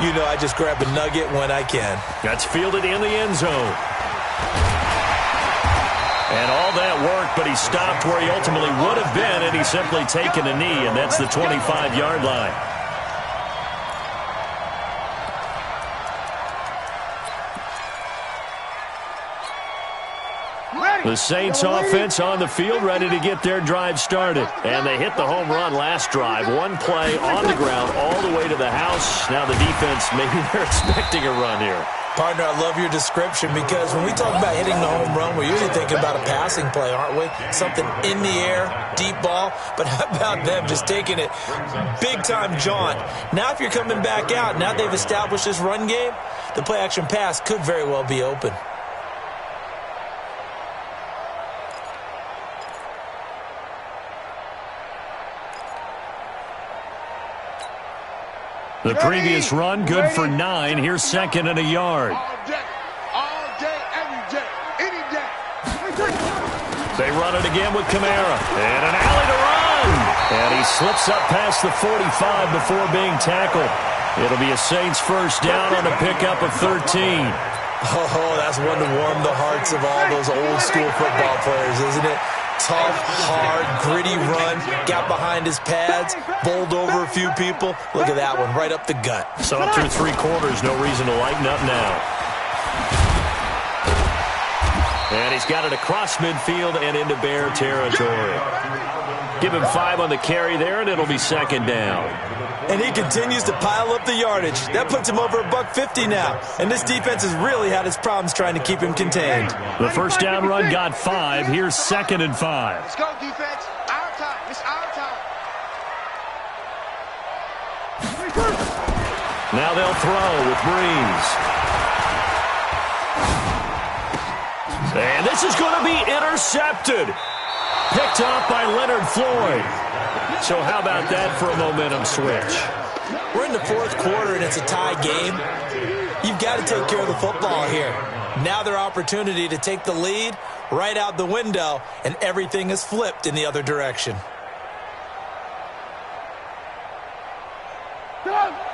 S4: You know, I just grab a nugget when I can.
S1: That's fielded in the end zone. And all that work, but he stopped where he ultimately would have been, and he's simply taken a knee, and that's the 25-yard line. The Saints offense on the field, ready to get their drive started. And they hit the home run last drive. 1 play on the ground all the way to the house. Now the defense, maybe they're expecting a run here.
S4: Partner, I love your description because when we talk about hitting the home run, we're usually thinking about a passing play, aren't we? Something in the air, deep ball. But how about them just taking it big-time jaunt? Now if you're coming back out, now they've established this run game, the play-action pass could very well be open.
S1: The previous run, good for 9. Here's 2nd and a yard.
S2: All day, every day, any day.
S1: They run it again with Kamara. And an alley to run. And he slips up past the 45 before being tackled. It'll be a Saints first down on a pickup of 13.
S4: Oh, that's one to warm the hearts of all those old-school football players, isn't it? Tough, hard, gritty run, got behind his pads, bowled over a few people. Look at that one, right up the gut.
S1: So up through 3 quarters, no reason to lighten up now. And he's got it across midfield and into Bear territory. Give him 5 on the carry there, and it'll be 2nd down.
S4: And he continues to pile up the yardage. That puts him over $150 now. And this defense has really had its problems trying to keep him contained.
S1: The first down run got 5. Here's 2nd and 5.
S2: Let's go, defense. Our time. It's our time.
S1: Now they'll throw with Breeze. And this is going to be intercepted. Picked off by Leonard Floyd. So how about that for a momentum switch?
S4: We're in the fourth quarter, and it's a tie game. You've got to take care of the football here. Now their opportunity to take the lead right out the window, and everything is flipped in the other direction.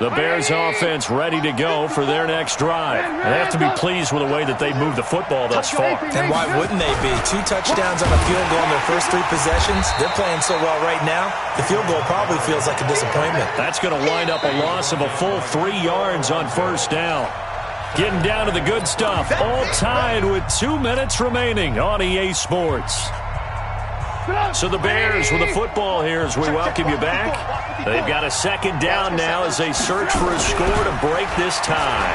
S1: The Bears offense ready to go for their next drive. They have to be pleased with the way that they've moved the football thus far.
S4: And why wouldn't they be? 2 touchdowns on a field goal in their first 3 possessions. They're playing so well right now, the field goal probably feels like a disappointment.
S1: That's going to wind up a loss of a full 3 yards on first down. Getting down to the good stuff. All tied with 2 minutes remaining on EA Sports. So the Bears with the football here as we welcome you back. They've got a second down now as they search for a score to break this tie.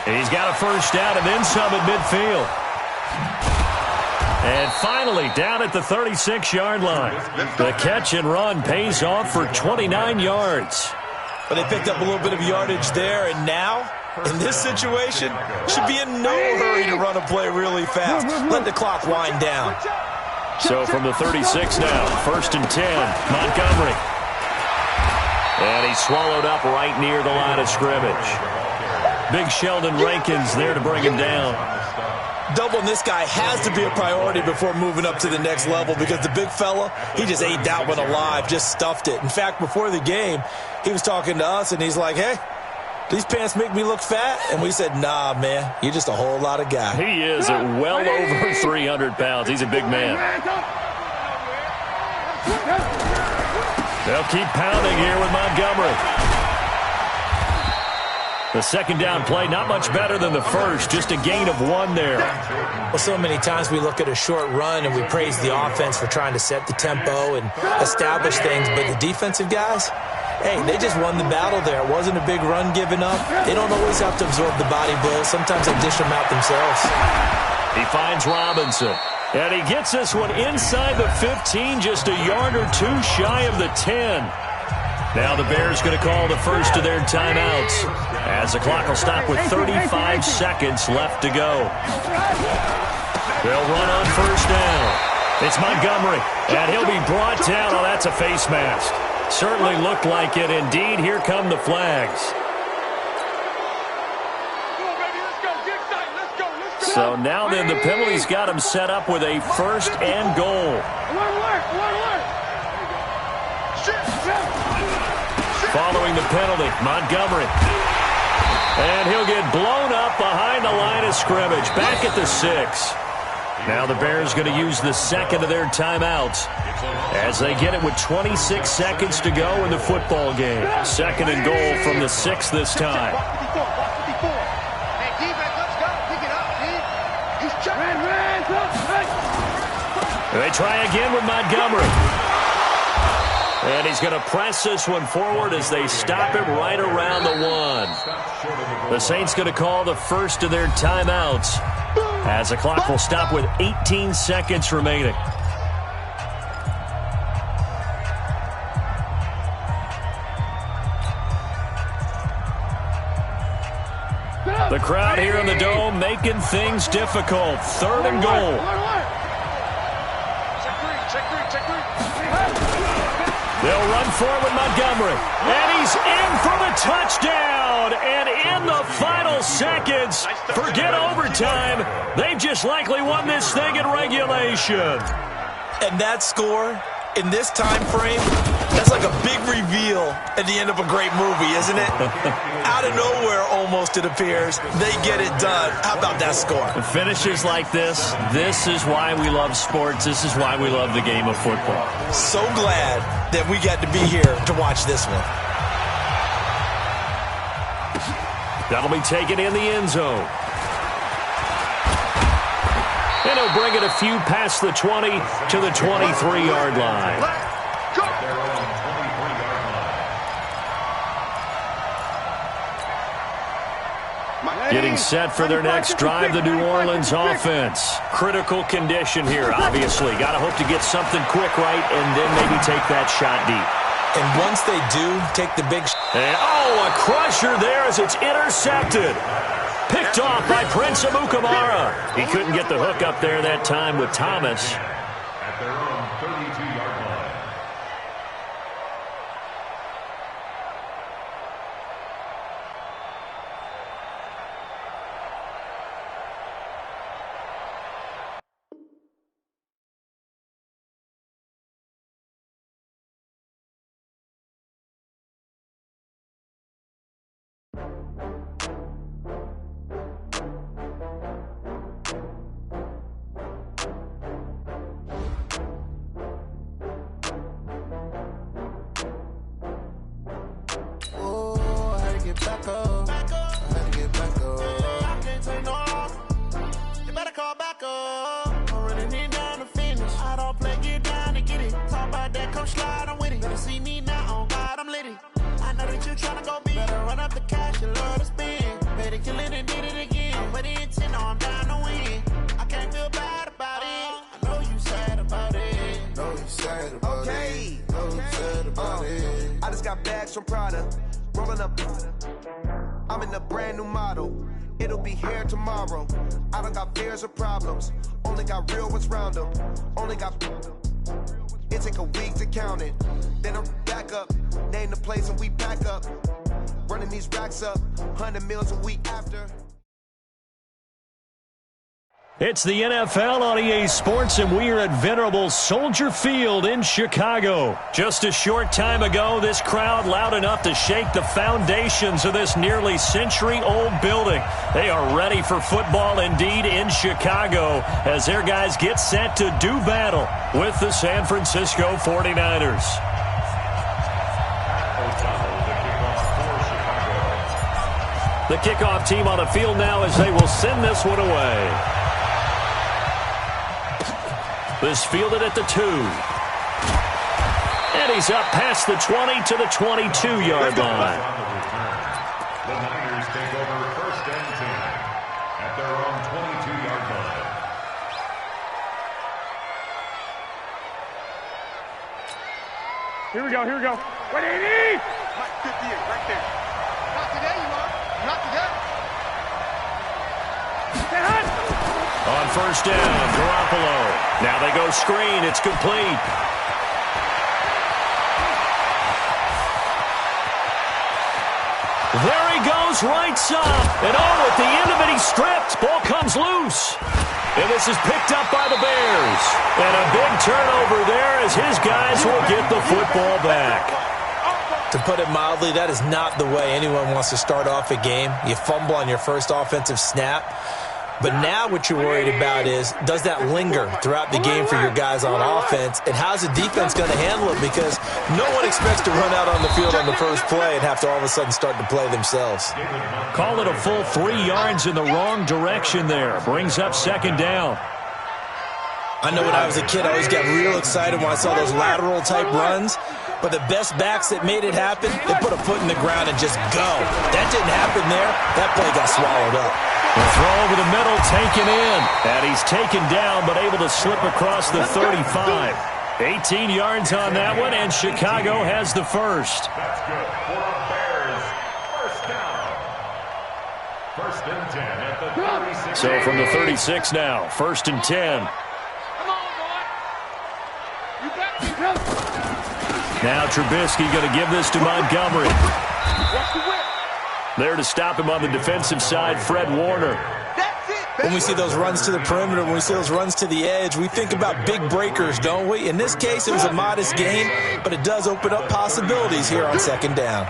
S1: He's got a first down and then some at midfield. And finally down at the 36-yard line. The catch and run pays off for 29 yards.
S4: But they picked up a little bit of yardage there, and now, in this situation, should be in no hurry to run a play really fast. Let the clock wind down.
S1: So from the 36 now, 1st and 10, Montgomery. And he's swallowed up right near the line of scrimmage. Big Sheldon Rankins there to bring him down.
S4: Doubling this guy has to be a priority before moving up to the next level because the big fella, he just ate that one alive, just stuffed it. In fact, before the game, he was talking to us, and he's like, hey, these pants make me look fat? And we said, nah, man, you're just a whole lot of guy.
S1: He is at well over 300 pounds. He's a big man. They'll keep pounding here with Montgomery. The second down play, not much better than the first, just a gain of 1 there.
S4: Well, so many times we look at a short run and we praise the offense for trying to set the tempo and establish things, but the defensive guys, hey, they just won the battle there. It wasn't a big run given up. They don't always have to absorb the body blows. Sometimes they dish them out themselves.
S1: He finds Robinson, and he gets this one inside the 15, just a yard or 2 shy of the 10. Now the Bears going to call the first of their timeouts as the clock will stop with 35 seconds left to go. They'll run on first down. It's Montgomery, and he'll be brought down. Oh, that's a face mask. Certainly looked like it. Indeed, here come the flags. So now then the penalty's got him set up with a 1st and goal. Following the penalty, Montgomery. And he'll get blown up behind the line of scrimmage. Back at the 6. Now the Bears going to use the second of their timeouts as they get it with 26 seconds to go in the football game. 2nd and goal from the 6 this time. They try again with Montgomery. And he's going to press this one forward as they stop him right around the 1. The Saints going to call the first of their timeouts as the clock will stop with 18 seconds remaining. The crowd here in the Dome making things difficult. 3rd and goal. They'll run forward with Montgomery. And he's in for the touchdown. And in the final seconds, forget overtime. They've just likely won this thing in regulation.
S4: And that score in this time frame, that's like a big reveal at the end of a great movie, isn't it? Out of nowhere, almost, it appears, they get it done. How about that score?
S1: Finishes like this is why we love sports. This is why we love the game of football.
S4: So glad that we got to be here to watch this one.
S1: That'll be taken in the end zone. And he'll bring it a few past the 20 to the 23-yard line. Getting set for their next drive, the New Orleans offense. Critical condition here, obviously. Got to hope to get something quick right and then maybe take that shot deep.
S4: And once they do, take the big shot.
S1: And, oh, a crusher there as it's intercepted. Picked off by Prince Amukamara. He couldn't get the hook up there that time with Thomas.
S3: At their own 32-yard line.
S10: back up. I'm running it down to finish. I don't play, get down to get it. Talk about that, come slide, I'm with it. Better see me now, on God, I'm litty. I know that you tryna go big. Better run up the cash, you love to spend. Better kill it and did it again. I'm with intent, no, I'm down to win. I can't feel bad about it. I know you sad about it.
S8: Know you sad about it. Know you sad about it.
S9: I just got bags from Prada, rolling up. I'm in a brand new model. It'll be here tomorrow. I don't got fears or problems. Only got real ones round them. Only got. It take a week to count it. Then I'm back up. Name the place and we pack up. Running these racks up. 100 meals a week after.
S1: It's the NFL on EA Sports, and we are at venerable Soldier Field in Chicago. Just a short time ago, this crowd loud enough to shake the foundations of this nearly century-old building. They are ready for football indeed in Chicago as their guys get set to do battle with the San Francisco 49ers. The kickoff team on the field now as they will send this one away. This fielded at the 2. And he's up past the 20 to the 22-yard line.
S3: The Niners take over 1st and 10 at their own 22-yard line.
S2: Here we go, here we go. 180! Mike 58, right there. Not today, you are. Not today. Stay hot!
S1: On 1st down, Garoppolo. Now they go screen. It's complete. There he goes, right side. And at the end of it, he's stripped. Ball comes loose. And this is picked up by the Bears. And a big turnover there as his guys will get the football back.
S4: To put it mildly, that is not the way anyone wants to start off a game. You fumble on your first offensive snap. But now what you're worried about is, does that linger throughout the game for your guys on offense? And how's the defense going to handle it? Because no one expects to run out on the field on the first play and have to all of a sudden start to play themselves.
S1: Call it a full 3 yards in the wrong direction there. Brings up 2nd down.
S4: I know when I was a kid, I always got real excited when I saw those lateral-type runs. But the best backs that made it happen, they put a foot in the ground and just go. That didn't happen there. That play got swallowed up.
S1: The throw over the middle taken in. And he's taken down but able to slip across the 35. 18 yards on that one, and Chicago has the first.
S3: That's good for the Bears. 1st down. 1st and 10 at the 36.
S1: So from the 36 now, 1st and 10.
S2: Come on, boy. You got me.
S1: Now Trubisky going to give this to Montgomery.
S2: Watch the whip.
S1: There to stop him on the defensive side, Fred Warner.
S2: That's it.
S4: When we see those runs to the perimeter, when we see those runs to the edge, we think about big breakers, don't we? In this case, it was a modest gain, but it does open up possibilities here on 2nd down.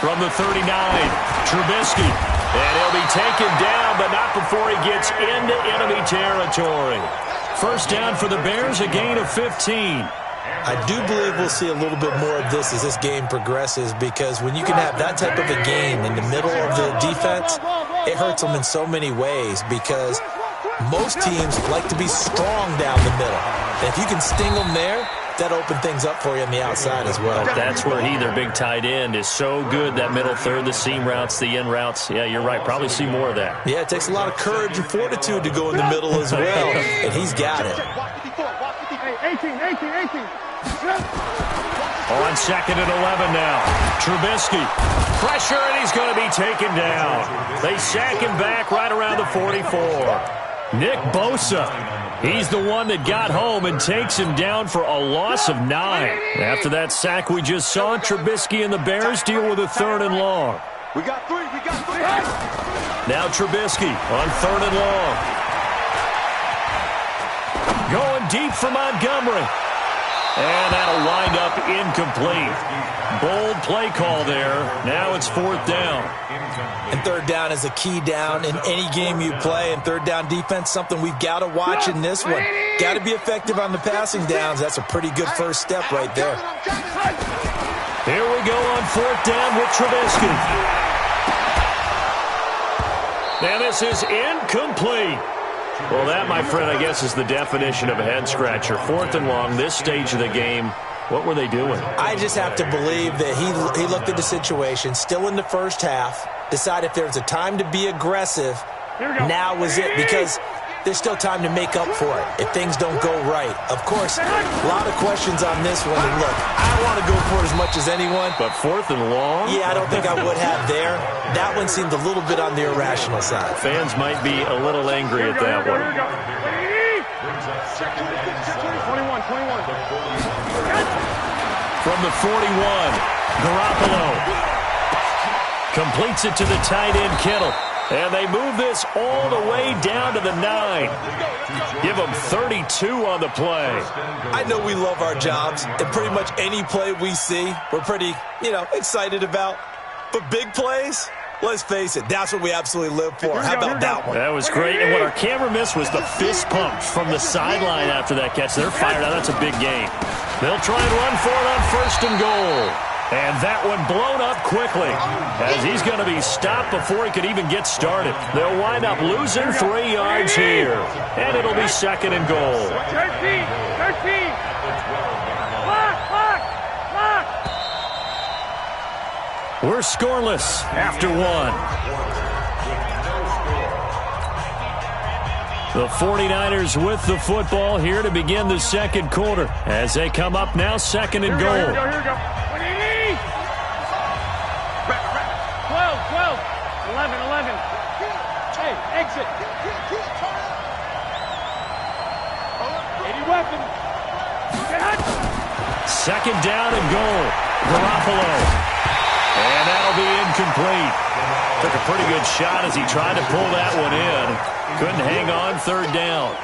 S1: From the 39, Trubisky. And he'll be taken down, but not before he gets into enemy territory. 1st down for the Bears, a gain of 15.
S4: I do believe we'll see a little bit more of this as this game progresses, because when you can have that type of a game in the middle of the defense, it hurts them in so many ways, because most teams like to be strong down the middle. And if you can sting them there, that open things up for you on the outside as well.
S1: That's where their big tight end, is so good, that middle third, the seam routes, the in routes. Yeah, you're right. Probably see more of that.
S4: Yeah, it takes a lot of courage and fortitude to go in the middle as well, and he's got it.
S2: 18.
S1: On 2nd and 11 now. Trubisky. Pressure, and he's going to be taken down. They sack him back right around the 44. Nick Bosa. He's the one that got home and takes him down for a loss of 9. After that sack we just saw, Trubisky and the Bears deal with a 3rd and long.
S2: We got three.
S1: Now Trubisky on 3rd and long. Going deep for Montgomery. And that'll wind up incomplete. Bold play call there. Now it's 4th down.
S4: And 3rd down is a key down in any game you play. And 3rd down defense, something we've got to watch in this one. Got to be effective on the passing downs. That's a pretty good first step right there.
S1: Here we go on 4th down with Trubisky. And this is incomplete. Well, that, my friend, I guess is the definition of a head-scratcher. 4th and long, this stage of the game. What were they doing?
S4: I just have to believe that he looked at the situation, still in the first half, decided if there was a time to be aggressive, now was it, because there's still time to make up for it if things don't go right. Of course, a lot of questions on this one. And look, I want to go for it as much as anyone.
S1: But 4th and long?
S4: Yeah, I don't think I would have there. That one seemed a little bit on the irrational side.
S1: Fans might be a little angry at that one.
S2: 21.
S1: From the 41, Garoppolo completes it to the tight end, Kittle. And they move this all the way down to the 9. Give them 32 on the play.
S4: I know we love our jobs, and pretty much any play we see, we're pretty, excited about. But big plays, let's face it, that's what we absolutely live for. How about that one?
S1: That was great. And what our camera missed was the fist pump from the sideline after that catch. They're fired out. That's a big game. They'll try and run for it on 1st and goal. And that one blown up quickly as he's going to be stopped before he could even get started. They'll wind up losing 3 yards here. And it'll be 2nd and goal.
S2: 13.
S1: We're scoreless after 1. The 49ers with the football here to begin the second quarter as they come up now 2nd and goal.
S2: Here we go. 12. 11. Hey, exit. 80 weapons.
S1: 2nd down and goal. Garoppolo. And that'll be incomplete. Took a pretty good shot as he tried to pull that one in. Couldn't hang on 3rd down.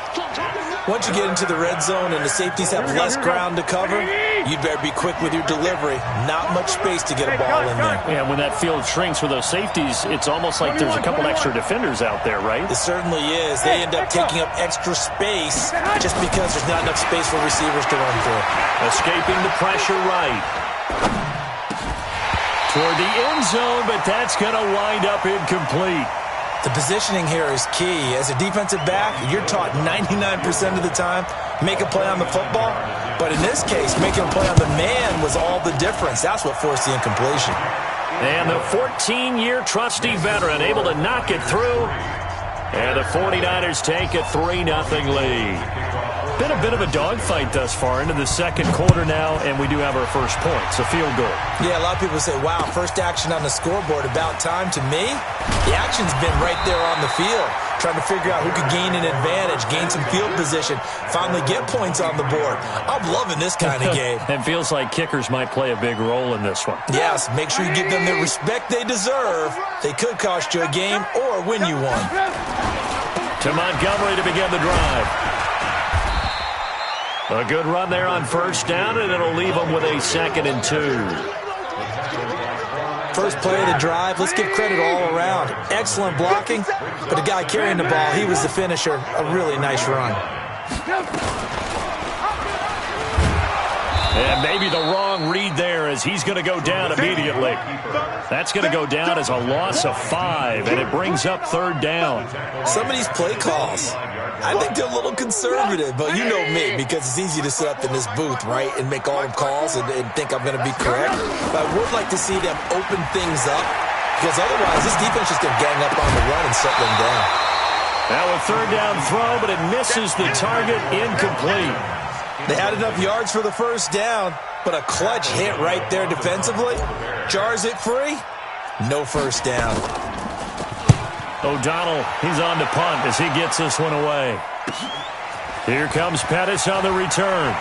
S4: Once you get into the red zone and the safeties have less ground to cover, you'd better be quick with your delivery. Not much space to get a ball in there.
S1: Yeah, when that field shrinks with those safeties, it's almost like there's a couple extra defenders out there, right?
S4: It certainly is. They end up taking up extra space just because there's not enough space for receivers to run through.
S1: Escaping the pressure right. Toward the end zone, but that's going to wind up incomplete.
S4: The positioning here is key. As a defensive back, you're taught 99% of the time, make a play on the football. But in this case, making a play on the man was all the difference. That's what forced the incompletion.
S1: And the 14-year trusty veteran able to knock it through. And the 49ers take a 3-0 lead. Been a bit of a dogfight thus far into the second quarter now, and we do have our first point. It's a field goal.
S4: Yeah, a lot of people say, wow, first action on the scoreboard, about time. To me, the action's been right there on the field, trying to figure out who could gain an advantage, gain some field position, finally get points on the board. I'm loving this kind of game.
S1: It feels like kickers might play a big role in this one.
S4: Yes, make sure you give them the respect they deserve. They could cost you a game or win you one.
S1: To Montgomery to begin the drive. A good run there on 1st down, and it'll leave them with a 2nd and 2.
S4: First play of the drive, let's give credit all around. Excellent blocking, but the guy carrying the ball, he was the finisher. A really nice run.
S1: And maybe the wrong read there as he's going to go down immediately. That's going to go down as a loss of 5, and it brings up 3rd down.
S4: Some of these play calls, I think they're a little conservative, but you know me, because it's easy to sit up in this booth, right, and make all the calls and think I'm going to be correct. But I would like to see them open things up, because otherwise this defense is going to gang up on the run and shut them down.
S1: Now a 3rd down throw, but it misses the target, incomplete.
S4: They had enough yards for the 1st down, but a clutch hit right there defensively. Jars it free, no 1st down.
S1: O'Donnell, he's on to punt as he gets this one away. Here comes Pettis on the return.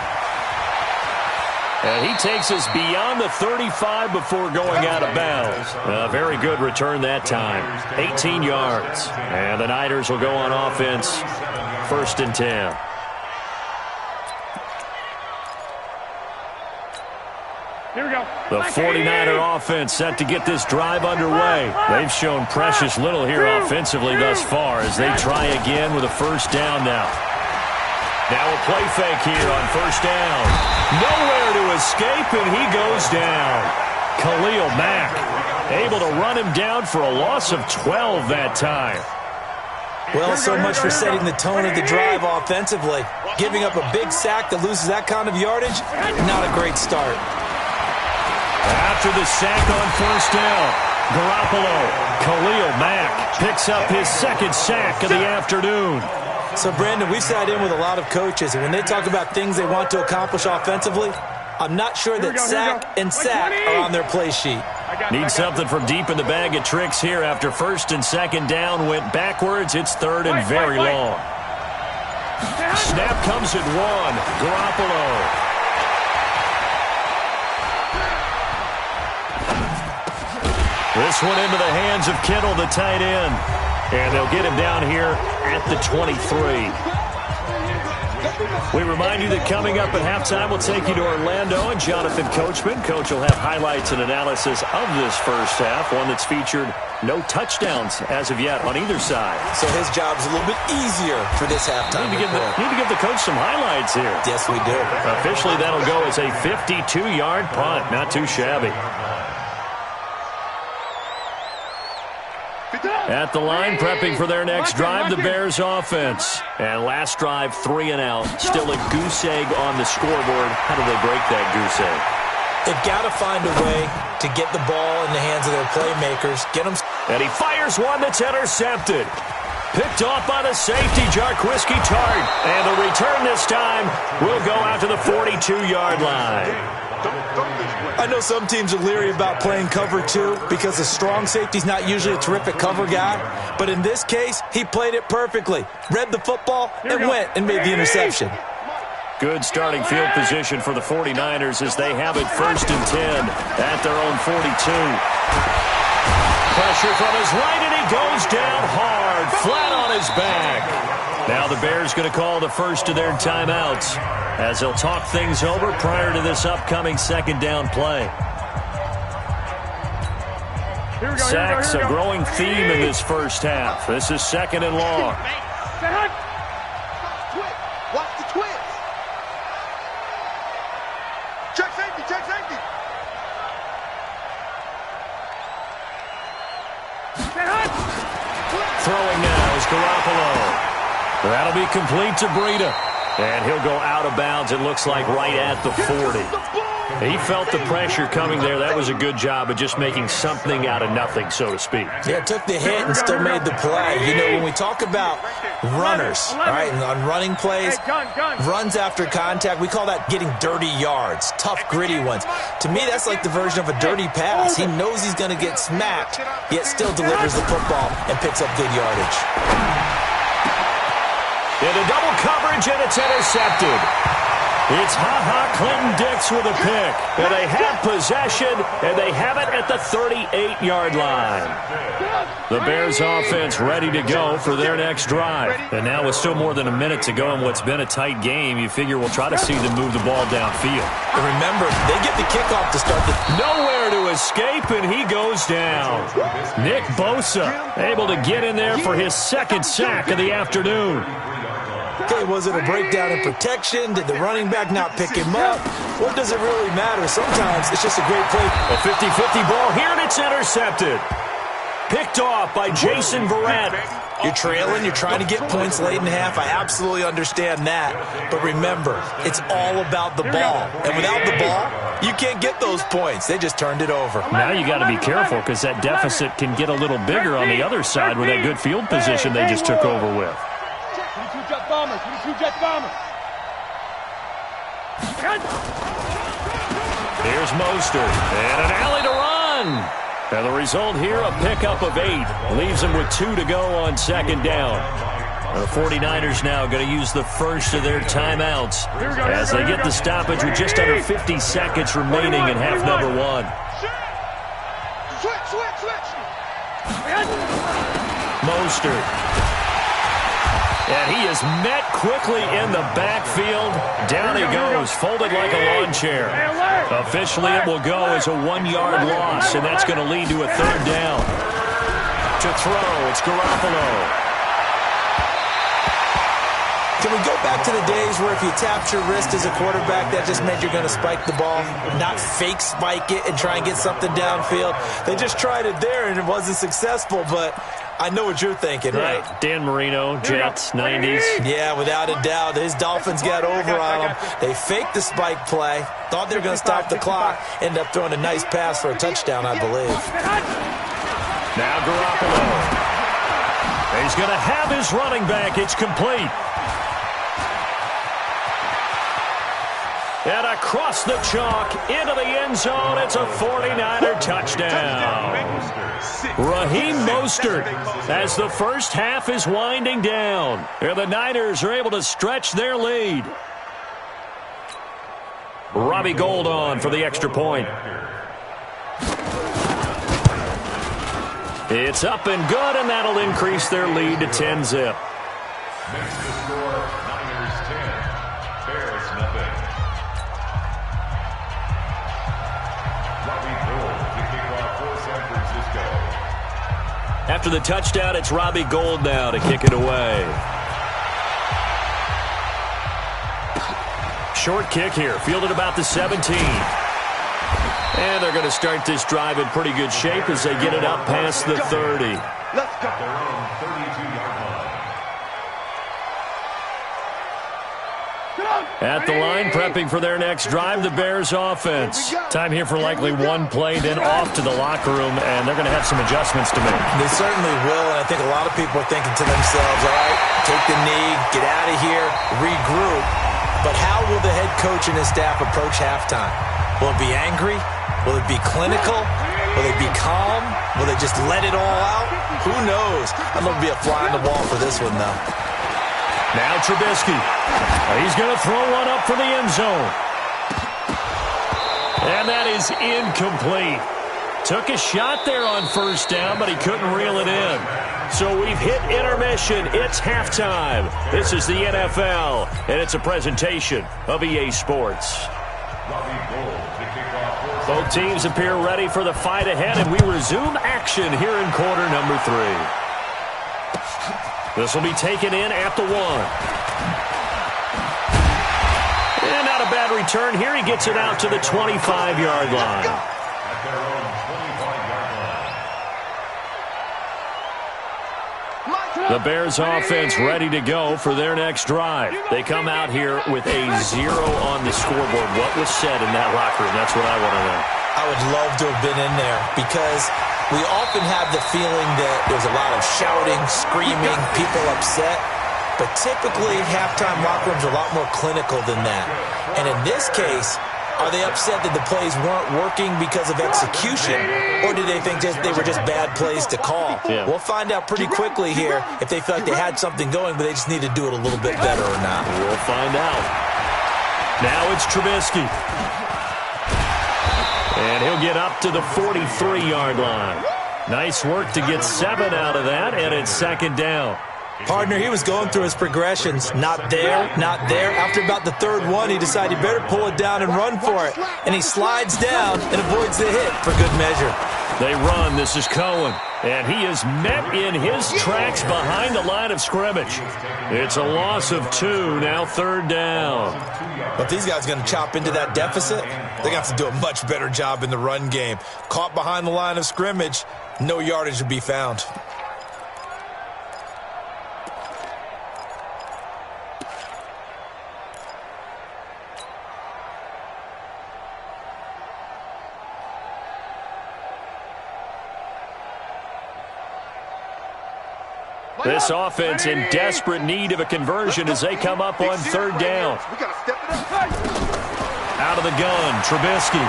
S1: And he takes us beyond the 35 before going out of bounds. A very good return that time. 18 yards. And the Niners will go on offense. 1st and 10.
S2: Here we go.
S1: The 49er offense set to get this drive underway. They've shown precious little here offensively thus far as they try again with a 1st down now. Now a play fake here on 1st down. Nowhere to escape, and he goes down. Khalil Mack able to run him down for a loss of 12 that time.
S4: Well, so much for setting the tone of the drive offensively. Giving up a big sack that loses that kind of yardage, not a great start.
S1: After the sack on first down, Garoppolo, Khalil Mack picks up his second sack of the afternoon.
S4: So, Brandon, we've sat in with a lot of coaches, and when they talk about things they want to accomplish offensively, I'm not sure that sack and sack are on their play sheet.
S1: Need something from deep in the bag of tricks here after first and second down went backwards. It's third and very long. Snap comes at one. Garoppolo. This one into the hands of Kittle, the tight end. And they'll get him down here at the 23. We remind you that coming up at halftime, we'll take you to Orlando and Jonathan Coachman. Coach will have highlights and analysis of this first half, one that's featured no touchdowns as of yet on either side.
S4: So his job's a little bit easier for this halftime.
S1: Need to give the coach some highlights here.
S4: Yes, we do.
S1: Officially, that'll go as a 52-yard punt. Not too shabby. At the line, prepping for their next drive, the Bears offense. And last drive, 3 and out. Still a goose egg on the scoreboard. How do they break that goose egg?
S4: They've got to find a way to get the ball in the hands of their playmakers. Get them.
S1: And he fires one that's intercepted. Picked off by the safety, Jarquiski Tart. And the return this time will go out to the 42-yard line.
S4: I know some teams are leery about playing cover 2 because the strong safety's not usually a terrific cover guy. But in this case, he played it perfectly. Read the football and went and made the interception.
S1: Good starting field position for the 49ers as they have it first and 10 at their own 42. Pressure from his right, and he goes down hard, flat on his back. Now the Bears going to call the first of their timeouts as they'll talk things over prior to this upcoming second down play. Sacks, a growing theme in this first half. This is second and long.
S9: Watch the twist. Check safety, check safety.
S1: Throwing now is Garoppolo. That'll be complete to Breida. And he'll go out of bounds, it looks like, right at the 40. He felt the pressure coming there. That was a good job of just making something out of nothing, so to speak.
S4: Yeah, took the hit and still made the play. You know, when we talk about runners, all right, and on running plays, runs after contact, we call that getting dirty yards, tough, gritty ones. To me, that's like the version of a dirty pass. He knows he's going to get smacked, yet still delivers the football and picks up good yardage.
S1: Into double coverage, and it's intercepted. It's Clinton-Dix with a pick. And they have possession, and they have it at the 38-yard line. The Bears offense ready to go for their next drive. And now with still more than a minute to go in what's been a tight game, you figure we'll try to see them move the ball downfield.
S4: And remember, they get the kickoff to start the...
S1: Nowhere to escape, and he goes down. Nick Bosa able to get in there for his second sack of the afternoon.
S4: Okay, was it a breakdown in protection? Did the running back not pick him up? What does it really matter? Sometimes it's just a great play.
S1: A 50-50 ball here, and it's intercepted. Picked off by Jason Verrett.
S4: You're trailing. You're trying to get points late in half. I absolutely understand that. But remember, it's all about the ball. And without the ball, you can't get those points. They just turned it over.
S1: Now you got to be careful because that deficit can get a little bigger on the other side with that good field position they just took over with.
S2: 22 Jet Bombers, 22 Jet Bombers.
S1: Here's Mostert, and an alley to run. And the result here, a pickup of 8. Leaves them with 2 to go on second down. The 49ers now going to use the first of their timeouts as they get the stoppage with just under 50 seconds remaining in half number 1. Mostert. And he is met quickly in the backfield. Down he goes, folded like a lawn chair. Officially, it will go as a 1-yard loss, and that's going to lead to a third down. To throw, it's Garoppolo.
S4: Can we go back to the days where if you tapped your wrist as a quarterback, that just meant you're going to spike the ball, not fake spike it and try and get something downfield? They just tried it there, and it wasn't successful, but I know what you're thinking, right?
S1: Dan Marino, Jets, 90s.
S4: Yeah, without a doubt. His Dolphins got over on him. They faked the spike play, thought they were going to stop the clock, ended up throwing a nice pass for a touchdown, I believe.
S1: Now Garoppolo. He's going to have his running back. It's complete. And across the chalk, into the end zone, it's a 49er touchdown. Raheem Mostert as the first half is winding down. And the Niners are able to stretch their lead. Robbie Gould on for the extra point. It's up and good, and that'll increase their lead to 10-zip.
S3: Makes the score Niners 10, Bears nothing. Robbie Gould to kick off for San Francisco.
S1: After the touchdown, it's Robbie Gould now to kick it away. Short kick here, fielded about the 17. And they're going to start this drive in pretty good shape as they get it up past the 30.
S3: Let's go. Their own 32-yard line.
S1: At the line, prepping for their next drive, the Bears offense. Time here for likely one play, then off to the locker room, and they're going to have some adjustments to make.
S4: They certainly will, and I think a lot of people are thinking to themselves, all right, take the knee, get out of here, regroup. But how will the head coach and his staff approach halftime? Will it be angry? Will it be clinical? Will they be calm? Will they just let it all out? Who knows? I'd love to be a fly on the wall for this one, though.
S1: Now Trubisky. He's going to throw one up for the end zone. And that is incomplete. Took a shot there on first down, but he couldn't reel it in. So we've hit intermission. It's halftime. This is the NFL, and it's a presentation of EA Sports. Both teams appear ready for the fight ahead, and we resume action here in quarter number 3. This will be taken in at the 1. And not a bad return here. He gets it out to the 25-yard line.
S3: At their own 25-yard line.
S1: The Bears offense ready to go for their next drive. They come out here with a 0 on the scoreboard. What was said in that locker room? That's what I want to know.
S4: I would love to have been in there because we often have the feeling that there's a lot of shouting, screaming, people upset. But typically, halftime locker rooms are a lot more clinical than that. And in this case, are they upset that the plays weren't working because of execution? Or do they think they were just bad plays to call?
S1: Yeah.
S4: We'll find out pretty quickly here if they feel like they had something going, but they just need to do it a little bit better or not.
S1: We'll find out. Now it's Trubisky. And he'll get up to the 43-yard line. Nice work to get 7 out of that, and it's second down.
S4: Partner, he was going through his progressions. Not there, not there. After about the third one, he decided he better pull it down and run for it. And he slides down and avoids the hit for good measure.
S1: They run. This is Cohen. And he is met in his tracks behind the line of scrimmage. It's a loss of 2, now third down.
S4: But these guys are going to chop into that deficit. They're going to have to do a much better job in the run game. Caught behind the line of scrimmage, no yardage to be found.
S1: This offense in desperate need of a conversion as they come up on third down. Out of the gun, Trubisky.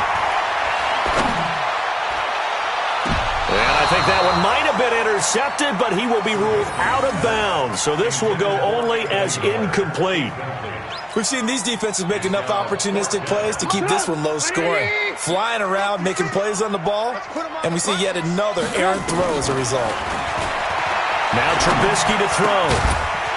S1: And I think that one might have been intercepted, but he will be ruled out of bounds. So this will go only as incomplete.
S4: We've seen these defenses make enough opportunistic plays to keep this one low scoring. Flying around, making plays on the ball, and we see yet another errant throw as a result.
S1: Now Trubisky to throw.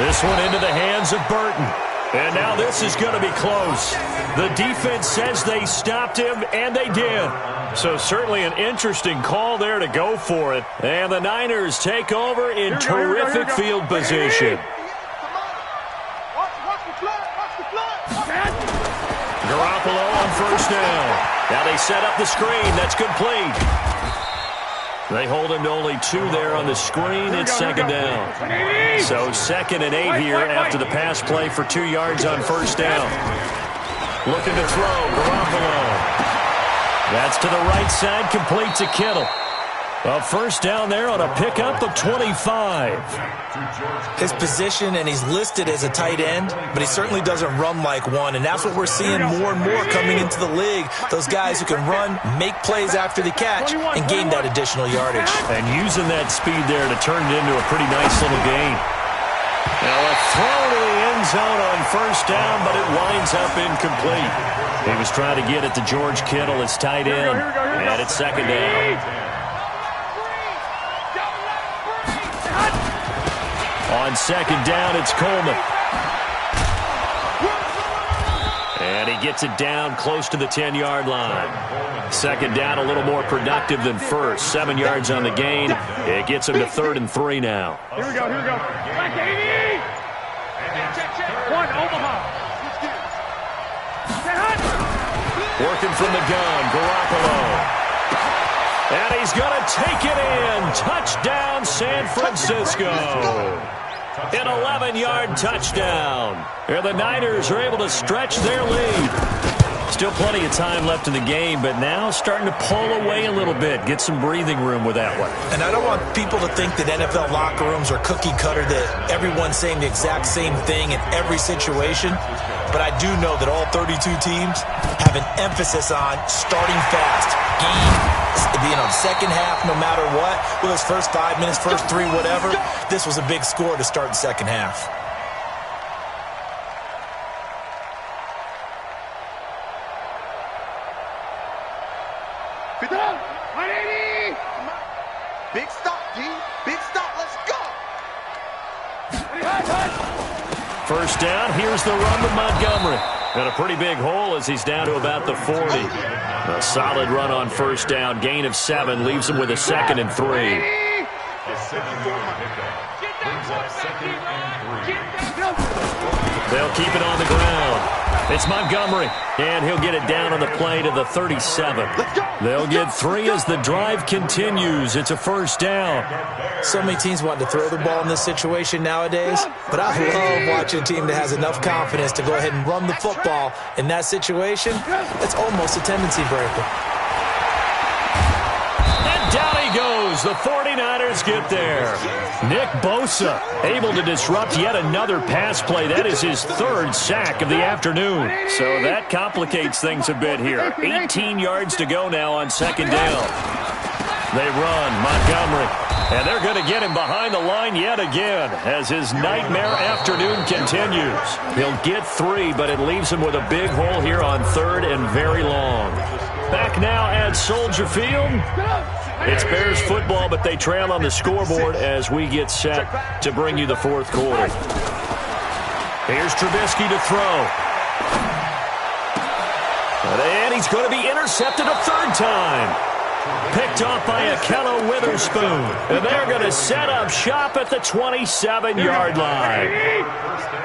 S1: This one into the hands of Burton. And now this is going to be close. The defense says they stopped him, and they did. So certainly an interesting call there to go for it. And the Niners take over in terrific field position. Garoppolo on first down. Now they set up the screen. That's complete. They hold him to only 2 there on the screen. It's second down. So 2nd and 8 here after the pass play for 2 yards on first down. Looking to throw, Garoppolo. That's to the right side, complete to Kittle. A first down there on a pickup of 25.
S4: His position, and he's listed as a tight end, but he certainly doesn't run like one, and that's what we're seeing more and more coming into the league. Those guys who can run, make plays after the catch, and gain that additional yardage.
S1: And using that speed there to turn it into a pretty nice little gain. Now a throw to the end zone on first down, but it winds up incomplete. He was trying to get it to George Kittle, his tight end, and it's second down. On second down, it's Coleman. And he gets it down close to the 10-yard line. Second down, a little more productive than first. 7 yards on the gain. It gets him to 3rd and 3 now.
S2: Here we go. Back 80. One, Omaha.
S1: Working from the gun, Garoppolo. And he's going to take it in. Touchdown, San Francisco. An 11-yard touchdown. And the Niners are able to stretch their lead. Still plenty of time left in the game, but now starting to pull away a little bit. Get some breathing room with that one.
S4: And I don't want people to think that NFL locker rooms are cookie cutter, that everyone's saying the exact same thing in every situation. But I do know that all 32 teams have an emphasis on starting fast. Second half, no matter what, with those first 5 minutes, first 3, whatever, this was a big score to start the second half.
S10: Big stop, G. Big stop. Let's go.
S1: First down. Here's the run with Montgomery. And a pretty big hole as he's down to about the 40. A solid run on first down. Gain of 7 leaves him with a 2nd and 3. They'll keep it on the ground. It's Montgomery, and he'll get it down on the play to the 37. They'll get 3 as the drive continues. It's a first down.
S4: So many teams want to throw the ball in this situation nowadays, but I love watching a team that has enough confidence to go ahead and run the football in that situation. It's almost a tendency breaker.
S1: And down he goes. The 49ers get there. Nick Bosa able to disrupt yet another pass play. That is his 3rd sack of the afternoon. So that complicates things a bit here. 18 yards to go now on second down. They run. Montgomery. And they're going to get him behind the line yet again as his nightmare afternoon continues. He'll get 3, but it leaves him with a big hole here on 3rd and very long. Back now at Soldier Field. It's Bears football, but they trail on the scoreboard as we get set to bring you the 4th quarter. Here's Trubisky to throw. And he's going to be intercepted a 3rd time. Picked off by Akello Witherspoon. And they're going to set up shop at the 27-yard line.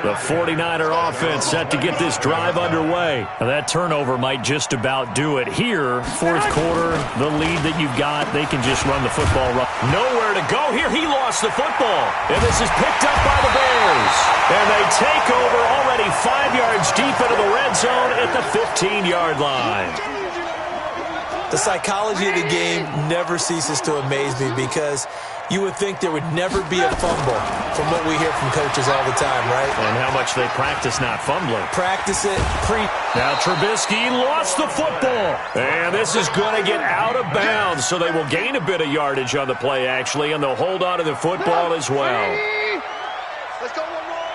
S1: The 49er offense set to get this drive underway. Now that turnover might just about do it here. 4th quarter, the lead that you've got, they can just run the football. Nowhere to go here. He lost the football. And this is picked up by the Bears. And they take over already 5 yards deep into the red zone at the 15-yard line.
S4: The psychology of the game never ceases to amaze me because you would think there would never be a fumble from what we hear from coaches all the time, right?
S1: And how much they practice not fumbling.
S4: Practice it.
S1: Now Trubisky lost the football. And this is going to get out of bounds, so they will gain a bit of yardage on the play, actually, and they'll hold on to the football as well.
S10: Let's go one more.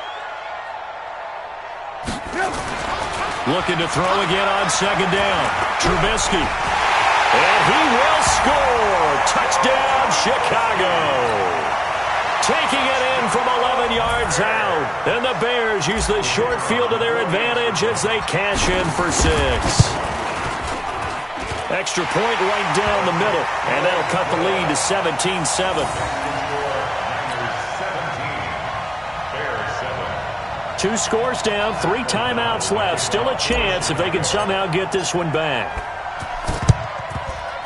S1: Looking to throw again on second down. Trubisky. And he will score. Touchdown, Chicago. Taking it in from 11 yards out. And the Bears use the short field to their advantage as they cash in for 6. Extra point right down the middle. And that'll cut the lead to 17-7. 2 scores down, 3 timeouts left. Still a chance if they can somehow get this one back.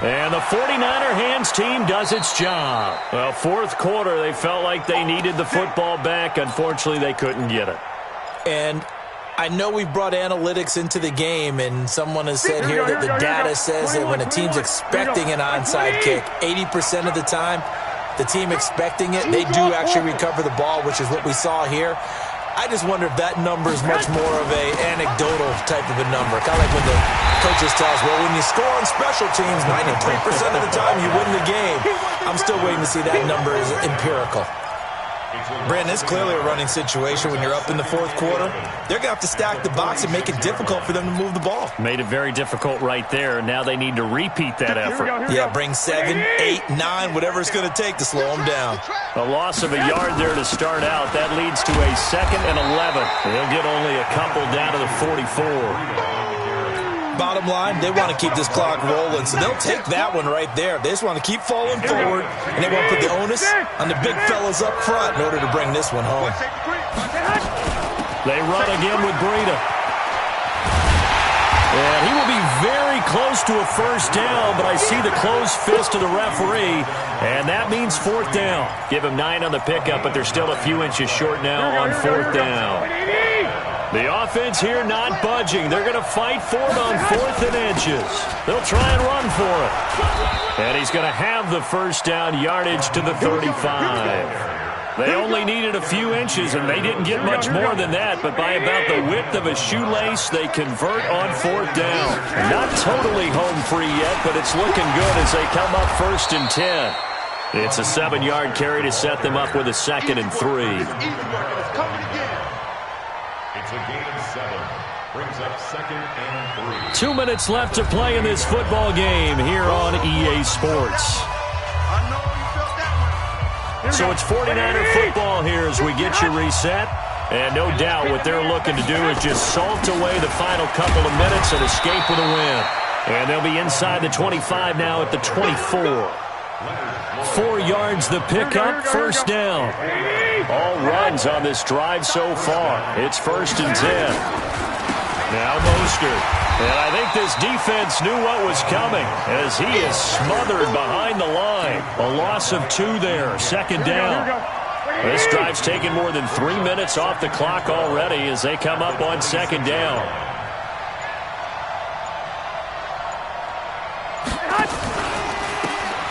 S1: And the 49er hands team does its job. Well, fourth quarter, they felt like they needed the football back. Unfortunately, they couldn't get it.
S4: And I know we've brought analytics into the game, and someone has said here that the data says that when a team's expecting an onside kick, 80% of the time, the team expecting it, they do actually recover the ball, which is what we saw here. I just wonder if that number is much more of a anecdotal type of a number. Kind of like when the coaches tell us, well, when you score on special teams, 93% of the time you win the game. I'm still waiting to see that number is empirical. Brandon, it's clearly a running situation when you're up in the fourth quarter. They're going to have to stack the box and make it difficult for them to move the ball.
S1: Made it very difficult right there. Now they need to repeat that effort.
S4: Yeah, bring 7, 8, 9, whatever it's going to take to slow them down.
S1: A loss of a yard there to start out. That leads to a 2nd and 11. They'll get only a couple down to the 44.
S4: Bottom line, they want to keep this clock rolling, so they'll take that one right there. They just want to keep falling forward, and they want to put the onus on the big fellas up front in order to bring this one home.
S1: They run again with Breida. And he will be very close to a first down, but I see the closed fist of the referee, and that means fourth down. Give him 9 on the pickup, but they're still a few inches short now on fourth down. The offense here not budging. They're going to fight for it on 4th and inches. They'll try and run for it. And he's going to have the first down, yardage to the 35. They only needed a few inches, and they didn't get much more than that, but by about the width of a shoelace, they convert on 4th down. Not totally home free yet, but it's looking good as they come up 1st and 10. It's a 7-yard carry to set them up with a 2nd and 3.
S3: It's a gain of 7. Brings up 2nd and 3.
S1: 2 minutes left to play in this football game here on EA Sports. So it's 49er football here as we get you reset. And no doubt what they're looking to do is just salt away the final couple of minutes and escape with a win. And they'll be inside the 25 now at the 24. 4 yards the pickup, first down. All runs on this drive so far. It's 1st and 10. Now Mostert. And I think this defense knew what was coming as he is smothered behind the line. A loss of 2 there, 2nd down. This drive's taken more than 3 minutes off the clock already as they come up on 2nd down.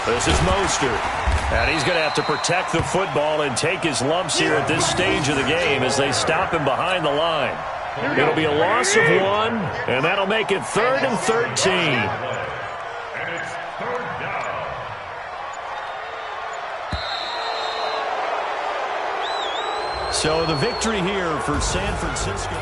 S1: This is Mostert. And he's going to have to protect the football and take his lumps here at this stage of the game as they stop him behind the line. It'll be a loss of 1, and that'll make it 3rd and 13.
S3: And it's 3rd down.
S1: So the victory here for San Francisco.